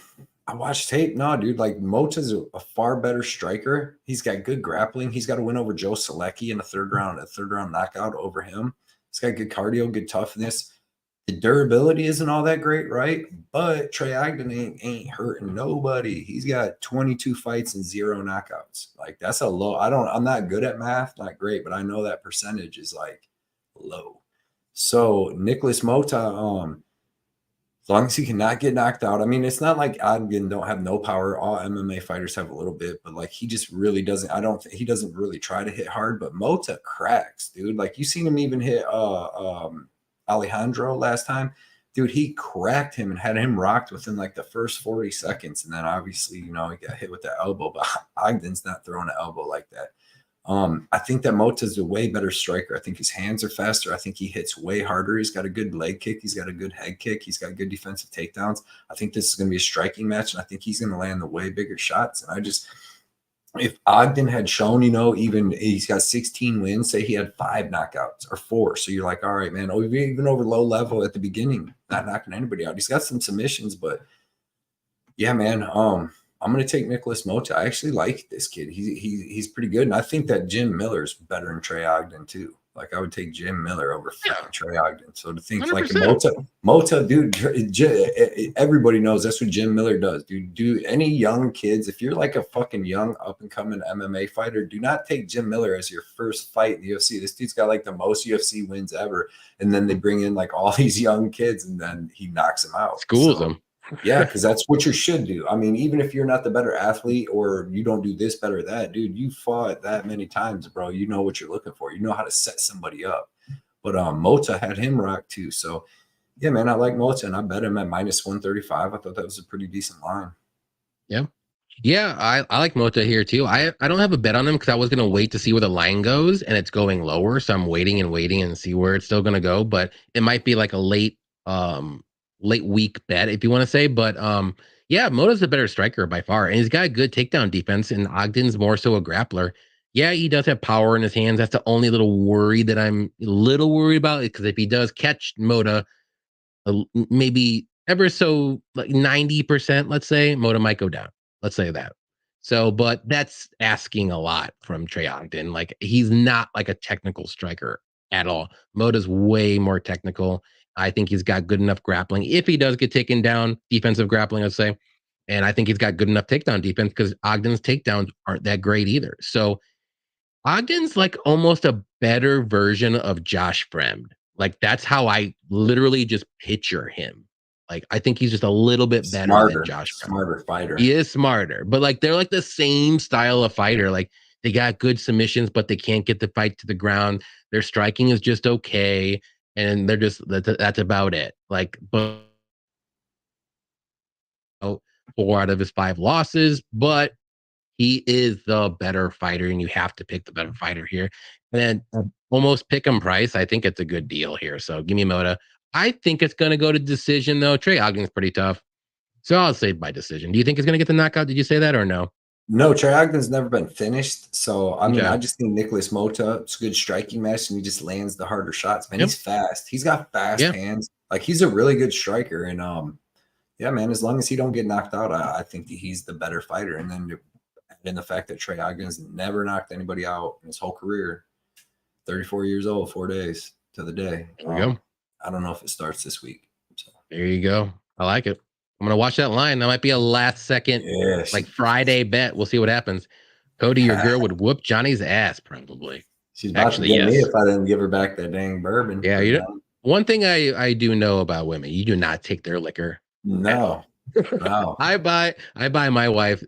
I watched tape. No, dude, like Motta's a far better striker. He's got good grappling. He's got to win over Joe Selecki in a third round knockout over him. He's got good cardio, good toughness. The durability isn't all that great, right? But Trey Ogden ain't hurting nobody. He's got 22 fights and 0 knockouts. Like that's a low. I'm not good at math, not great, but I know that percentage is like low. So Nicholas Motta, as long as he cannot get knocked out. I mean, it's not like Ogden don't have no power. All MMA fighters have a little bit, but like he just really doesn't. He doesn't really try to hit hard. But Motta cracks, dude. Like you seen him even hit Alejandro last time, dude. He cracked him and had him rocked within like the first 40 seconds, and then obviously he got hit with the elbow. But Ogden's not throwing an elbow like that. I think that Motta's a way better striker. I think his hands are faster. I think he hits way harder. He's got a good leg kick. He's got a good head kick. He's got good defensive takedowns. I think this is going to be a striking match, and I think he's going to land the way bigger shots. And if Ogden had shown, even he's got 16 wins, say he had 5 knockouts or 4. So you're like, all right, man, even over low level at the beginning, not knocking anybody out. He's got some submissions, but yeah, man, I'm going to take Nicholas Motta. I actually like this kid. He's pretty good. And I think that Jim Miller's better than Trey Ogden too. Like I would take Jim Miller over Trey Ogden. So to think 100%. Like Motta, dude, everybody knows that's what Jim Miller does. Dude, any young kids, if you're like a fucking young up and coming MMA fighter, do not take Jim Miller as your first fight in the UFC. This dude's got like the most UFC wins ever. And then they bring in like all these young kids and then he knocks them out. Schools them. Yeah, because that's what you should do. I mean, even if you're not the better athlete or you don't do this better or that, dude, you fought that many times, bro. You know what you're looking for. You know how to set somebody up. But Motta had him rocked too. So, yeah, man, I like Motta, and I bet him at -135. I thought that was a pretty decent line. Yeah. Yeah, I like Motta here too. I don't have a bet on him because I was going to wait to see where the line goes, and it's going lower. So I'm waiting and see where it's still going to go. But it might be like a late week bet, if you want to say. But yeah, Motta's a better striker by far, and he's got a good takedown defense, and Ogden's more so a grappler. Yeah, he does have power in his hands. That's the only little worry that I'm a little worried about, because if he does catch Motta, maybe ever so like 90%, let's say, Motta might go down. Let's say that. So, but that's asking a lot from Trey Ogden. Like, he's not like a technical striker at all. Motta's way more technical. I think he's got good enough grappling. If he does get taken down, defensive grappling, let's say, and I think he's got good enough takedown defense because Ogden's takedowns aren't that great either. So Ogden's like almost a better version of Josh Fremd. Like, that's how I literally just picture him. Like, I think he's just a little bit better than Josh Fremd. Smarter fighter. He is smarter, but like they're like the same style of fighter. Like, they got good submissions, but they can't get the fight to the ground. Their striking is just okay. And they're just, that's about it. Like, but 4 out of his 5 losses, but he is the better fighter, and you have to pick the better fighter here. And then almost pick him price. I think it's a good deal here. So give me Motta. I think it's going to go to decision, though. Trey Ogden's pretty tough. So I'll say by decision. Do you think he's going to get the knockout? Did you say that or no? No, Trey Ogden's never been finished. So, I mean, I just think Nicholas Motta, it's a good striking match, and he just lands the harder shots. Man, he's fast. He's got fast hands. Like, he's a really good striker. And, yeah, man, as long as he don't get knocked out, I think that he's the better fighter. And then the fact that Trey Ogden's never knocked anybody out in his whole career, 34 years old, 4 days to the day. There we go. I don't know if it starts this week. So. There you go. I like it. I'm going to watch that line. That might be a last second, like Friday bet. We'll see what happens. Cody, your girl would whoop Johnny's ass, probably. She's about to get me if I didn't give her back that dang bourbon. Yeah, you know, one thing I do know about women, you do not take their liquor. No. No. I buy my wife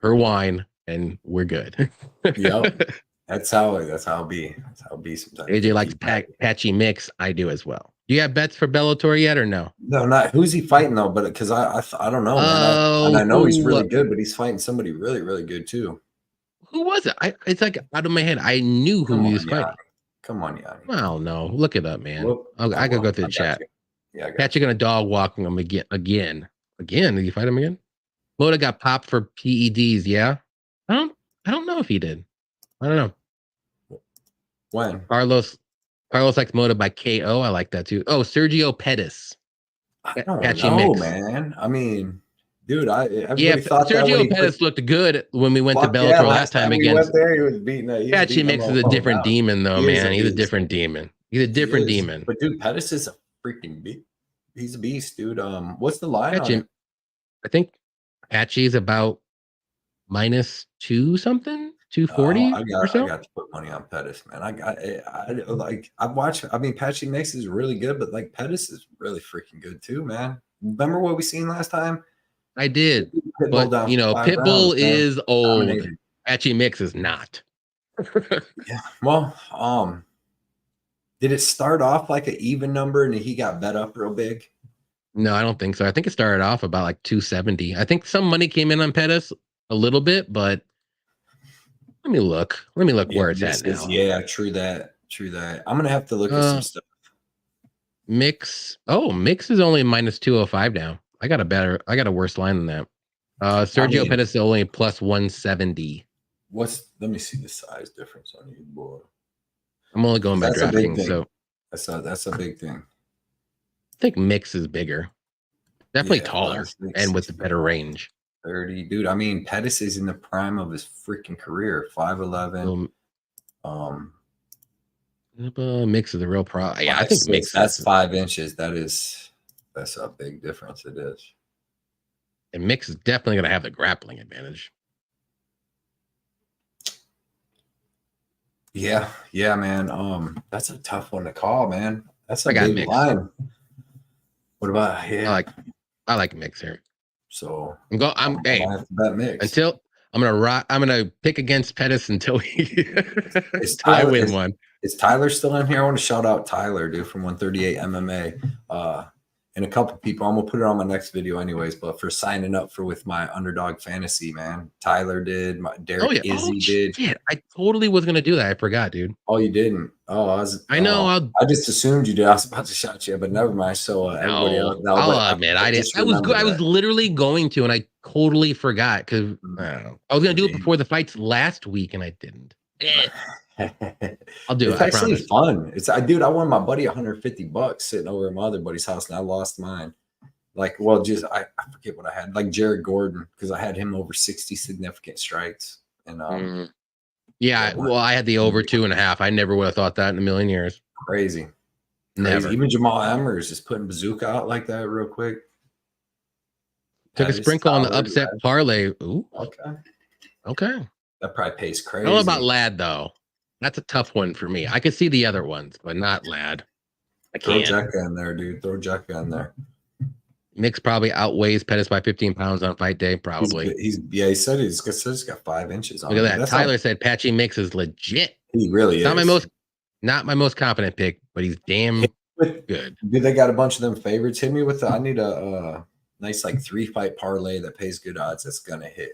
her wine, and we're good. Yep. That's how it be. That's how it be sometimes. AJ likes patchy mix. I do as well. Do you have bets for Bellator yet or no? No, not. Who's he fighting though? But because I don't know. And I know he's really good, but he's fighting somebody really, really good too. Who was it? It's like out of my head. I knew who he was fighting. Come on, Yanni. Well, no, look it up, man. I gotta go through the chat. Yeah, Patrick gonna dog walking him again. Did you fight him again? Motta got popped for PEDs. Yeah, I don't know if he did. I don't know. When Carlos likes Motta by KO. I like that too. Oh, Sergio Pettis. I don't know, man. I mean, dude, everybody thought Sergio Pettis looked good when we went to Bellator last time against. We went there, he was beating it. Patchy Mix is a different demon, though, man. He's a different demon. He's a different demon. But dude, Pettis is a freaking beast. He's a beast, dude. What's the line on it? I think Patchy's about -2 something. 240 or so? I got to put money on Pettis, man. I've watched. I mean, Patchy Mix is really good, but like Pettis is really freaking good too, man. Remember what we seen last time? I did, but you know, Pitbull is old. Dominated. Patchy Mix is not. Yeah. Well, did it start off like an even number and he got bet up real big? No, I don't think so. I think it started off about like 270. I think some money came in on Pettis a little bit, but Let me look. Where it's at now. Yeah, true that. I'm gonna have to look at some stuff. Mix. Oh, Mix is only -205 now. I got a worse line than that. Sergio Pettis is only +170. Let me see the size difference on you, boy. I'm only going by DraftKings, so that's a big thing. I think Mix is bigger. Definitely taller and with the better range. 30, dude. I mean, Pettis is in the prime of his freaking career. 5'11". Mix is the real pro. Yeah, I think Mix. That's 5 inches. That's a big difference. It is. And Mix is definitely going to have the grappling advantage. Yeah, man. That's a tough one to call, man. That's a big line. What about I like Mix here. So I'm have to bet Mix until I'm gonna pick against Pettis until I win one. Is Tyler still in here? I want to shout out Tyler, dude, from 138 MMA. And a couple people, I'm gonna put it on my next video anyways, but for signing up with my underdog fantasy, man. Tyler did, Derek Izzy did. Shit. I totally was gonna do that. I forgot, dude. Oh, you didn't? Oh, I know. I just assumed you did. I was about to shout you, but never mind. So everybody else, I'll admit I didn't. I was literally going to, and I totally forgot because I was gonna do it before the fights last week, and I didn't. I'll do it. It's actually fun. Dude, I won my buddy $150 sitting over at my other buddy's house, and I lost mine. I forget what I had. Like Jared Gordon, because I had him over 60 significant strikes. And I had the over 2.5. I never would have thought that in a million years. Crazy. Never. Even Jamal Emmer is just putting bazooka out like that real quick. Took a sprinkle on the upset parlay. Ooh. Okay. That probably pays crazy. I don't know about Ladd though. That's a tough one for me. I could see the other ones, but not Ladd. I can't. Throw Jekka in there, dude. Throw Jekka in there. Mix probably outweighs Pettis by 15 pounds on fight day. Probably. He said he's got 5 inches on. Look at that. Tyler said Patchy Mix is legit. He really is. Not my most confident pick, but he's damn good. Dude, they got a bunch of them favorites. Hit me with I need a nice 3-fight parlay that pays good odds. That's gonna hit.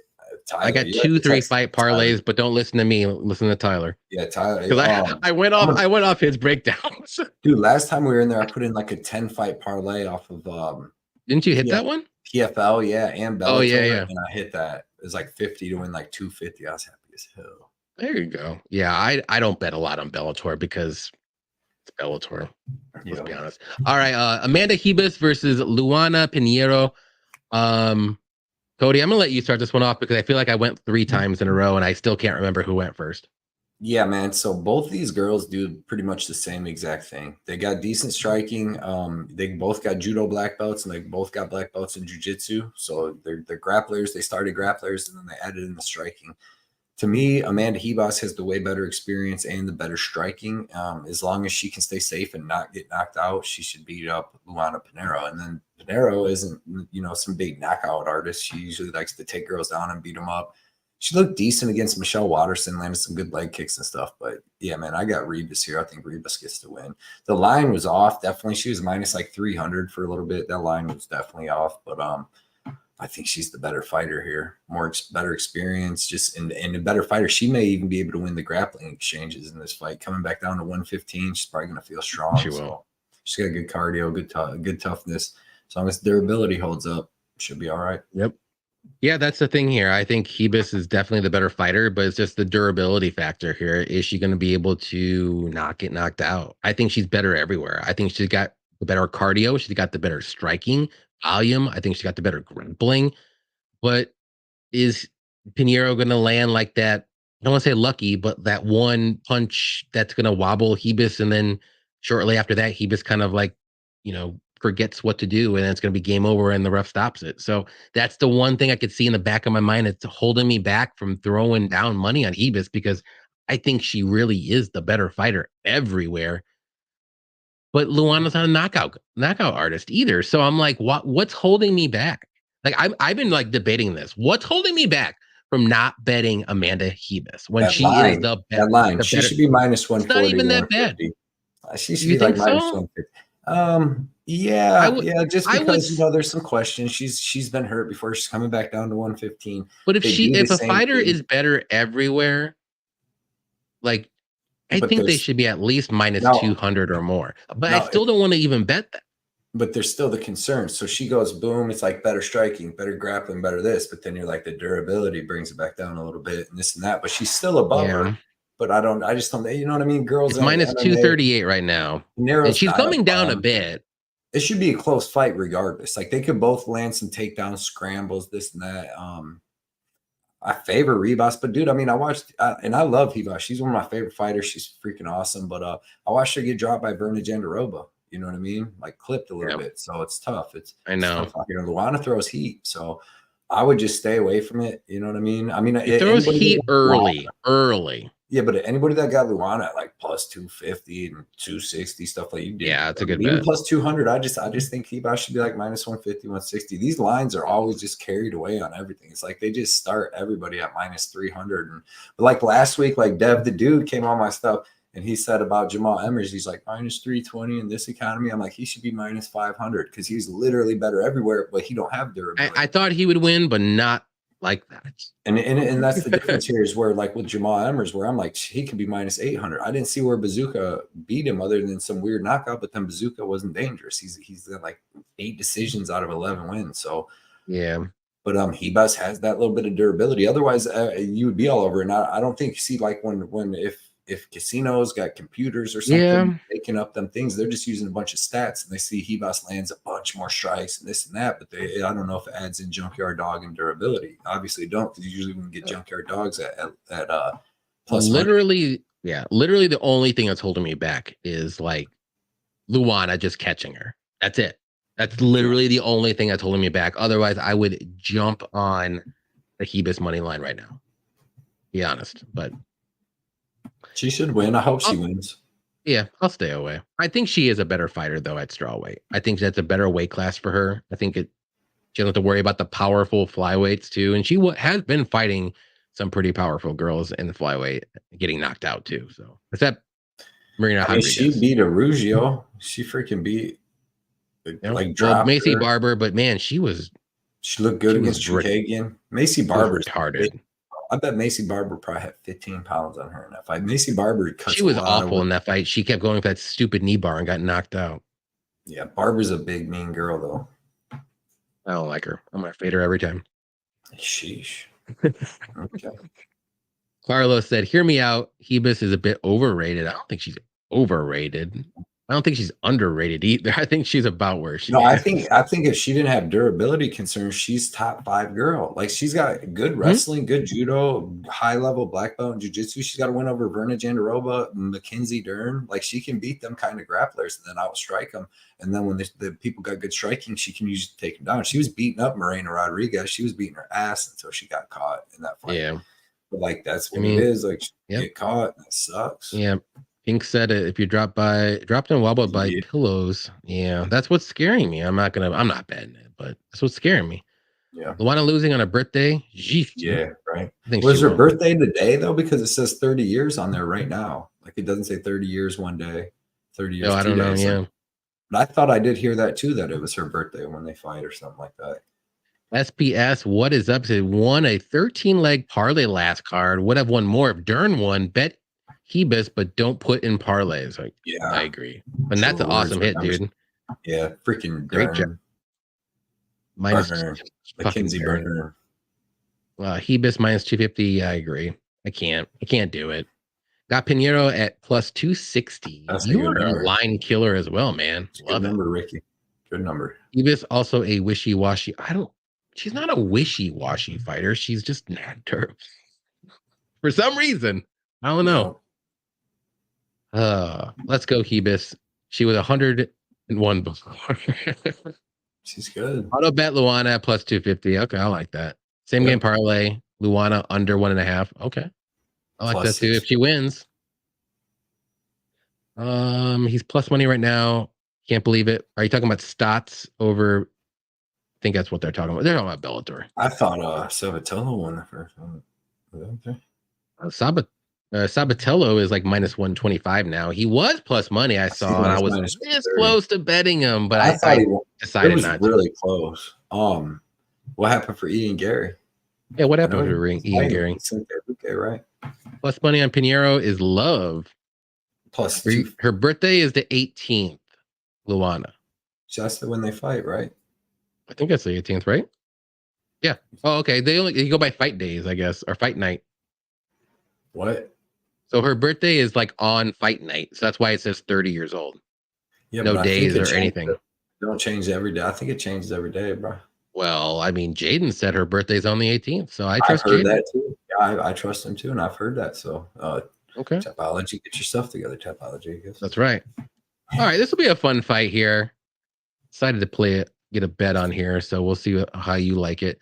Tyler, I got 2 3-fight parlays, but don't listen to me. Listen to Tyler. Yeah, Tyler. Because I went off his breakdowns. Dude, last time we were in there, I put in a 10-fight parlay off of. Didn't you hit that one? PFL, yeah, and Bellator. Oh yeah. And I hit that. It was 50 to win 250. I was happy as hell. There you go. Yeah, I don't bet a lot on Bellator because it's Bellator. Let's be honest. All right, Amanda Ribas versus Luana Pinheiro. Cody, I'm gonna let you start this one off because I feel like I went 3 times in a row and I still can't remember who went first. Yeah, man. So both these girls do pretty much the same exact thing. They got decent striking. They both got judo black belts and they both got black belts in jiu-jitsu. So they're grapplers. They started grapplers and then they added in the striking. To me, Amanda Ribas has the way better experience and the better striking. As long as she can stay safe and not get knocked out, she should beat up Luana Pinheiro. And then Pinheiro isn't, some big knockout artist. She usually likes to take girls down and beat them up. She looked decent against Michelle Waterson, landed some good leg kicks and stuff. But yeah, man, I got Ribas here. I think Ribas gets to win. The line was off. Definitely, she was minus 300 for a little bit. That line was definitely off. But I think she's the better fighter here. Better experience, and a better fighter. She may even be able to win the grappling exchanges in this fight. Coming back down to 115, she's probably going to feel strong. She will. She's got good cardio, good toughness. As long as durability holds up, she'll be all right. Yep. Yeah, that's the thing here. I think Ribas is definitely the better fighter, but it's just the durability factor here. Is she going to be able to not get knocked out? I think she's better everywhere. I think she's got the better cardio. She's got the better striking volume. I think she got the better grappling. But is Pinheiro going to land like that? I don't want to say lucky, but that one punch that's going to wobble Ribas, and then shortly after that, Ribas kind of forgets what to do, and then it's going to be game over and the ref stops it. So that's the one thing I could see in the back of my mind. It's holding me back from throwing down money on Ribas because I think she really is the better fighter everywhere. But Luana's not a knockout artist either. So I'm like, what's holding me back? I've been debating this. What's holding me back from not betting Amanda Ribas when she is the best? That line. She should be minus 140. It's not even that bad. She should be minus 150. Yeah, just because there's some questions. She's been hurt before. She's coming back down to 115. But if a fighter is better everywhere, Like, I think they should be at least minus 200 or more. But I still don't want to even bet that. But there's still the concern. So she goes, boom, it's like better striking, better grappling, better this. But then you're like, the durability brings it back down a little bit and this and that. But she's still above her. But I just don't, you know what I mean? Girls, it's minus 238 right now. And she's coming down a bit. It should be a close fight regardless. Like, they could both land some takedown scrambles, this and that. I favor Ribas, but dude, I mean, I watched and I love Ribas. She's one of my favorite fighters. She's freaking awesome. But I watched her get dropped by Berna Jandiroba. You know what I mean? Like, clipped a little bit. So it's tough. I know. It's tough. You know, Luana throws heat. So I would just stay away from it. You know what I mean? I mean, it throws heat early. Yeah, but anybody that got Luana at like plus 250 and 260 stuff like you did. Yeah, it's a good even bet. Plus 200. I just think Ribas should be like minus 150, 160. These lines are always just carried away on everything. It's like they just start everybody at minus 300. But like last week, like Dev the dude came on my stuff. And he said about Jamal Emmers, he's like minus 320 in this economy. I'm like, he should be minus 500 because he's literally better everywhere, but he don't have durability. I thought he would win, but not like that. And that's the difference here is where, like with Jamal Emmers, where I'm like, he could be minus 800. I didn't see where Bazooka beat him other than some weird knockout, but then Bazooka wasn't dangerous. He's got like 8 decisions out of 11 wins. So yeah. But Ribas has that little bit of durability. Otherwise, you would be all over. And I don't think, see, like if casinos got computers or something making up them things, they're just using a bunch of stats and they see Ribas lands a bunch more strikes and this and that, but I don't know if it adds in junkyard dog and durability. Obviously don't, because usually we can get junkyard dogs at plus literally 100. Literally the only thing that's holding me back is like Luana just catching her. That's it. That's literally the only thing that's holding me back. Otherwise I would jump on the Ribas money line right now, be honest. But she should win. I hope she wins. Yeah, I'll stay away. I think she is a better fighter, though, at strawweight. I think that's a better weight class for her. I think she doesn't have to worry about the powerful flyweights, too. And she has been fighting some pretty powerful girls in the flyweight, getting knocked out, too. So, except Marina Rodriguez. She beat Arugio. She freaking beat, Macy Barber, but man, she looked good against Chikagian. Macy Barber retarded. I bet Macy Barber probably had 15 pounds on her in that fight. Macy Barber she was awful in that fight. She kept going for that stupid knee bar and got knocked out. Yeah, Barber's a big, mean girl, though. I don't like her. I'm going to fade her every time. Sheesh. Okay. Carlos said, hear me out. Ribas is a bit overrated. I don't think she's overrated. I don't think she's underrated either. I think she's about where she is. I think if she didn't have durability concerns, she's top 5 girl. Like, she's got good wrestling, good judo, high level black belt in jiu-jitsu. She's got to win over Berna Jandiroba, Mackenzie Dern. Like, she can beat them kind of grapplers and then outstrike them. And then when the people got good striking, she can usually take them down. She was beating up Marina Rodriguez. She was beating her ass until she got caught in that fight. Yeah. But like, that's what it is. Like, she get caught. That sucks. Yeah. Pink said it. If you dropped and wobbled by pillows, that's what's scaring me. I'm not betting it, but that's what's scaring me. Yeah. Luana losing on a birthday. Yeah, right. Was her birthday today though? Because it says 30 years on there right now. Like, it doesn't say 30 years one day, 30 years. No, I don't know. Yeah. But I thought I did hear that too, that it was her birthday when they fight or something like that. SPS, what is up? Said won a 13-leg parlay last card. Would have won more if Dern won. Bet Ribas, but don't put in parlays. Like, yeah, I agree. But that's an awesome hit, dude. Yeah, freaking great job. Minus Mackenzie Burner. Ribas minus 250. I agree. I can't do it. Got Pinheiro at plus 260. You are a line killer as well, man. Good number, Ricky. Good number. Ribas also a wishy-washy. She's not a wishy-washy fighter. She's just not durable. For some reason. I don't know. Let's go, Ribas. She was 101 before. She's good. Auto bet Luana at plus 250. Okay, I like that. Same game parlay. Luana under 1.5. Okay. I like that too. If she wins. He's plus money right now. Can't believe it. Are you talking about Stotts over? I think that's what they're talking about. They're talking about Bellator. I thought Sabatello won the first one. Okay. Sabatello is like minus 125 now. He was plus money, I saw, and I was this close to betting him, but I decided not to. Really close. What happened for Ian Gary? Yeah, what happened for Ian Gary? Okay, right. Plus money on Pinheiro is love. Plus Her birthday is the 18th, Luana. Just when they fight, right? I think that's the 18th, right? Yeah. Oh, okay. They go by fight days, I guess, or fight night. What? So her birthday is like on fight night. So that's why it says 30 years old. Yeah, no days or anything. Don't change every day. I think it changes every day, bro. Well, I mean, Jaden said her birthday's on the 18th, so I trust I've heard Jaden. that too. Yeah, I trust him too, and I've heard that. So, okay. Tapology, get your stuff together. Tapology, I guess. That's right. All right, this will be a fun fight here. Excited to play it, get a bet on here, so we'll see how you like it.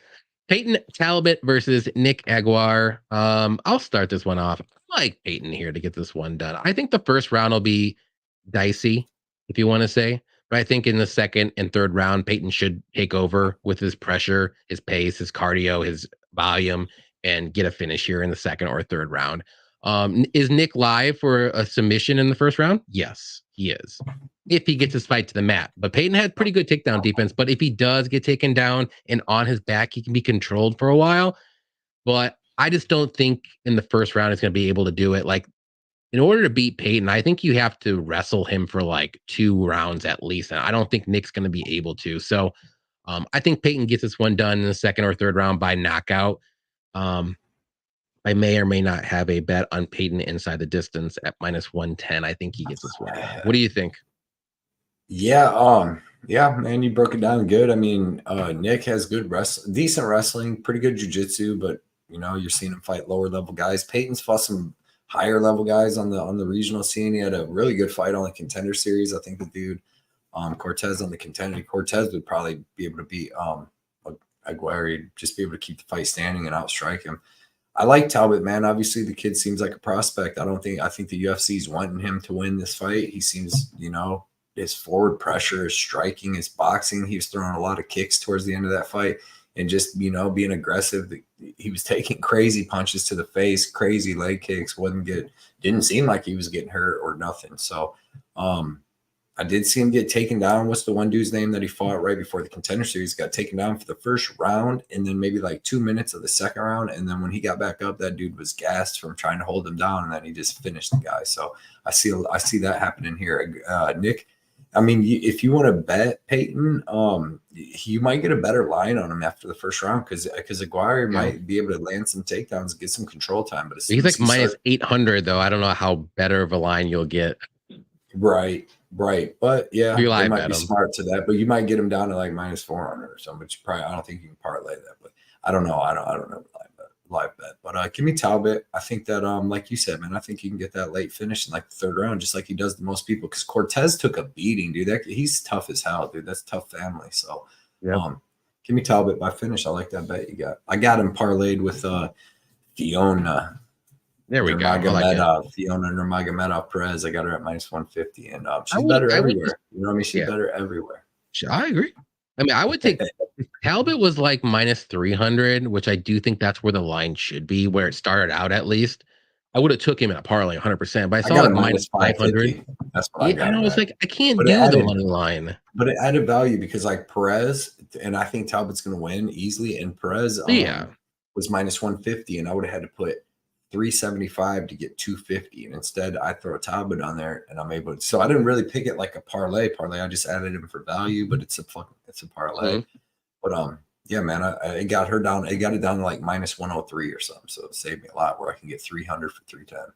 Peyton Talbott versus Nick Aguirre. I'll start this one off. I like Peyton here to get this one done. I think the first round will be dicey, if you want to say. But I think in the second and third round, Peyton should take over with his pressure, his pace, his cardio, his volume, and get a finish here in the second or third round. Is Nick live for a submission in the first round? Yes, he is. If he gets his fight to the mat. But Peyton had pretty good takedown defense. But if he does get taken down and on his back, he can be controlled for a while. But I just don't think in the first round he's going to be able to do it. Like, in order to beat Peyton, I think you have to wrestle him for like 2 rounds at least. And I don't think Nick's going to be able to. So I think Peyton gets this one done in the second or third round by knockout. I may or may not have a bet on Peyton inside the distance at -110. I think he gets this one. What do you think? Yeah, man, you broke it down good. I mean, Nick has decent wrestling, pretty good jiu-jitsu, but you're seeing him fight lower level guys. Peyton's fought some higher level guys on the regional scene. He had a really good fight on the Contender Series. I think the dude Cortez on the Contender, Cortez would probably be able to beat Aguirre, just be able to keep the fight standing and outstrike him. I like Talbot, man. Obviously, the kid seems like a prospect. I think the UFC's wanting him to win this fight. He seems, his forward pressure, his striking, his boxing. He was throwing a lot of kicks towards the end of that fight and just, being aggressive. He was taking crazy punches to the face, crazy leg kicks. Didn't seem like he was getting hurt or nothing. So, I did see him get taken down. What's the one dude's name that he fought right before the Contender Series? Got taken down for the first round and then maybe like 2 minutes of the second round. And then when he got back up, that dude was gassed from trying to hold him down, and then he just finished the guy. So I see that happening here. Nick, I mean, if you want to bet Peyton, you might get a better line on him after the first round because Aguirre might be able to land some takedowns, get some control time. But he's like -800 though. I don't know how better of a line you'll get. Right. But yeah, you might be smart to that. But you might get him down to like -400 or something, which probably I don't think you can parlay that. But I don't know. I don't know live bet. But give me Talbot. I think that like you said, man, I think you can get that late finish in like the third round, just like he does to most people. Because Cortez took a beating, dude. He's tough as hell, dude. That's a tough family. So give me Talbot by finish. I like that bet you got. I got him parlayed with Fiona. There we go. Fiona Nurmagomedov Perez. I got her at -150, and she's better everywhere. You know what I mean? She's better everywhere. I agree. I mean, I would take Talbot was like -300, which I do think that's where the line should be, where it started out at least. I would have took him in a parlay 100%, but I saw it -500. That's what I got. And I was like, I can't do the money line. But it added value because like Perez, and I think Talbot's going to win easily, and Perez was -150, and I would have had to put 375 to get 250, and instead I throw a Talbot on there and I'm able to. So I didn't really pick it like a parlay. I just added him for value, but it's a parlay. But yeah, man, I got her down. I got it down to like -103 or something, so it saved me a lot where I can get 300 for 310.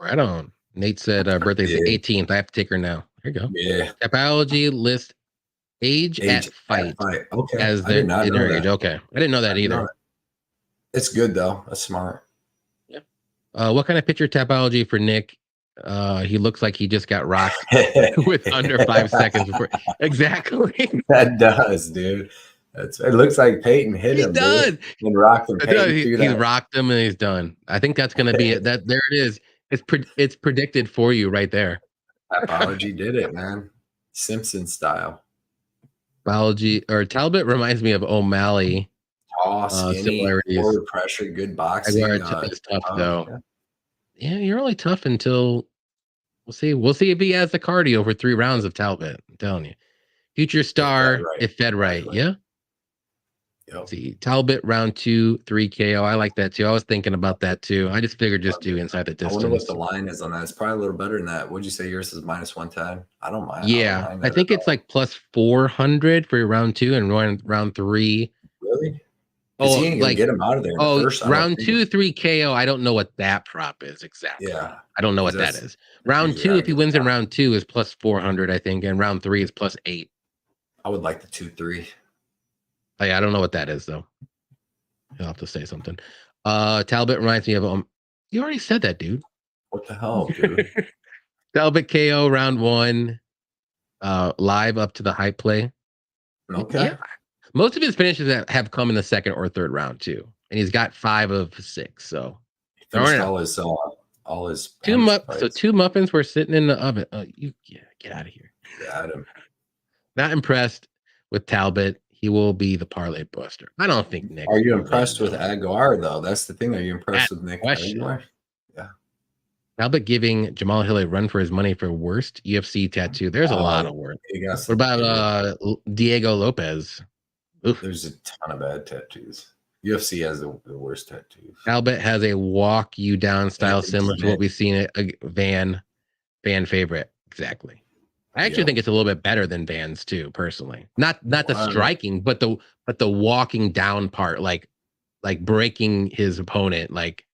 Right on. Nate said birthday's the 18th. I have to take her now. There you go. Yeah. Tapology list age at fight. Okay. As their dinner age. Okay. I didn't know that either. It's good though. That's smart. What kind of picture Tapology for Nick? He looks like he just got rocked with under 5 seconds before. Exactly. That does, dude. It looks like Peyton hit him. Dude, and rocked him. He rocked him and he's done. I think that's going to be it. There it is. It's predicted for you right there. Tapology did it, man. Simpson style. Talbot reminds me of O'Malley. Skinny, forward pressure, good boxing. It's tough though. Yeah, you're only tough until we'll see. We'll see if he has the cardio for 3 rounds of Talbot. I'm telling you, future star if fed right. Yeah. Let's see, Talbott round 2, 3 KO. I like that too. I was thinking about that too. I just figured just do inside the distance. I wonder what the line is on that. It's probably a little better than that. Would you say yours is -110? I don't mind. Yeah, I don't mind I think it's like plus 400 for round 2 and round 3. Really? Oh, he ain't gonna get him out of there in the first. Round 2, 3 KO. I don't know what that prop is exactly. Yeah, I don't know what that is. Round 2, if he wins in round 2, is plus 400, I think, and round 3 is plus 8. I would like the 2-3. Oh, yeah, I don't know what that is though. You'll have to say something. Talbot reminds me of you already said that, dude. What the hell, dude? Talbot KO round 1. Live up to the high play. Okay. Yeah. Most of his finishes have come in the second or third round too, and he's got 5 of 6. So all his 2 muffins. So 2 muffins were sitting in the oven. Get out of here. Got him. Not impressed with Talbot. He will be the parlay buster. I don't think Nick. Are you impressed with Aguirre though? That's the thing. Are you impressed with Nick Aguirre? Yeah. Talbot giving Jamal Hill a run for his money for worst UFC tattoo. There's a lot of work. What about Diego Lopez? Oof. There's a ton of bad tattoos. UFC has the worst tattoos. Talbot has a walk you down style similar to what we've seen at Van favorite. Exactly. I actually think it's a little bit better than Van's too, personally. Not the striking, but the walking down part, like breaking his opponent. Like,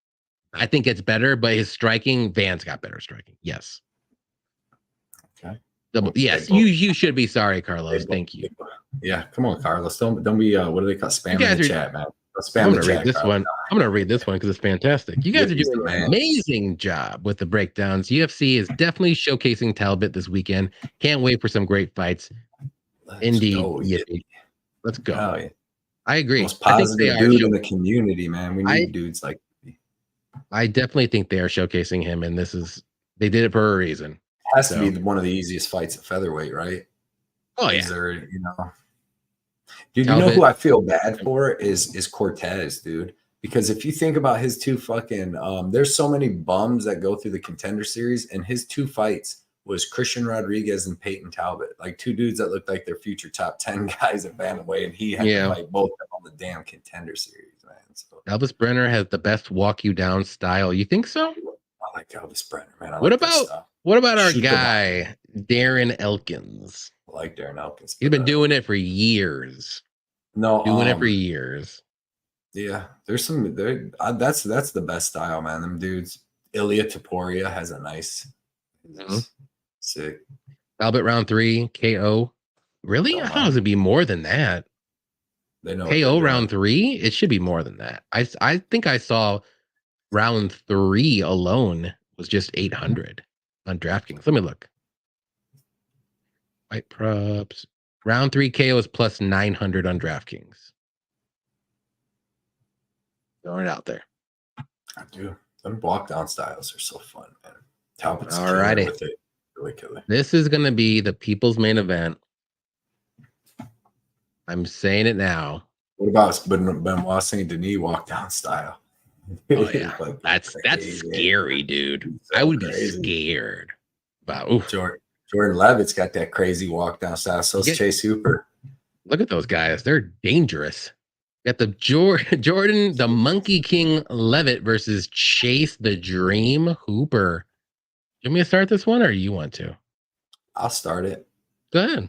I think it's better, but his striking, Van's got better striking. Yes. Okay. Yes, you should be sorry, Carlos. Thank you. Yeah, come on, Carlos. Don't be what do they call spam in the chat, man? I'm gonna read this one. I'm gonna read this one because it's fantastic. You guys are doing an amazing job with the breakdowns. UFC is definitely showcasing Talbot this weekend. Can't wait for some great fights. Indeed, let's go. Oh, yeah. I agree. Most positive dude in the community, man. We need dudes like. I definitely think they are showcasing him, and they did it for a reason. It has to be one of the easiest fights at featherweight, right? Oh yeah. Is there, dude, you know who I feel bad for is Cortez, dude. Because if you think about his 2 fucking, there's so many bums that go through the Contender Series, and his 2 fights was Christian Rodriguez and Peyton Talbot, like 2 dudes that looked like their future top 10 guys at bantamweight, and he had to fight both of them on the damn Contender Series, man. So Elvis Brenner has the best walk you down style. You think so? I like Elvis Brenner, man. What about our guy Darren Elkins? I like Darren Elkins. He's been doing it for years. Doing it for years. Yeah, there's some there. That's the best style, man. Them dudes. Ilya Taporia has a nice, sick. Talbot round 3 KO. Really? I thought it was gonna be more than that. They know KO round 3. It should be more than that. I think I saw round 3 alone was just 800 on DraftKings. Let me look. White props. Round 3 KO is plus 900 on DraftKings. Throwing it out there. I do. Them block down styles are so fun, man. Talbot's alrighty. With it. Really killer. This is going to be the people's main event. I'm saying it now. What about Benoit Saint Denis walk down style? Oh yeah, that's scary, dude. So I would be scared. Wow. Jordan Leavitt's got that crazy walk down style. So is Chase Hooper. Look at those guys. They're dangerous. Got the Jordan, the Monkey King Leavitt versus Chase the Dream Hooper. You want me to start this one, or you want to? I'll start it. Go ahead.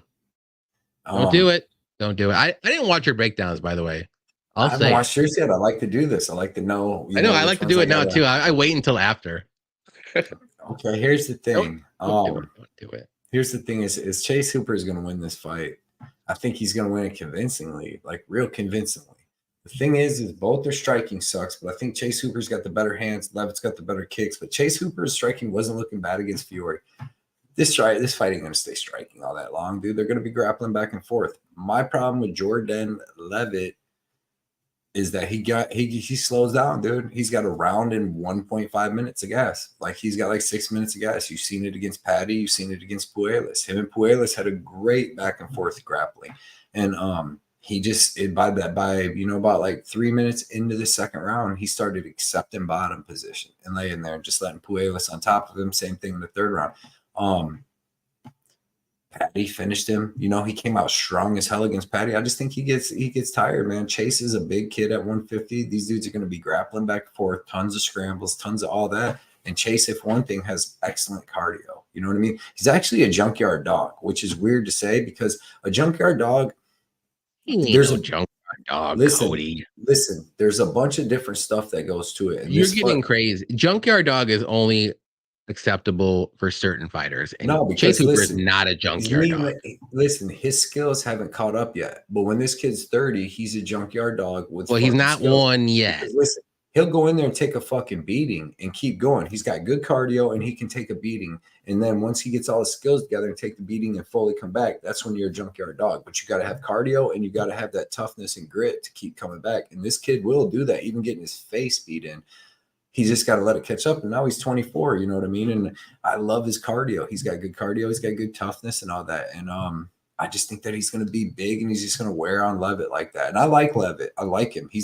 Don't do it. Don't do it. I didn't watch your breakdowns, by the way. I haven't watched yours yet. I like to do this. I like to know. I know. I like to do it now too. I wait until after. Okay. Here's the thing. Don't do it. Here's the thing: is Chase Hooper is going to win this fight? I think he's going to win it convincingly, like real convincingly. The thing is both their striking sucks, but I think Chase Hooper's got the better hands. Leavitt's got the better kicks, but Chase Hooper's striking wasn't looking bad against Fury. This fight ain't going to stay striking all that long, dude. They're going to be grappling back and forth. My problem with Jordan Leavitt is that he slows down, dude. He's got a round in 1.5 minutes of gas. Like he's got like 6 minutes of gas. You've seen it against Patty. You've seen it against Puelles. Him and Puelles had a great back and forth grappling. And he just about like 3 minutes into the second round, he started accepting bottom position and laying there and just letting Puelles on top of him. Same thing in the third round. Patty finished him. You know, he came out strong as hell against Patty. I just think he gets tired, man. Chase is a big kid at 150. These dudes are going to be grappling back and forth, tons of scrambles, tons of all that. And Chase, if one thing, has excellent cardio. You know what I mean? He's actually a junkyard dog, which is weird to say because a junkyard dog, there's a junkyard dog, Cody. Listen, there's a bunch of different stuff that goes to it. And you're getting crazy. Junkyard dog is only acceptable for certain fighters. And no, Chase Hooper is not a junkyard dog. Listen, his skills haven't caught up yet. But when this kid's 30, he's a junkyard dog. Well, he's not one yet. Because listen, he'll go in there and take a fucking beating and keep going. He's got good cardio and he can take a beating. And then once he gets all his skills together and take the beating and fully come back, that's when you're a junkyard dog. But you got to have cardio and you got to have that toughness and grit to keep coming back. And this kid will do that, even getting his face beat in. He's just got to let it catch up. And now he's 24, you know what I mean? And I love his cardio. He's got good cardio. He's got good toughness and all that. And I just think that he's going to be big and he's just going to wear on Leavitt like that. And I like Leavitt. I like him. He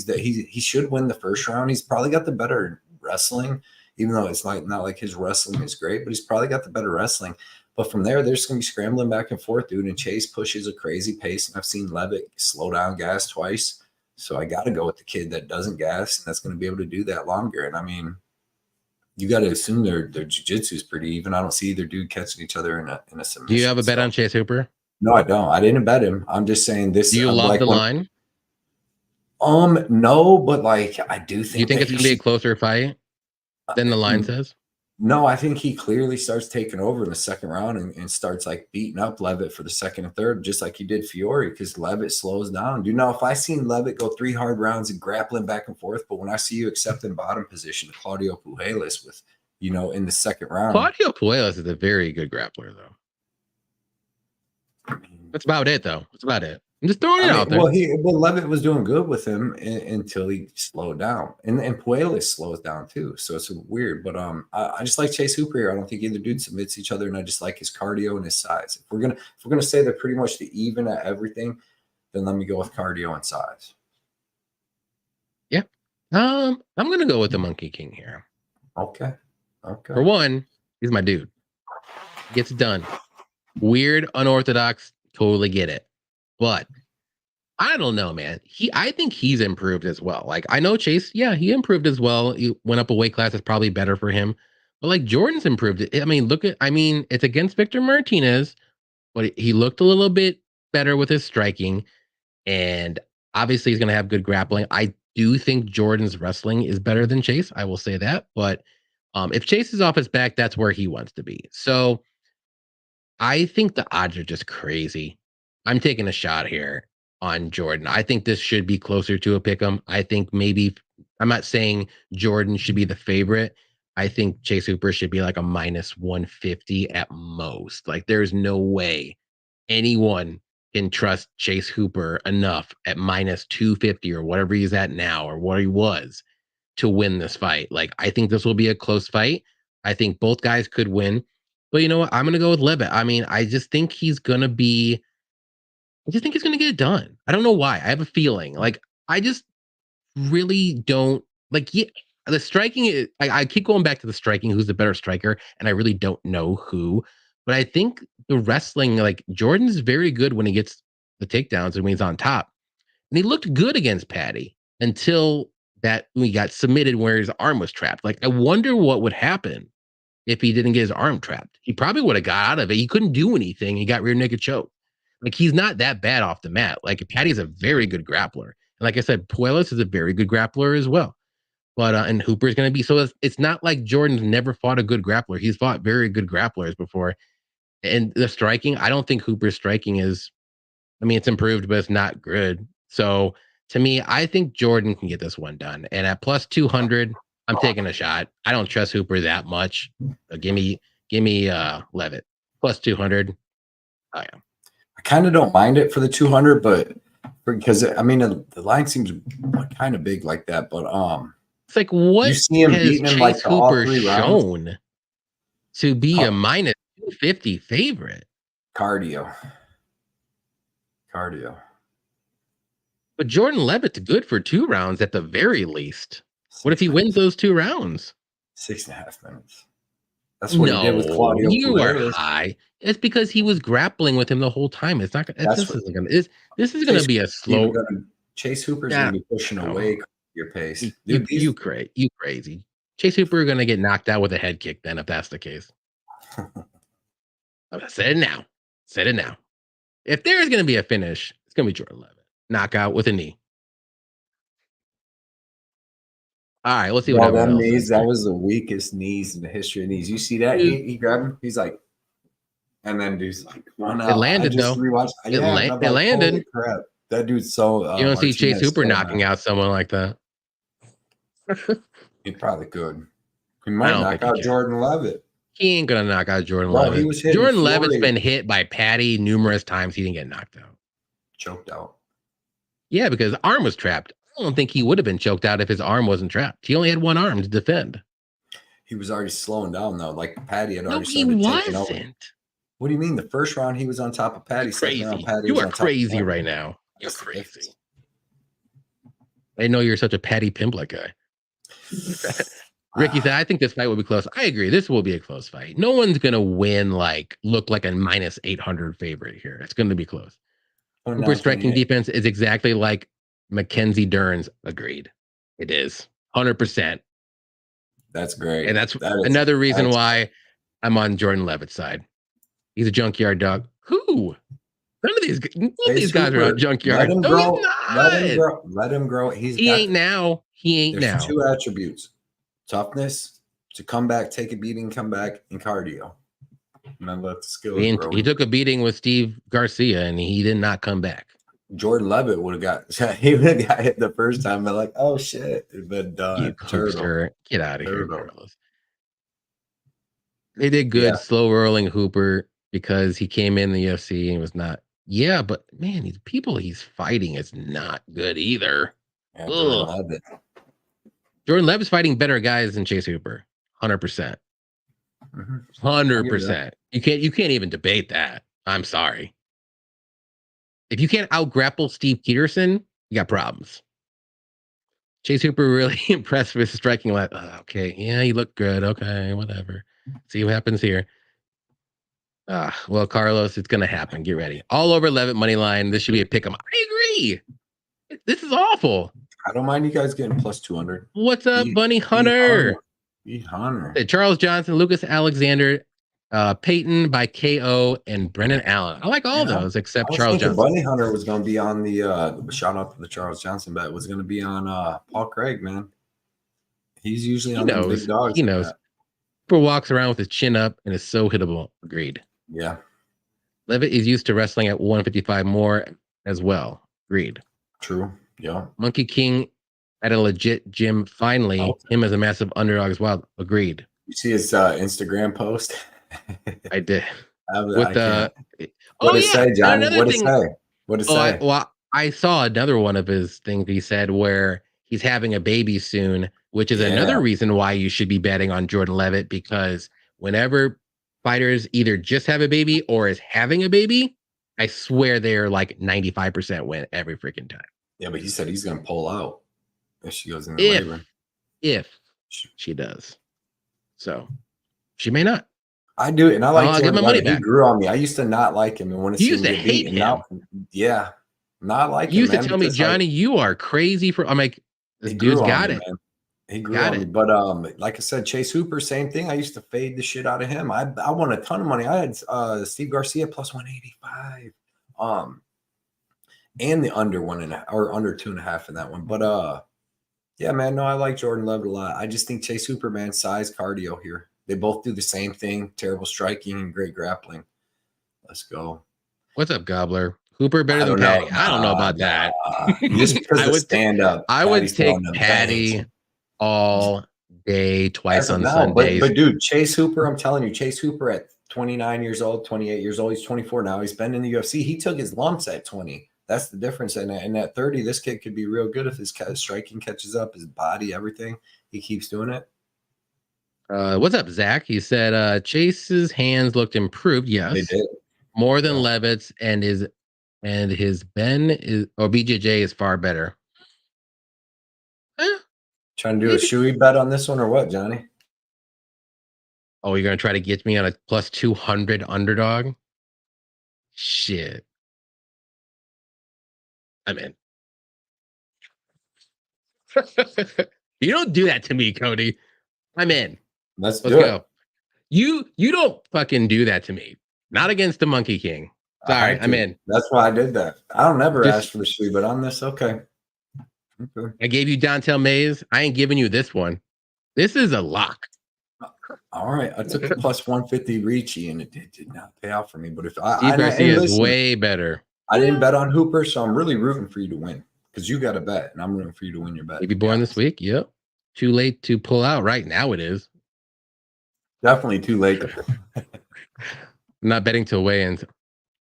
should win the first round. He's probably got the better wrestling, even though it's not like his wrestling is great, but he's probably got the better wrestling. But from there, they're just going to be scrambling back and forth, dude. And Chase pushes a crazy pace. And I've seen Leavitt slow down gas twice. So I got to go with the kid that doesn't gas and that's going to be able to do that longer. And I mean, you got to assume their jiu-jitsu is pretty even. I don't see either dude catching each other in a submission. Do you have a bet on Chase Hooper? No, I don't. I didn't bet him. I'm just saying this. Do you love the line? No, but like I do think. You think it's gonna be a closer fight than the line says? No, I think he clearly starts taking over in the second round and starts like beating up Leavitt for the second and third, just like he did Fiore, because Leavitt slows down. You know, if I seen Leavitt go 3 hard rounds and grappling back and forth, but when I see you accepting bottom position to Claudio Pujolas with, you know, in the second round. Claudio Pujolas is a very good grappler, though. That's about it, though. That's about it. I'm just throwing it out there. Well, Leavitt was doing good with him until he slowed down, and Pujolas slows down too. So it's weird. But I just like Chase Hooper here. I don't think either dude submits each other, and I just like his cardio and his size. If we're gonna say they're pretty much the even at everything, then let me go with cardio and size. Yeah, I'm gonna go with the Monkey King here. Okay. For one, he's my dude. Gets it done. Weird, unorthodox. Totally get it. But I don't know, man. I think he's improved as well. Like, I know Chase, yeah, he improved as well. He went up a weight class. It's probably better for him. But like Jordan's improved. I mean, it's against Victor Martinez, but he looked a little bit better with his striking. And obviously he's going to have good grappling. I do think Jordan's wrestling is better than Chase. I will say that. But if Chase is off his back, that's where he wants to be. So I think the odds are just crazy. I'm taking a shot here on Jordan. I think this should be closer to a pick'em. I think maybe, I'm not saying Jordan should be the favorite. I think Chase Hooper should be like a -150 at most. Like, there's no way anyone can trust Chase Hooper enough at -250 or whatever he's at now or what he was to win this fight. Like, I think this will be a close fight. I think both guys could win. But you know what? I'm going to go with Leavitt. I mean, I just think he's going to get it done. I don't know why. I have a feeling. Like, I just really don't like. Yeah, the striking. I keep going back to the striking. Who's the better striker? And I really don't know who. But I think the wrestling, like, Jordan's very good when he gets the takedowns and when he's on top. And he looked good against Patty until that we got submitted where his arm was trapped. Like, I wonder what would happen if he didn't get his arm trapped. He probably would have got out of it. He couldn't do anything. He got rear naked choke. Like, he's not that bad off the mat. Like, Patty's a very good grappler. And like I said, Pujolas is a very good grappler as well. But and Hooper's going to be. So it's not like Jordan's never fought a good grappler. He's fought very good grapplers before. And the striking, I don't think Hooper's striking is, I mean, it's improved, but it's not good. So to me, I think Jordan can get this one done. And at +200, I'm taking a shot. I don't trust Hooper that much. Give me Leavitt +200. Oh, yeah. I kind of don't mind it for the 200, but because I mean the line seems kind of big like that. But it's like, what you see him has beating him Chase like Hooper shown to be a -250 favorite? Cardio. But Jordan Leavitt's good for 2 rounds at the very least. What if he wins those 2 rounds? 6.5 minutes. That's what he did with Claudio You Perez. are high. It's because he was grappling with him the whole time. It's not. This is going to be a slow. Chase Hooper's going to be pushing away your pace. You crazy. Chase Hooper going to get knocked out with a head kick. Then, if that's the case, said it now. If there is going to be a finish, it's going to be Jordan Leavitt knockout with a knee. All right, let's see what that knees. That was the weakest knees in the history of knees. You see that? He grabbed him. He's like, and then dude's like, run out. It landed though. It landed. Holy crap! That dude's so. You don't see Chase Hooper knocking out someone like that. He probably could. He might knock out Jordan Leavitt. He ain't gonna knock out Jordan Leavitt. Jordan Leavitt's been hit by Patty numerous times. He didn't get knocked out. Choked out. Yeah, because his arm was trapped. I don't think he would have been choked out if his arm wasn't trapped. He only had one arm to defend. He was already slowing down though. Like Patty had already started taking over. What do you mean? The first round he was on top of Patty. Crazy. You are crazy right now. You're crazy. I know you're such a Patty Pimblett guy. Ricky said, I think this fight will be close. I agree. This will be a close fight. No one's going to win, look like a minus 800 favorite here. It's going to be close. Super striking defense is exactly like Mackenzie Dern's. Agreed. It is 100%. That's great. And that's another reason why I'm on Jordan Leavitt's side. He's a junkyard dog. Who? None of these guys are a junkyard. Let him grow. Let him grow. He ain't now. There's two attributes: toughness to come back, take a beating, come back, and cardio. And then let the skills grow. He took a beating with Steve Garcia, and he did not come back. Jordan Leavitt would have got hit the first time, but like, oh shit, it's been done. Get out of here, Carlos. They did good slow rolling Hooper because he came in the UFC and was not. Yeah, but man, these people he's fighting is not good either. Yeah, Jordan Leavitt's fighting better guys than Chase Hooper, 100%. 100%. You can't even debate that. I'm sorry. If you can't out-grapple Steve Peterson, you got problems. Chase Hooper really impressed with his striking. Like, okay, yeah, you look good. Okay, whatever. See what happens here. Well, Carlos, it's going to happen. Get ready. All over Leavitt money line. This should be a pick 'em. I agree. This is awful. I don't mind you guys getting plus 200. What's up, Bunny Hunter? Hunter. Charles Johnson, Lucas Alexander, Peyton by KO, and Brennan Allen. I like all those except Charles Johnson. Bunny Hunter was going to be on the shout out to the Charles Johnson bet. Was going to be on Paul Craig, man. He's usually on the big dogs. He knows. Cooper walks around with his chin up and is so hittable. Agreed. Yeah. Leavitt is used to wrestling at 155 more as well. Agreed. True. Yeah. Monkey King at a legit gym. Finally, him as a massive underdog as well. Agreed. You see his Instagram post? I did. What did it say, Johnny? What did it say? What did it say? I saw another one of his things he said where he's having a baby soon, which is another reason why you should be betting on Jordan Leavitt, because whenever fighters either just have a baby or is having a baby, I swear they're like 95% win every freaking time. Yeah, but he said he's going to pull out if she goes into labor. If she does. So she may not. I do, and I like I'll give my money back. He grew on me. I used to not like him and want to see him get beat. Now, not like him. You used to tell me, Johnny, you are crazy for. I'm like, this dude's got it. Man. He grew on me. But like I said, Chase Hooper, same thing. I used to fade the shit out of him. I won a ton of money. I had Steve Garcia plus 185. And the under 1.5 or under 2.5 in that one. But yeah, man, no, I like Jordan Leavitt a lot. I just think Chase Hooper, man, size cardio here. They both do the same thing. Terrible striking and great grappling. Let's go. What's up, Gobbler? Hooper better than Patty. I don't know about that. Just because of stand-up. I would take Patty all day, twice on Sundays. But dude, Chase Hooper, I'm telling you, Chase Hooper at 29 years old, 28 years old, he's 24 now. He's been in the UFC. He took his lumps at 20. That's the difference. And at 30, this kid could be real good if his striking catches up, his body, everything. He keeps doing it. What's up, Zach? He said Chase's hands looked improved. Yes, they did. More than Leavitt's, and his BJJ is far better. Trying to do a shoey bet on this one or what, Johnny? Oh, you're gonna try to get me on a plus 200 underdog? Shit. I'm in. You don't do that to me, Cody. I'm in. Let's Let's do it. go. You don't fucking do that to me. Not against the Monkey King. Sorry, I'm in. That's why I did that. I don't never Just- ask for the sweet, but on this, okay. I gave you Dontel Mays. I ain't giving you this one. This is a lock. All right. I took the plus 150 Ricci and it did not pay out for me. But if Steve Garcia is way better. I didn't bet on Hooper, so I'm really rooting for you to win because you got a bet and I'm rooting for you to win your bet. Maybe born this week. Yep. Too late to pull out. Right now it is. Definitely too late. I'm not betting till weigh-ins.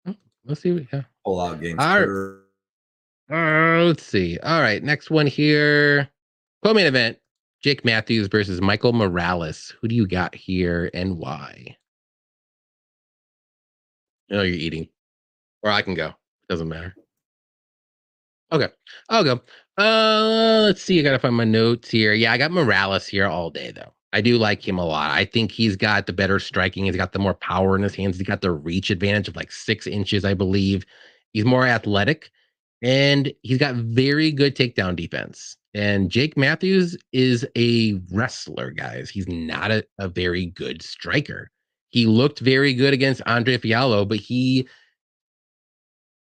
Oh, let's see. Yeah. Pull out games. All right. Let's see. All right. Next one here. Co-main event. Jake Matthews versus Michael Morales. Who do you got here and why? Oh, you're eating. Or I can go. Doesn't matter. Okay. I'll go. Let's see. I gotta find my notes here. Yeah, I got Morales here all day, though. I do like him a lot. I think he's got the better striking. He's got the more power in his hands. He's got the reach advantage of like 6 inches, I believe. He's more athletic. And he's got very good takedown defense. And Jake Matthews is a wrestler, guys. He's not a very good striker. He looked very good against Andre Fiallo, but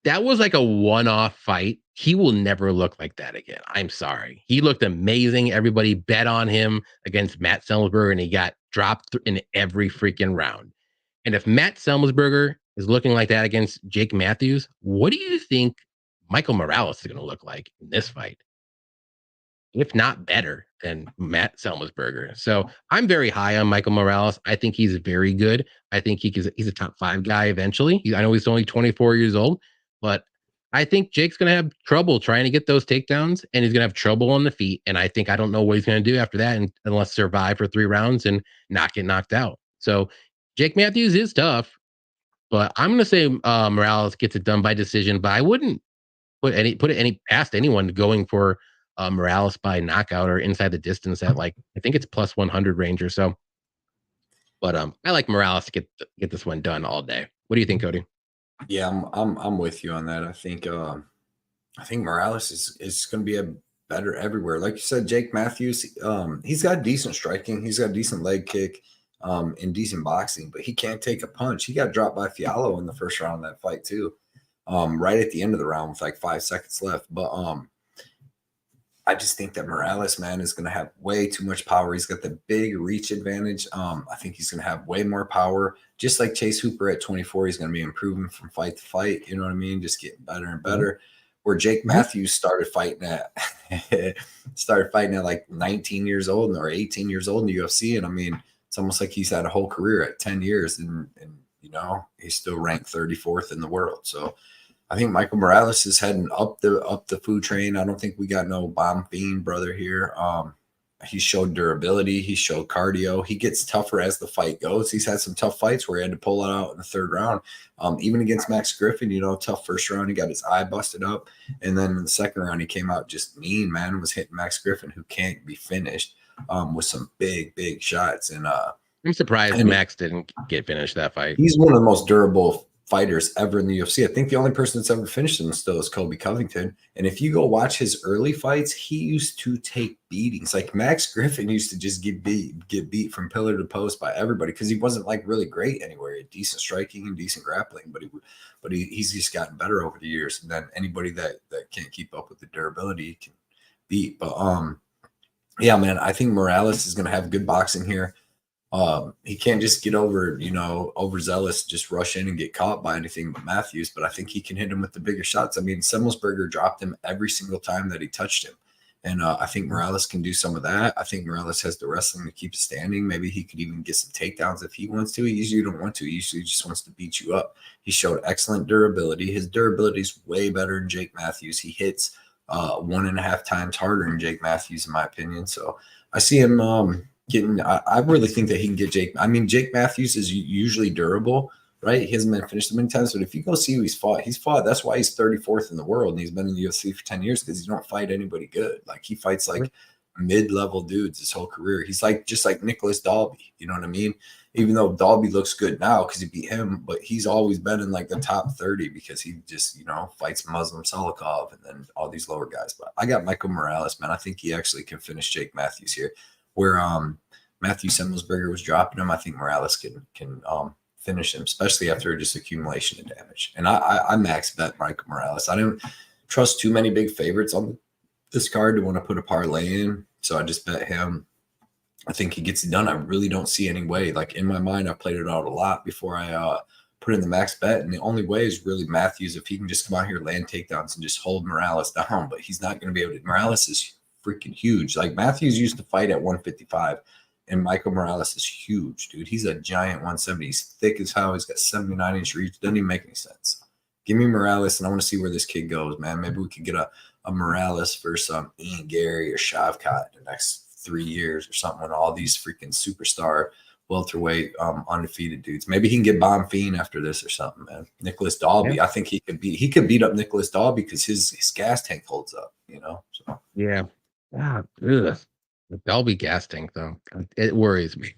that was like a one-off fight. He will never look like that again. I'm sorry. He looked amazing. Everybody bet on him against Matt Semelsberger, and he got dropped in every freaking round. And if Matt Semelsberger is looking like that against Jake Matthews, what do you think Michael Morales is going to look like in this fight? If not better than Matt Semelsberger. So I'm very high on Michael Morales. I think he's very good. I think he's a top 5 guy eventually. I know he's only 24 years old, but I think Jake's going to have trouble trying to get those takedowns, and he's going to have trouble on the feet. And I don't know what he's going to do after that unless survive for 3 rounds and not get knocked out. So Jake Matthews is tough, but I'm going to say Morales gets it done by decision, but I wouldn't put any past anyone going for Morales by knockout or inside the distance at like I think it's plus 100 range or so. But I like Morales to get this one done all day. What do you think, Cody? Yeah, I'm with you on that. I think Morales is going to be a better everywhere. Like you said, Jake Matthews, he's got decent striking, he's got decent leg kick, and decent boxing, but he can't take a punch. He got dropped by Fiallo in the first round of that fight too. Right at the end of the round with like 5 seconds left. But I just think that Morales, man, is going to have way too much power. He's got the big reach advantage. I think he's going to have way more power. Just like Chase Hooper at 24, he's going to be improving from fight to fight. You know what I mean? Just getting better and better. Where Jake Matthews started fighting at like 19 years old or 18 years old in the UFC. And I mean, it's almost like he's had a whole career at 10 years and you know, he's still ranked 34th in the world. So I think Michael Morales is heading up the food train. I don't think we got no bomb fiend brother here. He showed durability. He showed cardio. He gets tougher as the fight goes. He's had some tough fights where he had to pull it out in the 3rd round. Even against Max Griffin, you know, tough first round. He got his eye busted up. And then in the 2nd round, he came out just mean, man, was hitting Max Griffin, who can't be finished, with some big shots. And I'm surprised Max didn't get finished that fight. He's one of the most durable fighters ever in the UFC. I think the only person that's ever finished him still is Colby Covington. And if you go watch his early fights, he used to take beatings. Like Max Griffin used to just get beat from pillar to post by everybody because he wasn't like really great anywhere. He had decent striking and decent grappling, but he's just gotten better over the years. And then anybody that can't keep up with the durability can beat. But yeah, man, I think Morales is going to have good boxing here. He can't just get overzealous, just rush in and get caught by anything but Matthews, but I think he can hit him with the bigger shots. I mean, Semelsberger dropped him every single time that he touched him. And I think Morales can do some of that. I think Morales has the wrestling to keep standing. Maybe he could even get some takedowns if he wants to. He usually don't want to. He usually just wants to beat you up. He showed excellent durability. His durability is way better than Jake Matthews. He hits 1.5 times harder than Jake Matthews, in my opinion. So I see him I really think that he can get Jake. I mean, Jake Matthews is usually durable, right? He hasn't been finished many times, but if you go see who he's fought. That's why he's 34th in the world, and he's been in the UFC for 10 years because he don't fight anybody good. Like he fights like mid-level dudes his whole career. He's like just like Nicholas Dalby, you know what I mean? Even though Dalby looks good now because he beat him, but he's always been in like the top 30 because he just, you know, fights Muslim Salikov and then all these lower guys. But I got Michael Morales, man. I think he actually can finish Jake Matthews here. Where Matthew Semmelsberger was dropping him, I think Morales can finish him, especially after just accumulation of damage. And I max bet Michael Morales. I didn't trust too many big favorites on this card to want to put a parlay in, so I just bet him. I think he gets it done. I really don't see any way. Like in my mind, I played it out a lot before I put in the max bet, and the only way is really Matthews if he can just come out here, land takedowns, and just hold Morales down. But he's not going to be able to. Morales is freaking huge. Like Matthews used to fight at 155, and Michael Morales is huge, dude. He's a giant 170. He's thick as hell. He's got 79-inch reach. Doesn't even make any sense. Give me Morales, and I want to see where this kid goes, man. Maybe we could get a Morales versus Ian Gary or Shavkat in the next 3 years or something when all these freaking superstar welterweight undefeated dudes. Maybe he can get Bonfim after this or something, man. Nicholas Dalby, yeah. I think he could beat up Nicholas Dalby because his gas tank holds up, you know. So yeah. Ah, ugh. The Dalby gas tank though. It worries me.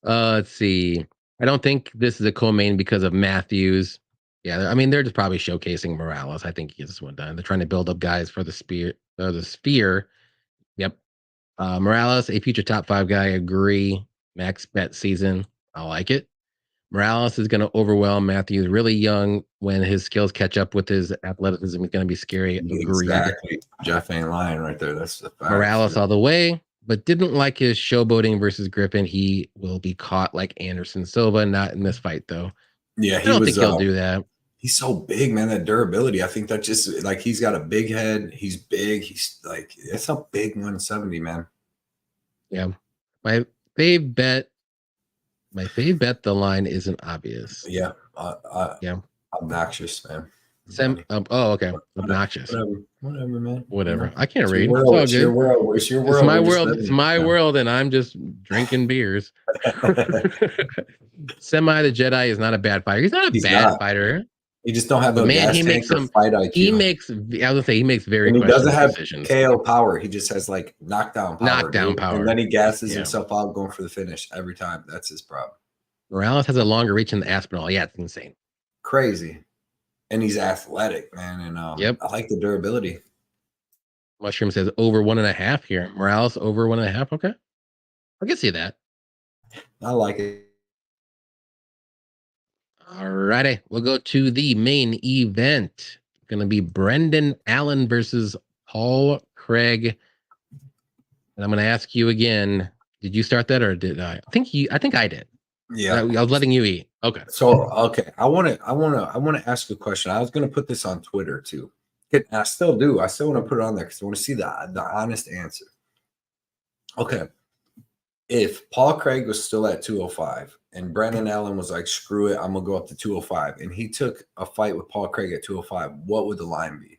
Let's see. I don't think this is a co-main because of Matthews. Yeah, I mean they're just probably showcasing Morales. I think he gets this one done. They're trying to build up guys for the sphere. Yep. Morales, a future top 5 guy. Agree. Max bet season. I like it. Morales is going to overwhelm Matthews. Really young. When his skills catch up with his athleticism, he's going to be scary. Agreed. Exactly. Jeff ain't lying right there. That's the fact. Morales all the way, but didn't like his showboating versus Griffin. He will be caught like Anderson Silva. Not in this fight though. Yeah, I don't think he'll do that. He's so big, man. That durability. I think that just like he's got a big head. He's big. He's like it's a big 170, man. Yeah, my fave bet. The line isn't obvious. Yeah, yeah, obnoxious, man. Okay, obnoxious. Whatever, man. Whatever. I can't read. It's your world. It's your world. It's my world. It's my world, and I'm just drinking beers. Semi the Jedi is not a bad fighter. He's not a bad fighter. You just don't have a man. He makes some fight IQ. He makes very. And he doesn't have decisions. KO power. He just has like knockdown power. And then he gasses himself out going for the finish every time. That's his problem. Morales has a longer reach than the Aspinall. Yeah, it's insane. Crazy. And he's athletic, man. And I like the durability. Mushroom says over 1.5 here. Morales over 1.5. Okay. I can see that. I like it. All righty. We'll go to the main event. Going to be Brendan Allen versus Paul Craig. And I'm going to ask you again. Did you start that or did I? I think I did. Yeah. I was letting you eat. Okay. So, okay. I want to ask a question. I was going to put this on Twitter too. And I still do. I still want to put it on there because I want to see the honest answer. Okay. If Paul Craig was still at 205 and Brendan Allen was like, screw it, I'm going to go up to 205, and he took a fight with Paul Craig at 205, what would the line be?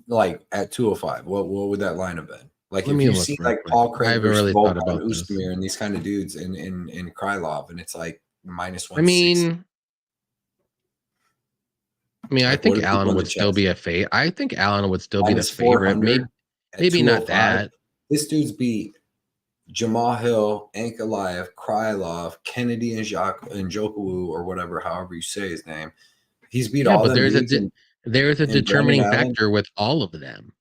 Like at 205, what would that line have been? Like if you see like Paul Craig versus Volkan Oezdemir and these kind of dudes in Krylov, and it's like minus 160. I mean, I think Allen would still be a favorite. I think Allen would still be the favorite. Maybe not that. This dude's beat Jamal Hill, Anheliger, Krylov, Kennedy, and Njoku, or whatever, however you say his name. He's beat all of them. There's a determining factor with all of them.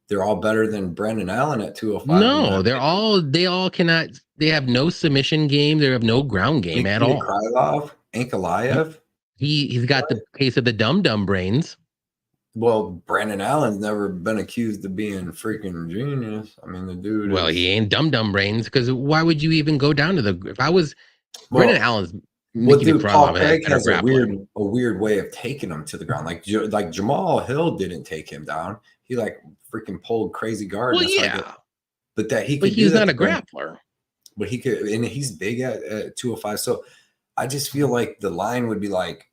They're all better than Brendan Allen at 205. No, they all cannot. They have no submission game. They have no ground game at all. Krylov, Anheliger. He's got the case of the dumb brains. Well, Brendan Allen's never been accused of being a freaking genius. I mean, the dude. Well, he ain't dumb brains because why would you even go down to the? If I was Brendan Allen's, Paul Craig has a weird way of taking him to the ground. Like Jamal Hill didn't take him down. He like freaking pulled crazy guard. Well, yeah, but he's not a grappler. But he could, and he's big at 205. So I just feel like the line would be like,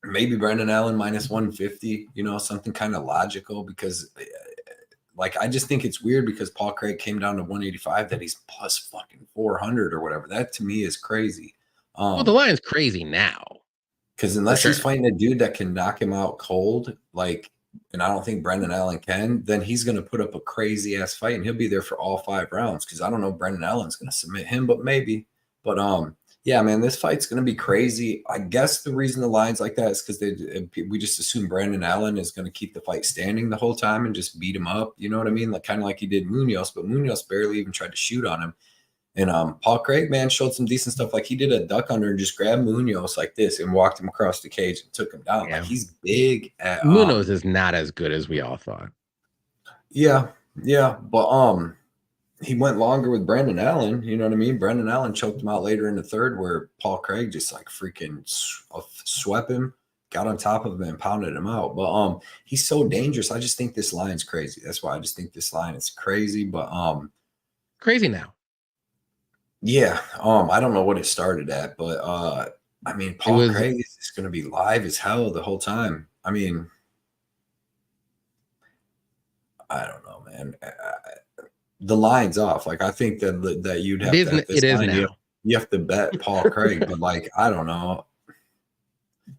maybe Brendan Allen minus 150, something kind of logical, because like I just think it's weird because Paul Craig came down to 185 that he's plus fucking 400 or whatever. That to me is crazy. Well, the line's crazy now. Because unless he's fighting a dude that can knock him out cold, like and I don't think Brendan Allen can, then he's going to put up a crazy ass fight and he'll be there for all 5 rounds. Cause I don't know if Brendan Allen's going to submit him, but maybe. But yeah, man, this fight's going to be crazy. I guess the reason the line's like that is because we just assume Brendan Allen is going to keep the fight standing the whole time and just beat him up. You know what I mean? Like kind of like he did Munoz, but Munoz barely even tried to shoot on him. And Paul Craig, man, showed some decent stuff. Like he did a duck under and just grabbed Munoz like this and walked him across the cage and took him down. Yeah. Like he's big. Munoz is not as good as we all thought. Yeah, but he went longer with Brendan Allen. You know what I mean? Brendan Allen choked him out later in the third, where Paul Craig just like freaking swept him, got on top of him, and pounded him out. But he's so dangerous. I just think this line's crazy. That's why I just think this line is crazy. But crazy now. Yeah, I don't know what it started at, but I mean, Paul Craig is just going to be live as hell the whole time. I mean, I don't know, man. The line's off. Like I think that you'd have to. It is now. You have to bet Paul Craig, but like I don't know.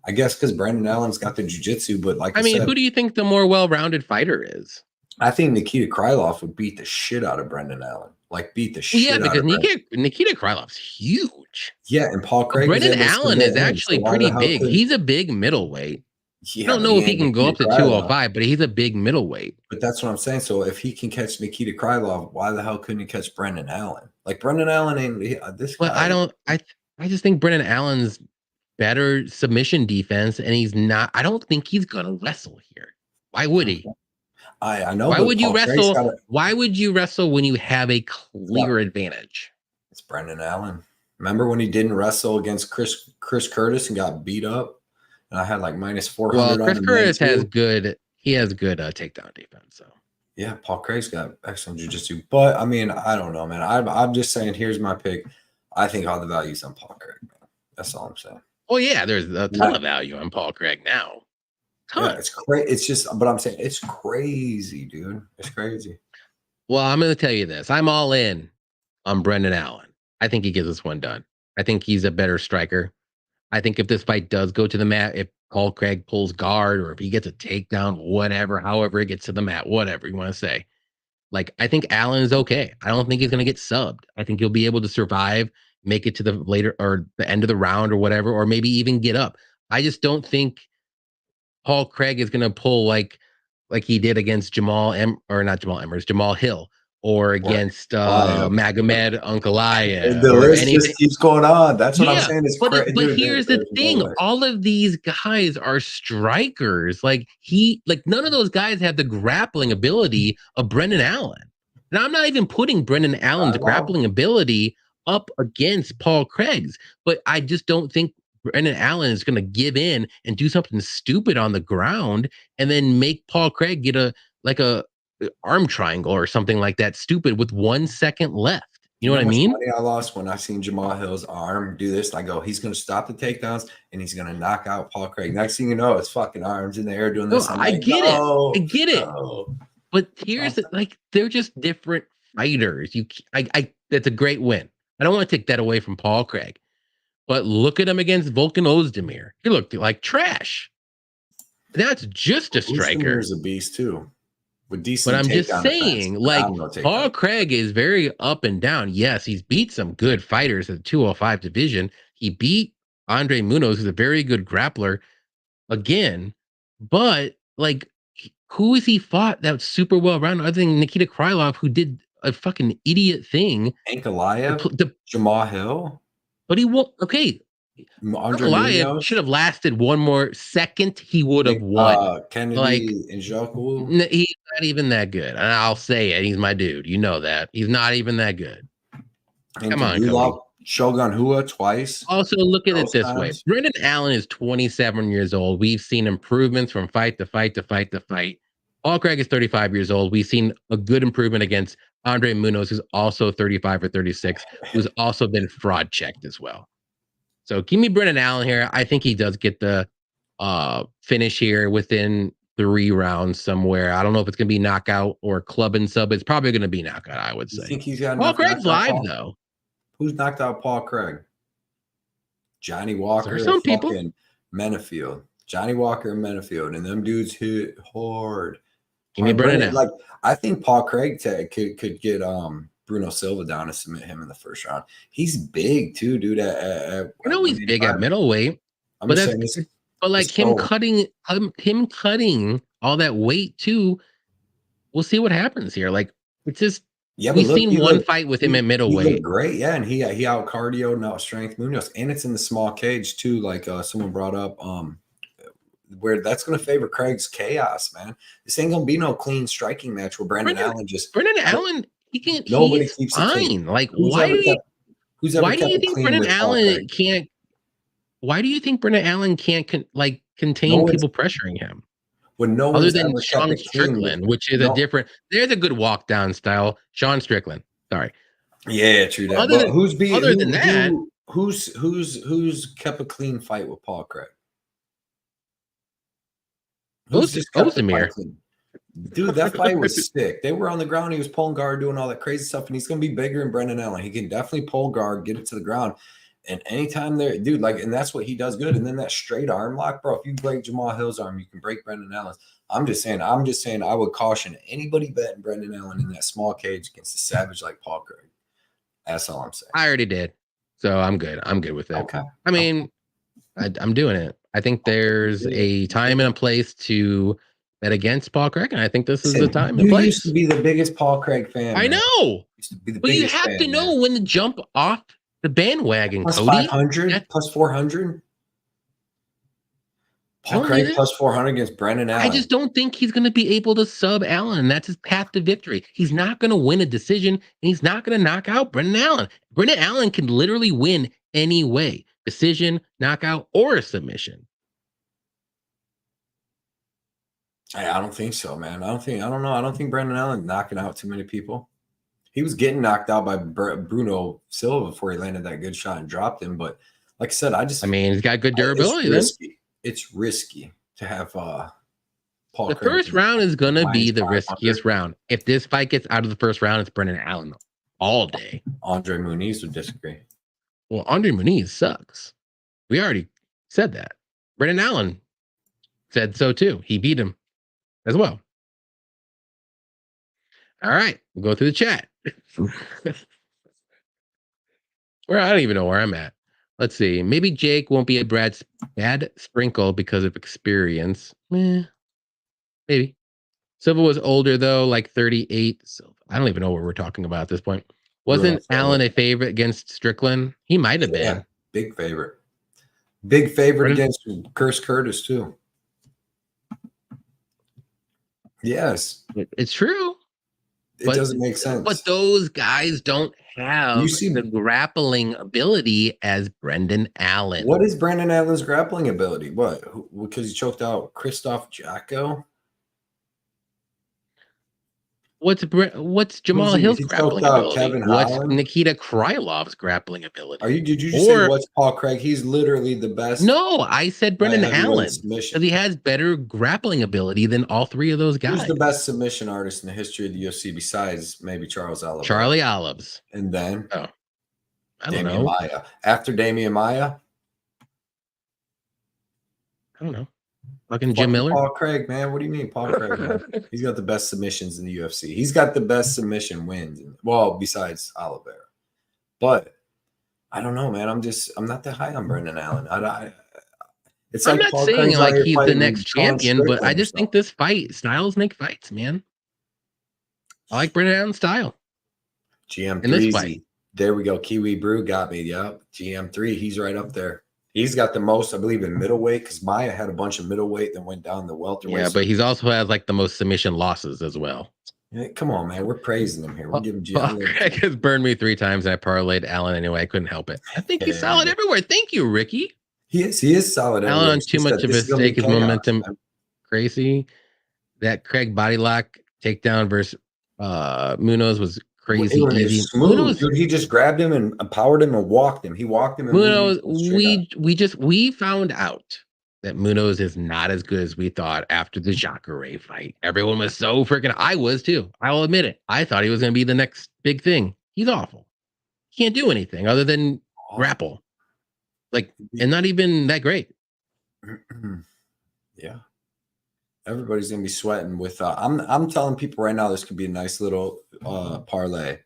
I guess because Brendan Allen's got the jiu-jitsu, but like I mean, who do you think the more well-rounded fighter is? I think Nikita Krylov would beat the shit out of Brendan Allen. Like beat the shit out of Nikita Krylov's huge. Yeah, and Paul Craig. Brendan Allen is actually pretty big. He's a big middleweight. Yeah, I don't know if he can go up to 205, but he's a big middleweight. But that's what I'm saying. So if he can catch Nikita Krylov, why the hell couldn't he catch Brendan Allen? Like Brendan Allen ain't this guy. Well, I just think Brendan Allen's better submission defense, and he's not. I don't think he's gonna wrestle here. Why would he? I know. Why would you wrestle? Why would you wrestle when you have a clear advantage? It's Brendan Allen. Remember when he didn't wrestle against Chris Curtis and got beat up? And I had like minus 400. Well, Chris Curtis has good. He has good takedown defense. So yeah, Paul Craig's got excellent jiu-jitsu. But I mean, I don't know, man. I'm just saying. Here's my pick. I think all the value's on Paul Craig, man. That's all I'm saying. Oh yeah, there's a ton of value on Paul Craig now. Yeah, it's crazy. It's just, but I'm saying it's crazy, dude. It's crazy. Well, I'm going to tell you this. I'm all in on Brendan Allen. I think he gets this one done. I think he's a better striker. I think if this fight does go to the mat, if Paul Craig pulls guard or if he gets a takedown, whatever, however it gets to the mat, whatever you want to say, like I think Allen is okay. I don't think he's going to get subbed. I think he'll be able to survive, make it to the later or the end of the round or whatever, or maybe even get up. I just don't think Paul Craig is going to pull like he did against Jamal Hill or against Magomed Ankalaev. The list just keeps going on. That's what I'm saying. But here's the thing. All of these guys are strikers. Like none of those guys have the grappling ability of Brendan Allen. Now, I'm not even putting Brendan Allen's grappling ability up against Paul Craig's, but I just don't think Brendan Allen is going to give in and do something stupid on the ground and then make Paul Craig get a arm triangle or something like that stupid with 1 second left. You know what I mean? I lost when I seen Jamal Hill's arm do this. I go, he's going to stop the takedowns and he's going to knock out Paul Craig. Next thing you know, it's fucking arms in the air doing this. I get it. But here's they're just different fighters. That's a great win. I don't want to take that away from Paul Craig. But look at him against Volkan Ozdemir. He looked like trash. That's just a striker. Ozdemir's a beast too. With decent. But I'm just saying, Paul Craig is very up and down. Yes, he's beat some good fighters in the 205 division. He beat Andre Munoz, who's a very good grappler, again. But who has he fought that's super well rounded other than Nikita Krylov, who did a fucking idiot thing? Ankalaev, Jamal Hill. But he won't. Okay, Ankalaev should have lasted one more second. He would have won. Kennedy and Njoku. He's not even that good. And I'll say it. He's my dude. You know that. He's not even that good. And come on, Cody. Shogun Rua twice. Also, look at it this way. Brendan Allen is 27 years old. We've seen improvements from fight to fight to fight to fight. Paul Craig is 35 years old. We've seen a good improvement against Andre Munoz, who's also 35 or 36, who's also been fraud checked as well. So give me Brendan Allen here. I think he does get the finish here within 3 rounds somewhere. I don't know if it's going to be knockout or club and sub. It's probably going to be knockout, I would say. You think he's got Paul Craig's live, though. Who's knocked out Paul Craig? Johnny Walker. Some people. Menafield. Johnny Walker and Menafield, and them dudes hit hard. Give me Brennan. Like I think Paul Craig could get Bruno Silva down and submit him in the first round. He's big too, dude. I know he's big at middleweight, but like him cutting all that weight too. We'll see what happens here. Like it's just we've seen one fight with him at middleweight. He looked great, yeah, and he out cardio, now strength Munoz, and it's in the small cage too. Like someone brought up, where that's going to favor Craig's chaos, man. This ain't going to be no clean striking match where Brendan Allen he can't. Nobody keeps it clean. Like why do you think Brendan Allen can't? Why do you think Brendan Allen can't contain people pressuring him? When no other than Sean Strickland, which is a different. There's a good walk down style. Sean Strickland. Sorry. Yeah, true that. Who's kept a clean fight with Paul Craig? Ozdemir. Dude, that fight was sick. They were on the ground. He was pulling guard, doing all that crazy stuff, and he's going to be bigger than Brendan Allen. He can definitely pull guard, get it to the ground. And anytime there, dude, and that's what he does good. And then that straight arm lock, bro. If you break Jamal Hill's arm, you can break Brendan Allen's. I'm just saying, I would caution anybody betting Brendan Allen in that small cage against a savage like Paul Craig. That's all I'm saying. I already did. So I'm good. I'm good with it. Okay. I mean, I'm doing it. I think there's a time and a place to bet against Paul Craig, and I think this is the time and place. You used to be the biggest Paul Craig fan. I know. But you have to know when to jump off the bandwagon, plus Cody. 500, plus 400. Paul Craig plus 400 against Brendan Allen. I just don't think he's going to be able to sub Allen, and that's his path to victory. He's not going to win a decision, and he's not going to knock out Brendan Allen. Brendan Allen can literally win any way. Decision, knockout, or a submission. I don't think so, man. I don't know. I don't think Brendan Allen knocking out too many people. He was getting knocked out by Bruno Silva before he landed that good shot and dropped him. But like I said, he's got good durability. It's risky to have Paul The first round is going to be the riskiest round. If this fight gets out of the first round, it's Brendan Allen all day. Andre Muniz would disagree. Well, Andre Muniz sucks. We already said that. Brendan Allen said so too. He beat him as well. All right, we'll go through the chat. I don't even know where I'm at. Let's see. Maybe Jake won't be a bad sprinkle because of experience. Maybe. Silva was older though, like 38. Silva. I don't even know what we're talking about at this point. Wasn't Allen a favorite against Strickland? He might have been. Yeah, big favorite. Big favorite against Curtis too. Yes. It's true. It doesn't make sense. But those guys don't have the grappling ability as Brendan Allen. What is Brendan Allen's grappling ability? What? Because he choked out Christoph Jacko? What's Jamal Hill's grappling ability? What's Nikita Krylov's grappling ability? Did you just say what's Paul Craig? He's literally the best. No, I said Brendan Allen because he has better grappling ability than all three of those guys. Who's the best submission artist in the history of the UFC besides maybe Charles Oliver? Charlie Olives. And then I don't know. Maia. After Damian Maia? I don't know. Fucking Jim Miller? Paul Craig, man. What do you mean, Paul Craig? Man? He's got the best submissions in the UFC. He's got the best submission wins. Well, besides Oliveira. But I don't know, man. I'm not that high on Brendan Allen. I'm not saying like he's the next champion, but I just think this styles make fights, man. I like Brendan Allen's style. GM3. In this fight. There we go. Kiwi Brew got me. Yep. GM3. He's right up there. He's got the most, I believe, in middleweight because Maia had a bunch of middleweight that went down the welterweight. Yeah, but he's also has like the most submission losses as well. Yeah, come on, man. We're praising him here. We're giving Craig has burned me 3 times and I parlayed Allen anyway. I couldn't help it. I think he's solid everywhere. Thank you, Ricky. He is solid everywhere. Allen on too much of a stake is momentum crazy. That Craig body lock takedown versus Munoz was crazy easy. Smooth, dude. He just grabbed him and powered him and walked him. He walked him. And Munoz, we found out that Munoz is not as good as we thought after the Jacare fight. Everyone was so freaking. I was too. I'll admit it. I thought he was going to be the next big thing. He's awful. He can't do anything other than grapple, and not even that great. Yeah. Everybody's gonna be sweating with I'm telling people right now this could be a nice little parlay.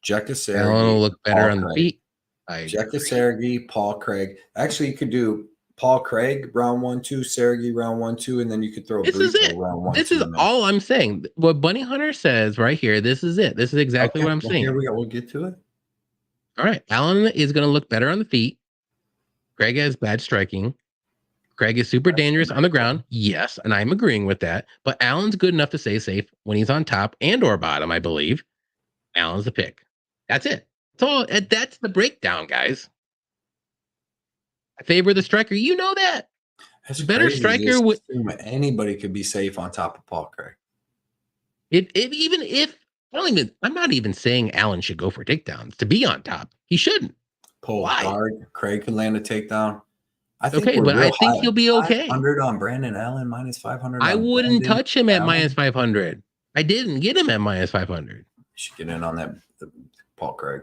Jekka Allen will Saragih, look better Paul on the Craig. feet. Jekka Saragih, Paul Craig. Actually, you could do Paul Craig round 1-2, Saragih round 1-2, and then you could throw Brito round 1-2. This is all I'm saying. What Bunny Hunter says right here. This is it. This is exactly what I'm saying. Here we go. We'll get to it. All right. Allen is going to look better on the feet. Craig has bad striking. Craig is super dangerous on the ground. Yes, and I'm agreeing with that. But Allen's good enough to stay safe when he's on top and or bottom, I believe. Allen's the pick. That's it. That's the breakdown, guys. I favor the striker. You know that. That's better striker. Anybody could be safe on top of Paul Craig. I'm not even saying Allen should go for takedowns to be on top. He shouldn't. Pull guard. Craig can land a takedown. I think he'll be okay. 500 on Brandon Allen, minus 500. I wouldn't touch him at minus 500. I didn't get him at minus 500. You should get in on that, Paul Craig.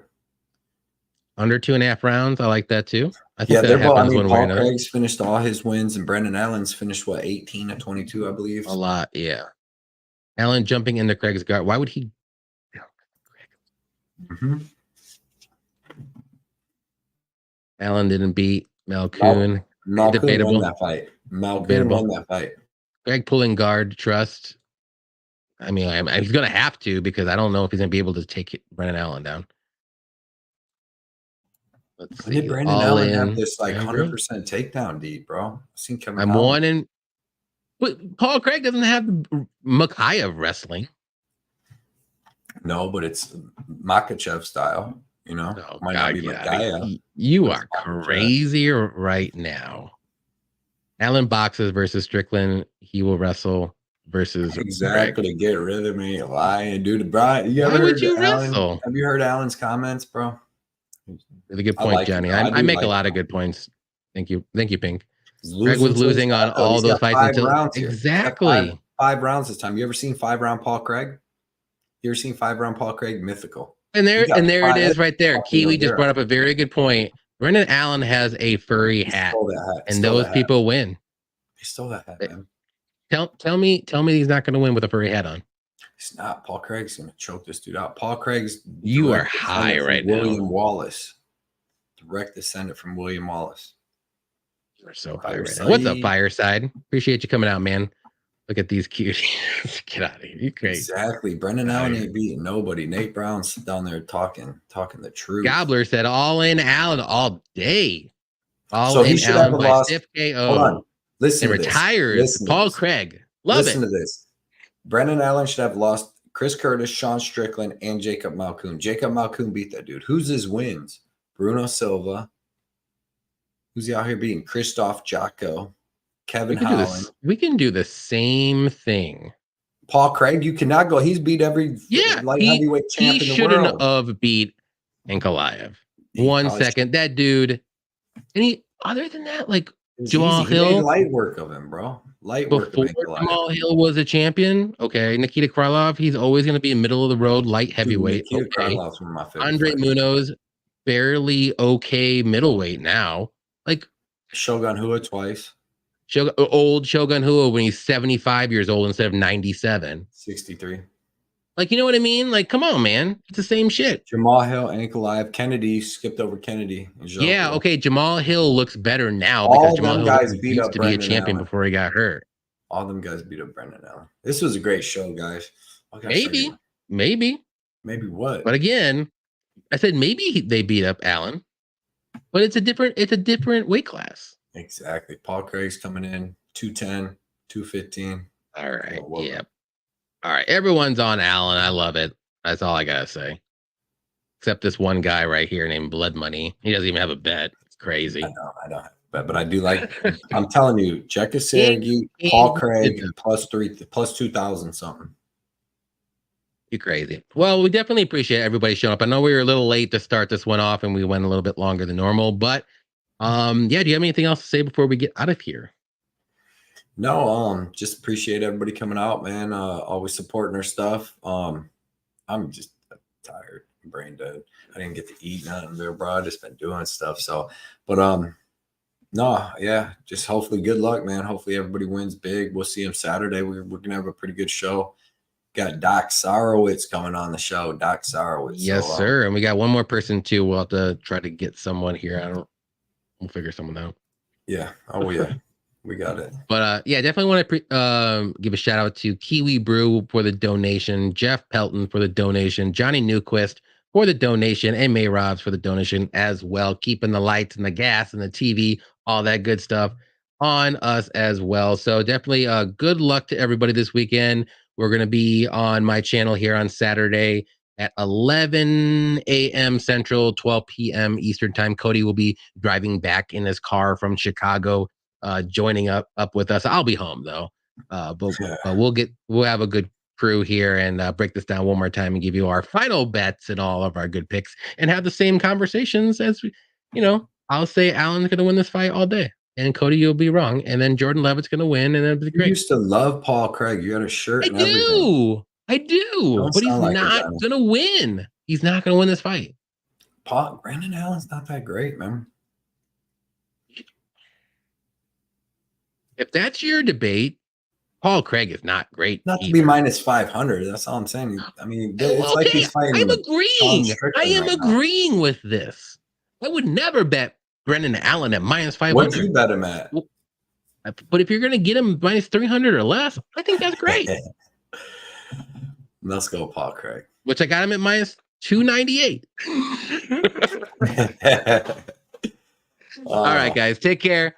Under 2.5 rounds. I like that too. I think they're both. Paul Craig's finished all his wins, and Brandon Allen's finished 18 of 22, I believe. A lot, yeah. Allen jumping into Craig's guard. Why would he? Mm-hmm. Allen didn't beat Malkoon. Malkoon won that fight. Malkoon won that fight. Craig pulling guard, trust. I mean, he's going to have to, because I don't know if he's going to be able to take Brandon Allen down. Let's see. Did Brandon Allen have this 100% takedown deed, bro? I've seen Kevin. I'm wanting. But Paul Craig doesn't have the Makhachev wrestling. No, but it's Makhachev style. You know, might not be Makhachev. You are crazy right now. Allen boxes versus Strickland. He will wrestle versus Craig. Get rid of me, lying, dude. Bro, why would you wrestle? Have you heard Allen's comments, bro? Really good point, Johnny. I make a lot of good points. Thank you, Pink. Greg was losing on all those fights until exactly 5 rounds this time. You ever seen 5-round Paul Craig? You ever seen 5-round Paul Craig? Mythical. And there it is right there. Kiwi just brought up a very good point. Brendan Allen has a furry hat, and those people win. He stole that hat, man. Tell me he's not going to win with a furry hat on. It's not. Paul Craig's going to choke this dude out. Paul Craig's. You are high right now. William Wallace. Direct descendant from William Wallace. You're so high right now. What's up, Fireside? Appreciate you coming out, man. Look at these cuties. Get out of here. You crazy. Exactly. Brendan Allen ain't beating nobody. Nate Brown's down there talking the truth. Gobbler said all in Allen all day. So he should have lost. KO. Hold on. Listen and to retires this. Paul Craig. Listen to this. Brendan Allen should have lost Chris Curtis, Sean Strickland, and Jacob Malkoon. Jacob Malkoon beat that dude. Who's his wins? Bruno Silva. Who's he out here beating? Christoph Jocko. Kevin Holland. We can do the same thing. Paul Craig, you cannot go. He's beat every light heavyweight champ in the world. He shouldn't have beat Ankalaev. 1 second. That dude. Other than that, like Jamal Hill. Light work of him, bro. Light work before Jamal Hill was a champion. Okay. Nikita Krylov, he's always going to be a middle of the road light heavyweight. Nikita Krylov's one of my favorite. Andre Munoz, barely okay middleweight now. Like Shogun Rua twice. Old Shogun Rua when he's 75 years old instead of 97. 63. Like, you know what I mean? Like, come on, man. It's the same shit. Jamal Hill, Ankalaev, Kennedy, skipped over Kennedy. Yeah, okay. Jamal Hill looks better now because Jamal Hill used to be a champion before he got hurt. All them guys beat up Brendan Allen. This was a great show, guys. Maybe what? But again, I said maybe they beat up Allen, but it's a different weight class. Exactly. Paul Craig's coming in 210, 215. All right. Yeah. All right. Everyone's on Allen. I love it. That's all I gotta say. Except this one guy right here named Blood Money. He doesn't even have a bet. It's crazy. I don't have a bet, but I do like. I'm telling you, Jekka Saragih, Paul Craig, plus 2,000 something. You're crazy. Well, we definitely appreciate everybody showing up. I know we were a little late to start this one off, and we went a little bit longer than normal, but. Yeah, do you have anything else to say before we get out of here? No, just appreciate everybody coming out, man. Always supporting our stuff. I'm just tired, brain dead. I didn't get to eat nothing, bro. I just been doing stuff. So, but No, yeah, just hopefully good luck, man. Hopefully everybody wins big. We'll see him Saturday. We're gonna have a pretty good show. Got Doc Sarowitz coming on the show. Doc Sarowitz. Yes, sir. And we got one more person too. We'll have to try to get someone here. We'll figure someone out. Yeah. Oh yeah. We got it. But yeah, definitely want to give a shout out to Kiwi Brew for the donation, Jeff Pelton for the donation, Johnny Newquist for the donation, and May Robs for the donation as well. Keeping the lights and the gas and the TV, all that good stuff on us as well. So definitely good luck to everybody this weekend. We're going to be on my channel here on Saturday at 11 a.m. Central, 12 p.m. Eastern time. Cody will be driving back in his car from Chicago, joining up with us. I'll be home though, but we'll have a good crew here and break this down one more time and give you our final bets and all of our good picks and have the same conversations as I'll say Alan's going to win this fight all day. And Cody, you'll be wrong. And then Jordan Levitt's going to win, and it'll be great. You used to love Paul Craig. You had a shirt and everything. I do. But he's not going to win. He's not going to win this fight. Brandon Allen's not that great, man. If that's your debate, Paul Craig is not great. Not to be minus 500. That's all I'm saying. I mean, it's like he's fighting. I'm agreeing. I am agreeing with this. I would never bet Brendan Allen at minus 500. What'd you bet him at? But if you're going to get him minus 300 or less, I think that's great. Let's go, Paul Craig. Which I got him at minus 298. All right, guys. Take care.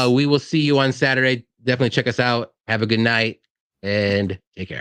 We will see you on Saturday. Definitely check us out. Have a good night and take care.